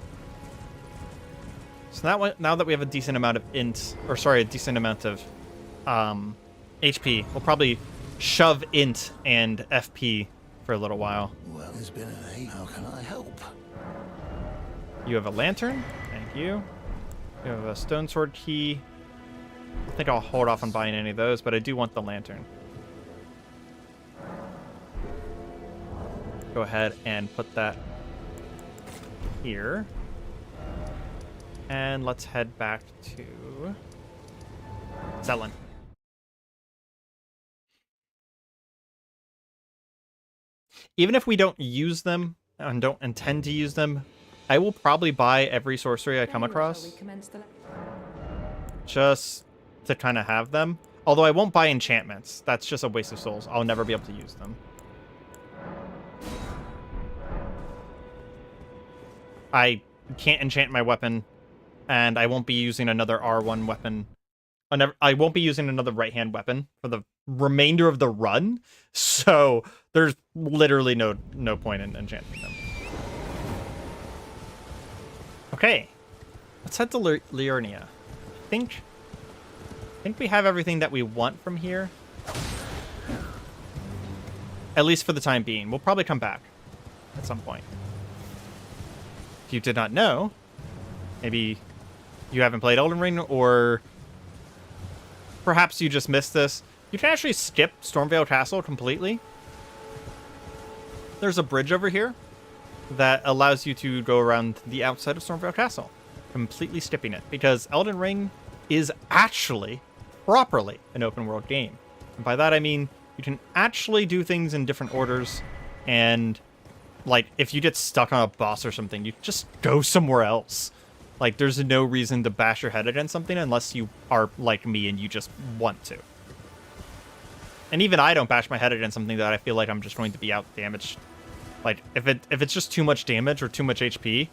So now that we have a decent amount of a decent amount of HP, we'll probably shove int and FP for a little while. Well, it's been an age. How can I help? You have a lantern. Thank you. You have a stone sword key. I think I'll hold off on buying any of those, but I do want the lantern. Go ahead and put that here. And let's head back to Zelen. Even if we don't use them and don't intend to use them, I will probably buy every sorcery I come across. Just to kind of have them. Although I won't buy enchantments. That's just a waste of souls. I'll never be able to use them. I can't enchant my weapon, and I won't be using another R1 weapon. I won't be using another right-hand weapon for the remainder of the run, so there's literally no point in enchanting them. Okay, let's head to Liurnia. I think we have everything that we want from here. At least for the time being. We'll probably come back at some point. If you did not know, maybe you haven't played Elden Ring, or perhaps you just missed this. You can actually skip Stormveil Castle completely. There's a bridge over here that allows you to go around the outside of Stormveil Castle, completely skipping it, because Elden Ring is actually properly an open world game. And by that I mean you can actually do things in different orders, and like if you get stuck on a boss or something, you just go somewhere else. Like there's no reason to bash your head against something unless you are like me and you just want to. And even I don't bash my head against something that I feel like I'm just going to be out damaged. Like if it's just too much damage or too much HP,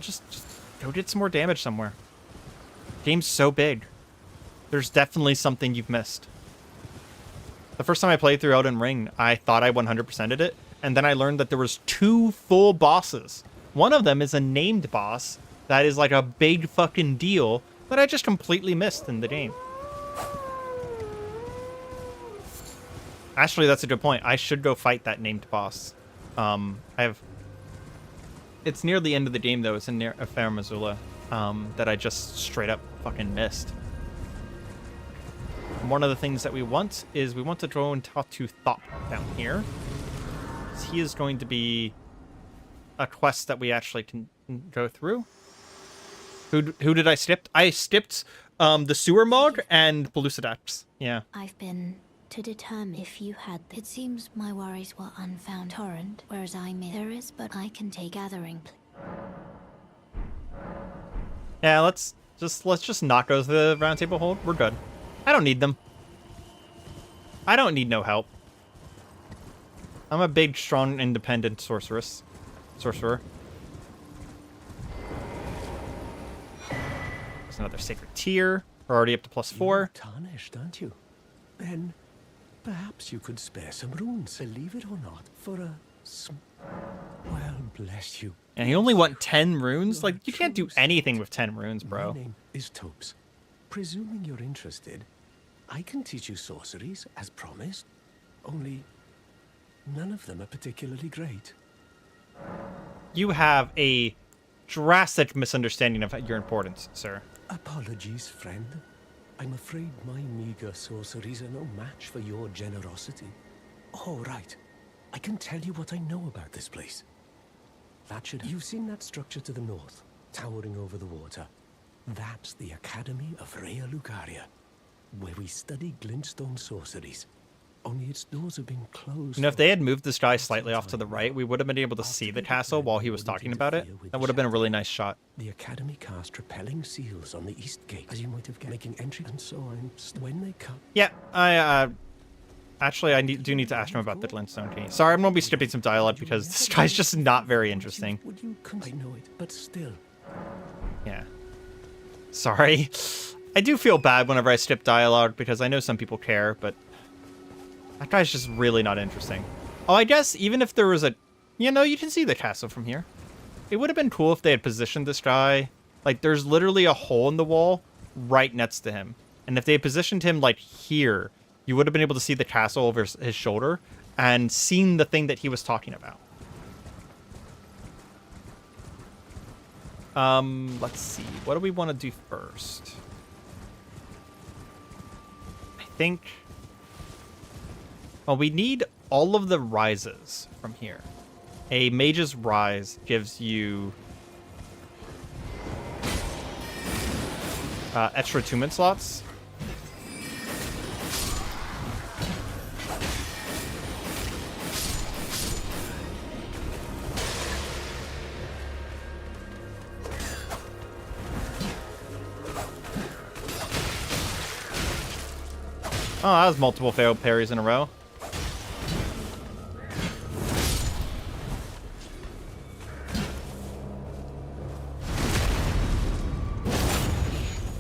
just go get some more damage somewhere. Game's so big. There's definitely something you've missed. The first time I played through Elden Ring, I thought I 100%ed it, and then I learned that there was 2 full bosses. One of them is a named boss that is like a big fucking deal that I just completely missed in the game. Actually, that's a good point. I should go fight that named boss. It's near the end of the game, though. It's in near Fair Missoula, that I just straight up fucking missed. And one of the things that we want is we want to go and talk to Thop down here. He is going to be a quest that we actually can go through. Who did I skip? I skipped the Sewer Mog and Pellucidax. Yeah. I've been to determine if you had. It seems my worries were unfound. Torrent, whereas there is, but I can take gathering. Yeah, let's just not go to the round table hold. We're good. I don't need them. I don't need no help. I'm a big, strong, independent sorcerer. There's another sacred tier. We're already up to +4. You're tarnished, aren't you? Then perhaps you could spare some runes, believe it or not, for a well, bless you. And you only want 10 runes? Like, you can't do anything with 10 runes, bro. My name is Topes. Presuming you're interested, I can teach you sorceries, as promised. Only none of them are particularly great. You have a drastic misunderstanding of your importance, sir. Apologies, friend. I'm afraid my meager sorceries are no match for your generosity. All right. I can tell you what I know about this place. You've seen that structure to the north, towering over the water. That's the Academy of Caria, where we study glintstone sorceries. Only its doors have been closed. You know, if they had moved this guy slightly off to the right, we would have been able to see the castle while he was talking about it. That would have been a really nice shot. The Academy cast repelling seals on the east gate, as you might have guessed, making entry and so on. When they come... Yeah, actually, I do need to ask him about the glintstone key. Sorry, I'm going to be skipping some dialogue because this guy's just not very interesting. Would you I know it, but still. Yeah. Sorry. I do feel bad whenever I skip dialogue because I know some people care, but that guy's just really not interesting. Oh, I guess even if there was a... You know, you can see the castle from here. It would have been cool if they had positioned this guy. Like, there's literally a hole in the wall right next to him. And if they had positioned him, like, here, you would have been able to see the castle over his shoulder and seen the thing that he was talking about. Let's see. What do we want to do first? I think... Well, we need all of the rises from here. A mage's rise gives you extra attunement slots. Oh, that was multiple failed parries in a row.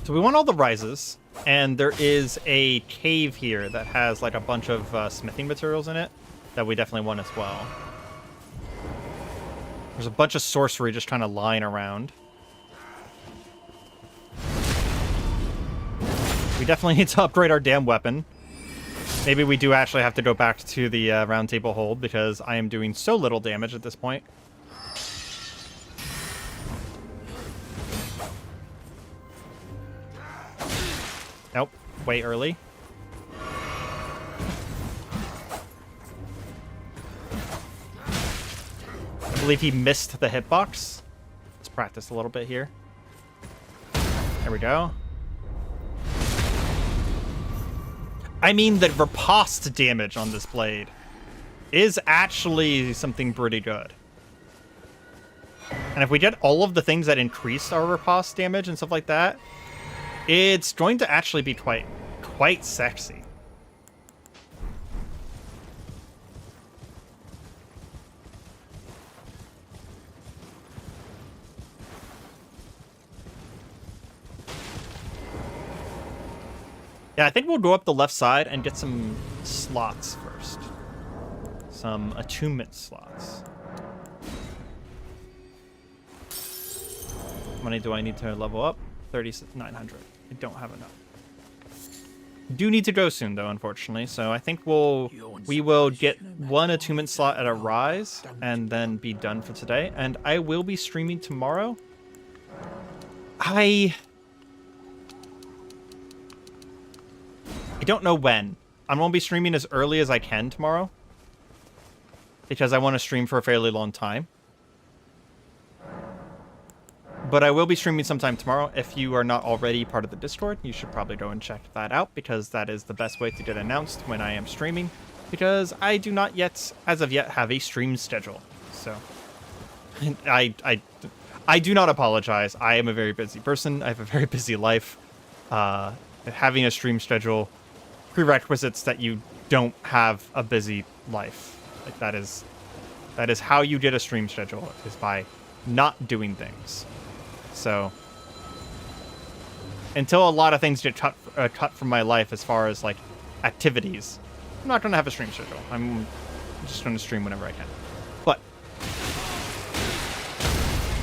So we want all the rises, and there is a cave here that has like a bunch of smithing materials in it that we definitely want as well. There's a bunch of sorcery just kind of lying around. We definitely need to upgrade our damn weapon. Maybe we do actually have to go back to the round table hold because I am doing so little damage at this point. Nope, way early. I believe he missed the hitbox. Let's practice a little bit here. There we go. I mean, the riposte damage on this blade is actually something pretty good. And if we get all of the things that increase our riposte damage and stuff like that, it's going to actually be quite sexy. Yeah, I think we'll go up the left side and get some slots first. Some attunement slots. How many do I need to level up? 3,900. I don't have enough. Do need to go soon, though, unfortunately. So I think we will get one attunement slot at a rise and then be done for today. And I will be streaming tomorrow. I don't know when. I'm going to be streaming as early as I can tomorrow because I want to stream for a fairly long time. But I will be streaming sometime tomorrow. If you are not already part of the Discord, you should probably go and check that out because that is the best way to get announced when I am streaming because I do not yet, as of yet, have a stream schedule. So I do not apologize. I am a very busy person. I have a very busy life. Having a stream schedule prerequisites that you don't have a busy life. Like that is how you get a stream schedule, is by not doing things. So until a lot of things get cut from my life as far as like activities, I'm not going to have a stream schedule. I'm just going to stream whenever I can. But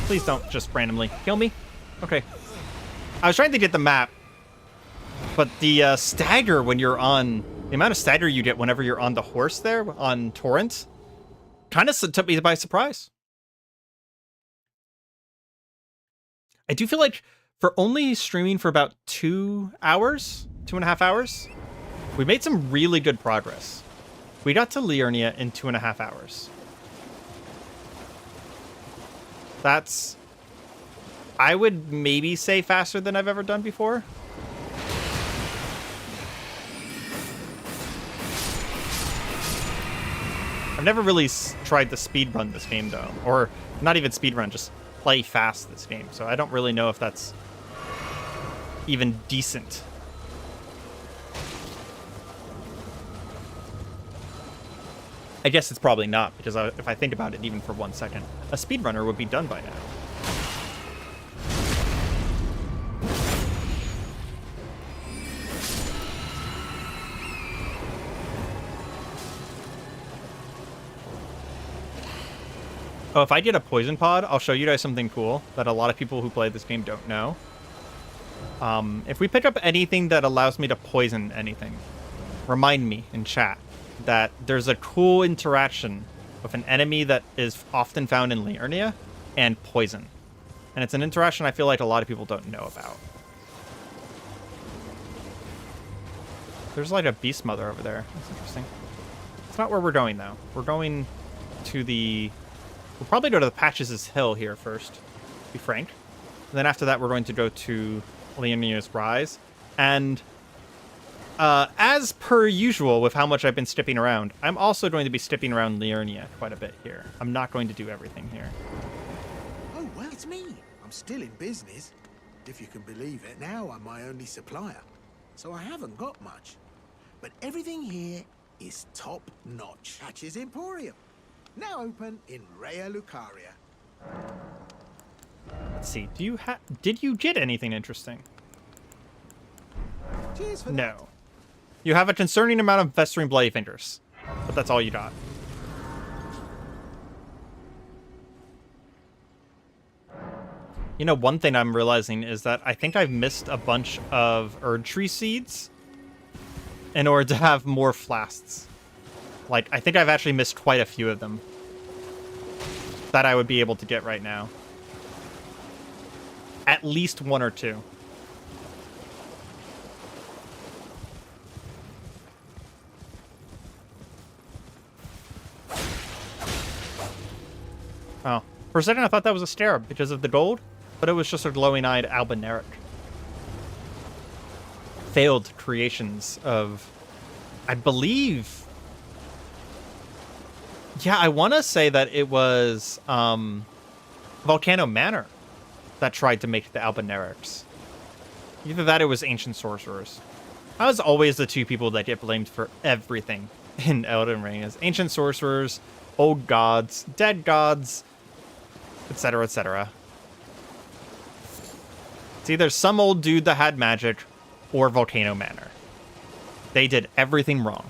please don't just randomly kill me. Okay. I was trying to get the map, but the stagger when you're on... The amount of stagger you get whenever you're on the horse there, on Torrent, kind of took me by surprise. I do feel like for only streaming for about 2 hours, 2.5 hours, we made some really good progress. We got to Liurnia in 2.5 hours. That's... I would maybe say faster than I've ever done before. I've never really tried to speedrun this game, though. Or not even speedrun, just play fast this game. So I don't really know if that's even decent. I guess it's probably not, because if I think about it even for 1 second, a speedrunner would be done by now. Oh, if I get a poison pod, I'll show you guys something cool that a lot of people who play this game don't know. If we pick up anything that allows me to poison anything, remind me in chat that there's a cool interaction with an enemy that is often found in Liurnia and poison. And it's an interaction I feel like a lot of people don't know about. There's like a beast mother over there. That's interesting. It's not where we're going, though. We're going to the... We'll probably go to the Patches' Hill here first, to be frank. And then after that, we're going to go to Liurnia's Rise. And as per usual with how much I've been stepping around, I'm also going to be stepping around Liurnia quite a bit here. I'm not going to do everything here. Oh, well, it's me. I'm still in business. If you can believe it, now I'm my only supplier. So I haven't got much. But everything here is top-notch. Patches Emporium. Now open in Rea Lucaria. Let's see. Did you get anything interesting? Cheers for that. No. You have a concerning amount of festering bloody fingers, but that's all you got. You know, one thing I'm realizing is that I think I've missed a bunch of Erdtree seeds in order to have more flasks. Like, I think I've actually missed quite a few of them that I would be able to get right now. At least one or two. Oh. For a second, I thought that was a Starab because of the gold, but it was just a glowing-eyed Albineric. Failed creations of, I believe... Yeah, I want to say that it was Volcano Manor that tried to make the Albinerics. Either that or it was Ancient Sorcerers. I was always the two people that get blamed for everything in Elden Ring. As Ancient Sorcerers, Old Gods, Dead Gods, etc., etc. It's either some old dude that had magic or Volcano Manor. They did everything wrong.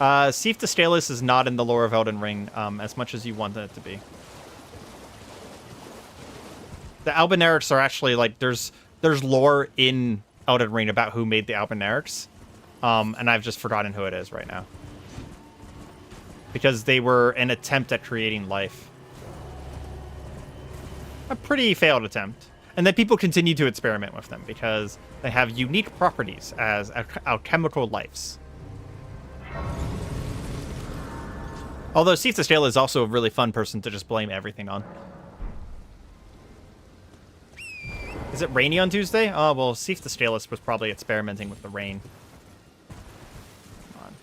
Sief the Stalus is not in the lore of Elden Ring as much as you want it to be. The Albinerics are actually, like, there's lore in Elden Ring about who made the Albinerics, and I've just forgotten who it is right now. Because they were an attempt at creating life. A pretty failed attempt. And then people continue to experiment with them because they have unique properties as alchemical lives. Although Sief the Stale is also a really fun person to just blame everything on. Is it rainy on Tuesday? Oh, well, Sief the Stalus was probably experimenting with the rain. Come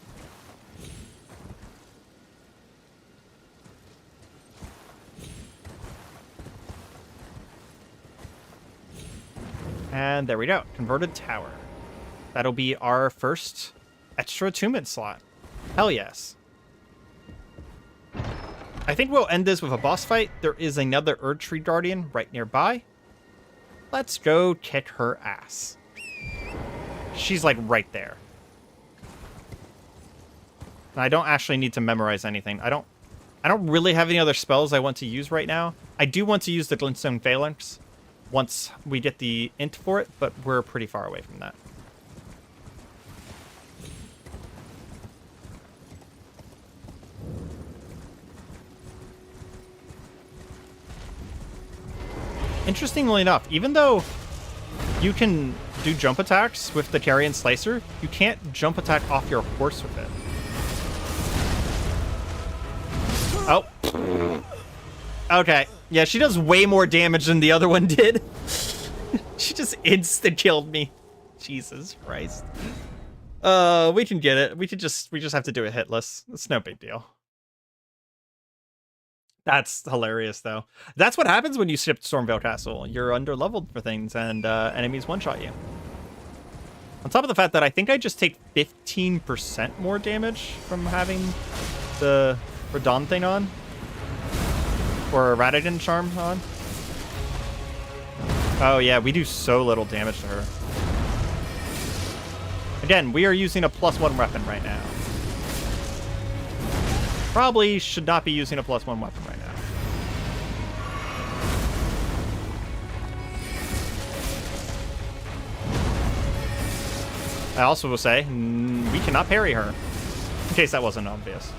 on. And there we go. Converted Tower. That'll be our first extra attunement slot. Hell yes. I think we'll end this with a boss fight. There is another Erdtree Guardian right nearby. Let's go kick her ass. She's like right there. And I don't actually need to memorize anything. I don't really have any other spells I want to use right now. I do want to use the Glintstone Phalanx once we get the int for it, but we're pretty far away from that. Interestingly enough, even though you can do jump attacks with the Carrion Slicer, you can't jump attack off your horse with it. Oh. Okay. Yeah, she does way more damage than the other one did. She just insta-killed me. Jesus Christ. We can get it. We just have to do it hitless. It's no big deal. That's hilarious, though. That's what happens when you skip Stormvale Castle. You're underleveled for things, and enemies one-shot you. On top of the fact that I think I just take 15% more damage from having the Radon thing on. Or Radigan Charm on. Oh, yeah, we do so little damage to her. Again, we are using a +1 weapon right now. Probably should not be using a +1 weapon right now. I also will say, we cannot parry her. In case that wasn't obvious.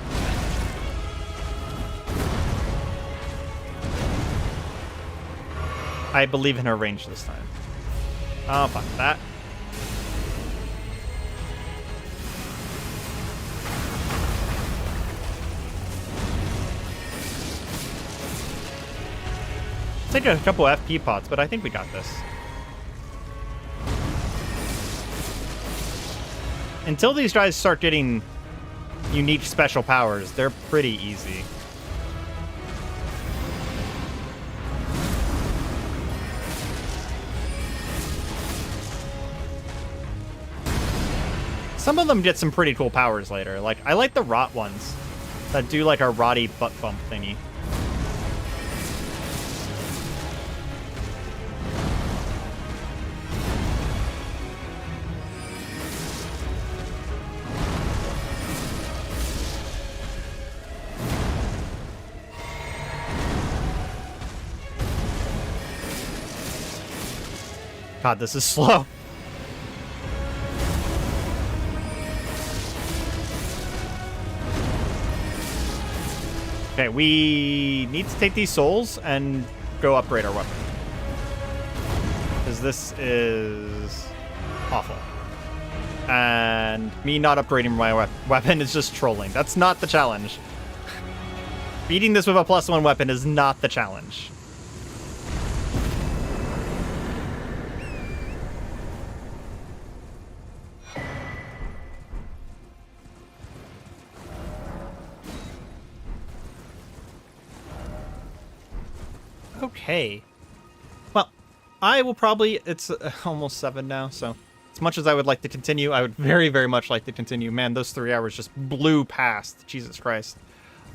I believe in her range this time. Oh, fuck that. Take a couple FP pots, but I think we got this. Until these guys start getting unique special powers, they're pretty easy. Some of them get some pretty cool powers later. Like, I like the rot ones that do like a rotty butt bump thingy. God, this is slow. Okay, we need to take these souls and go upgrade our weapon. Because this is awful. And me not upgrading my weapon is just trolling. That's not the challenge. Beating this with a +1 weapon is not the challenge. Okay. Well, I will probably... It's almost 7 now, so... As much as I would like to continue, I would very, very much like to continue. Man, those 3 hours just blew past. Jesus Christ.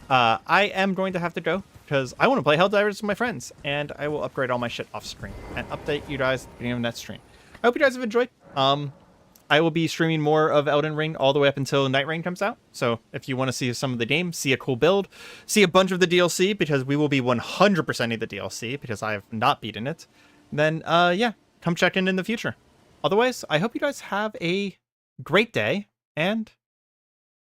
I am going to have to go, because I want to play Helldivers with my friends, and I will upgrade all my shit off screen, and update you guys at the beginning of next stream. I hope you guys have enjoyed. I will be streaming more of Elden Ring all the way up until Nightreign comes out. So if you want to see some of the game, see a cool build, see a bunch of the DLC, because we will be 100%ing the DLC, because I have not beaten it, then, yeah, come check in the future. Otherwise, I hope you guys have a great day, and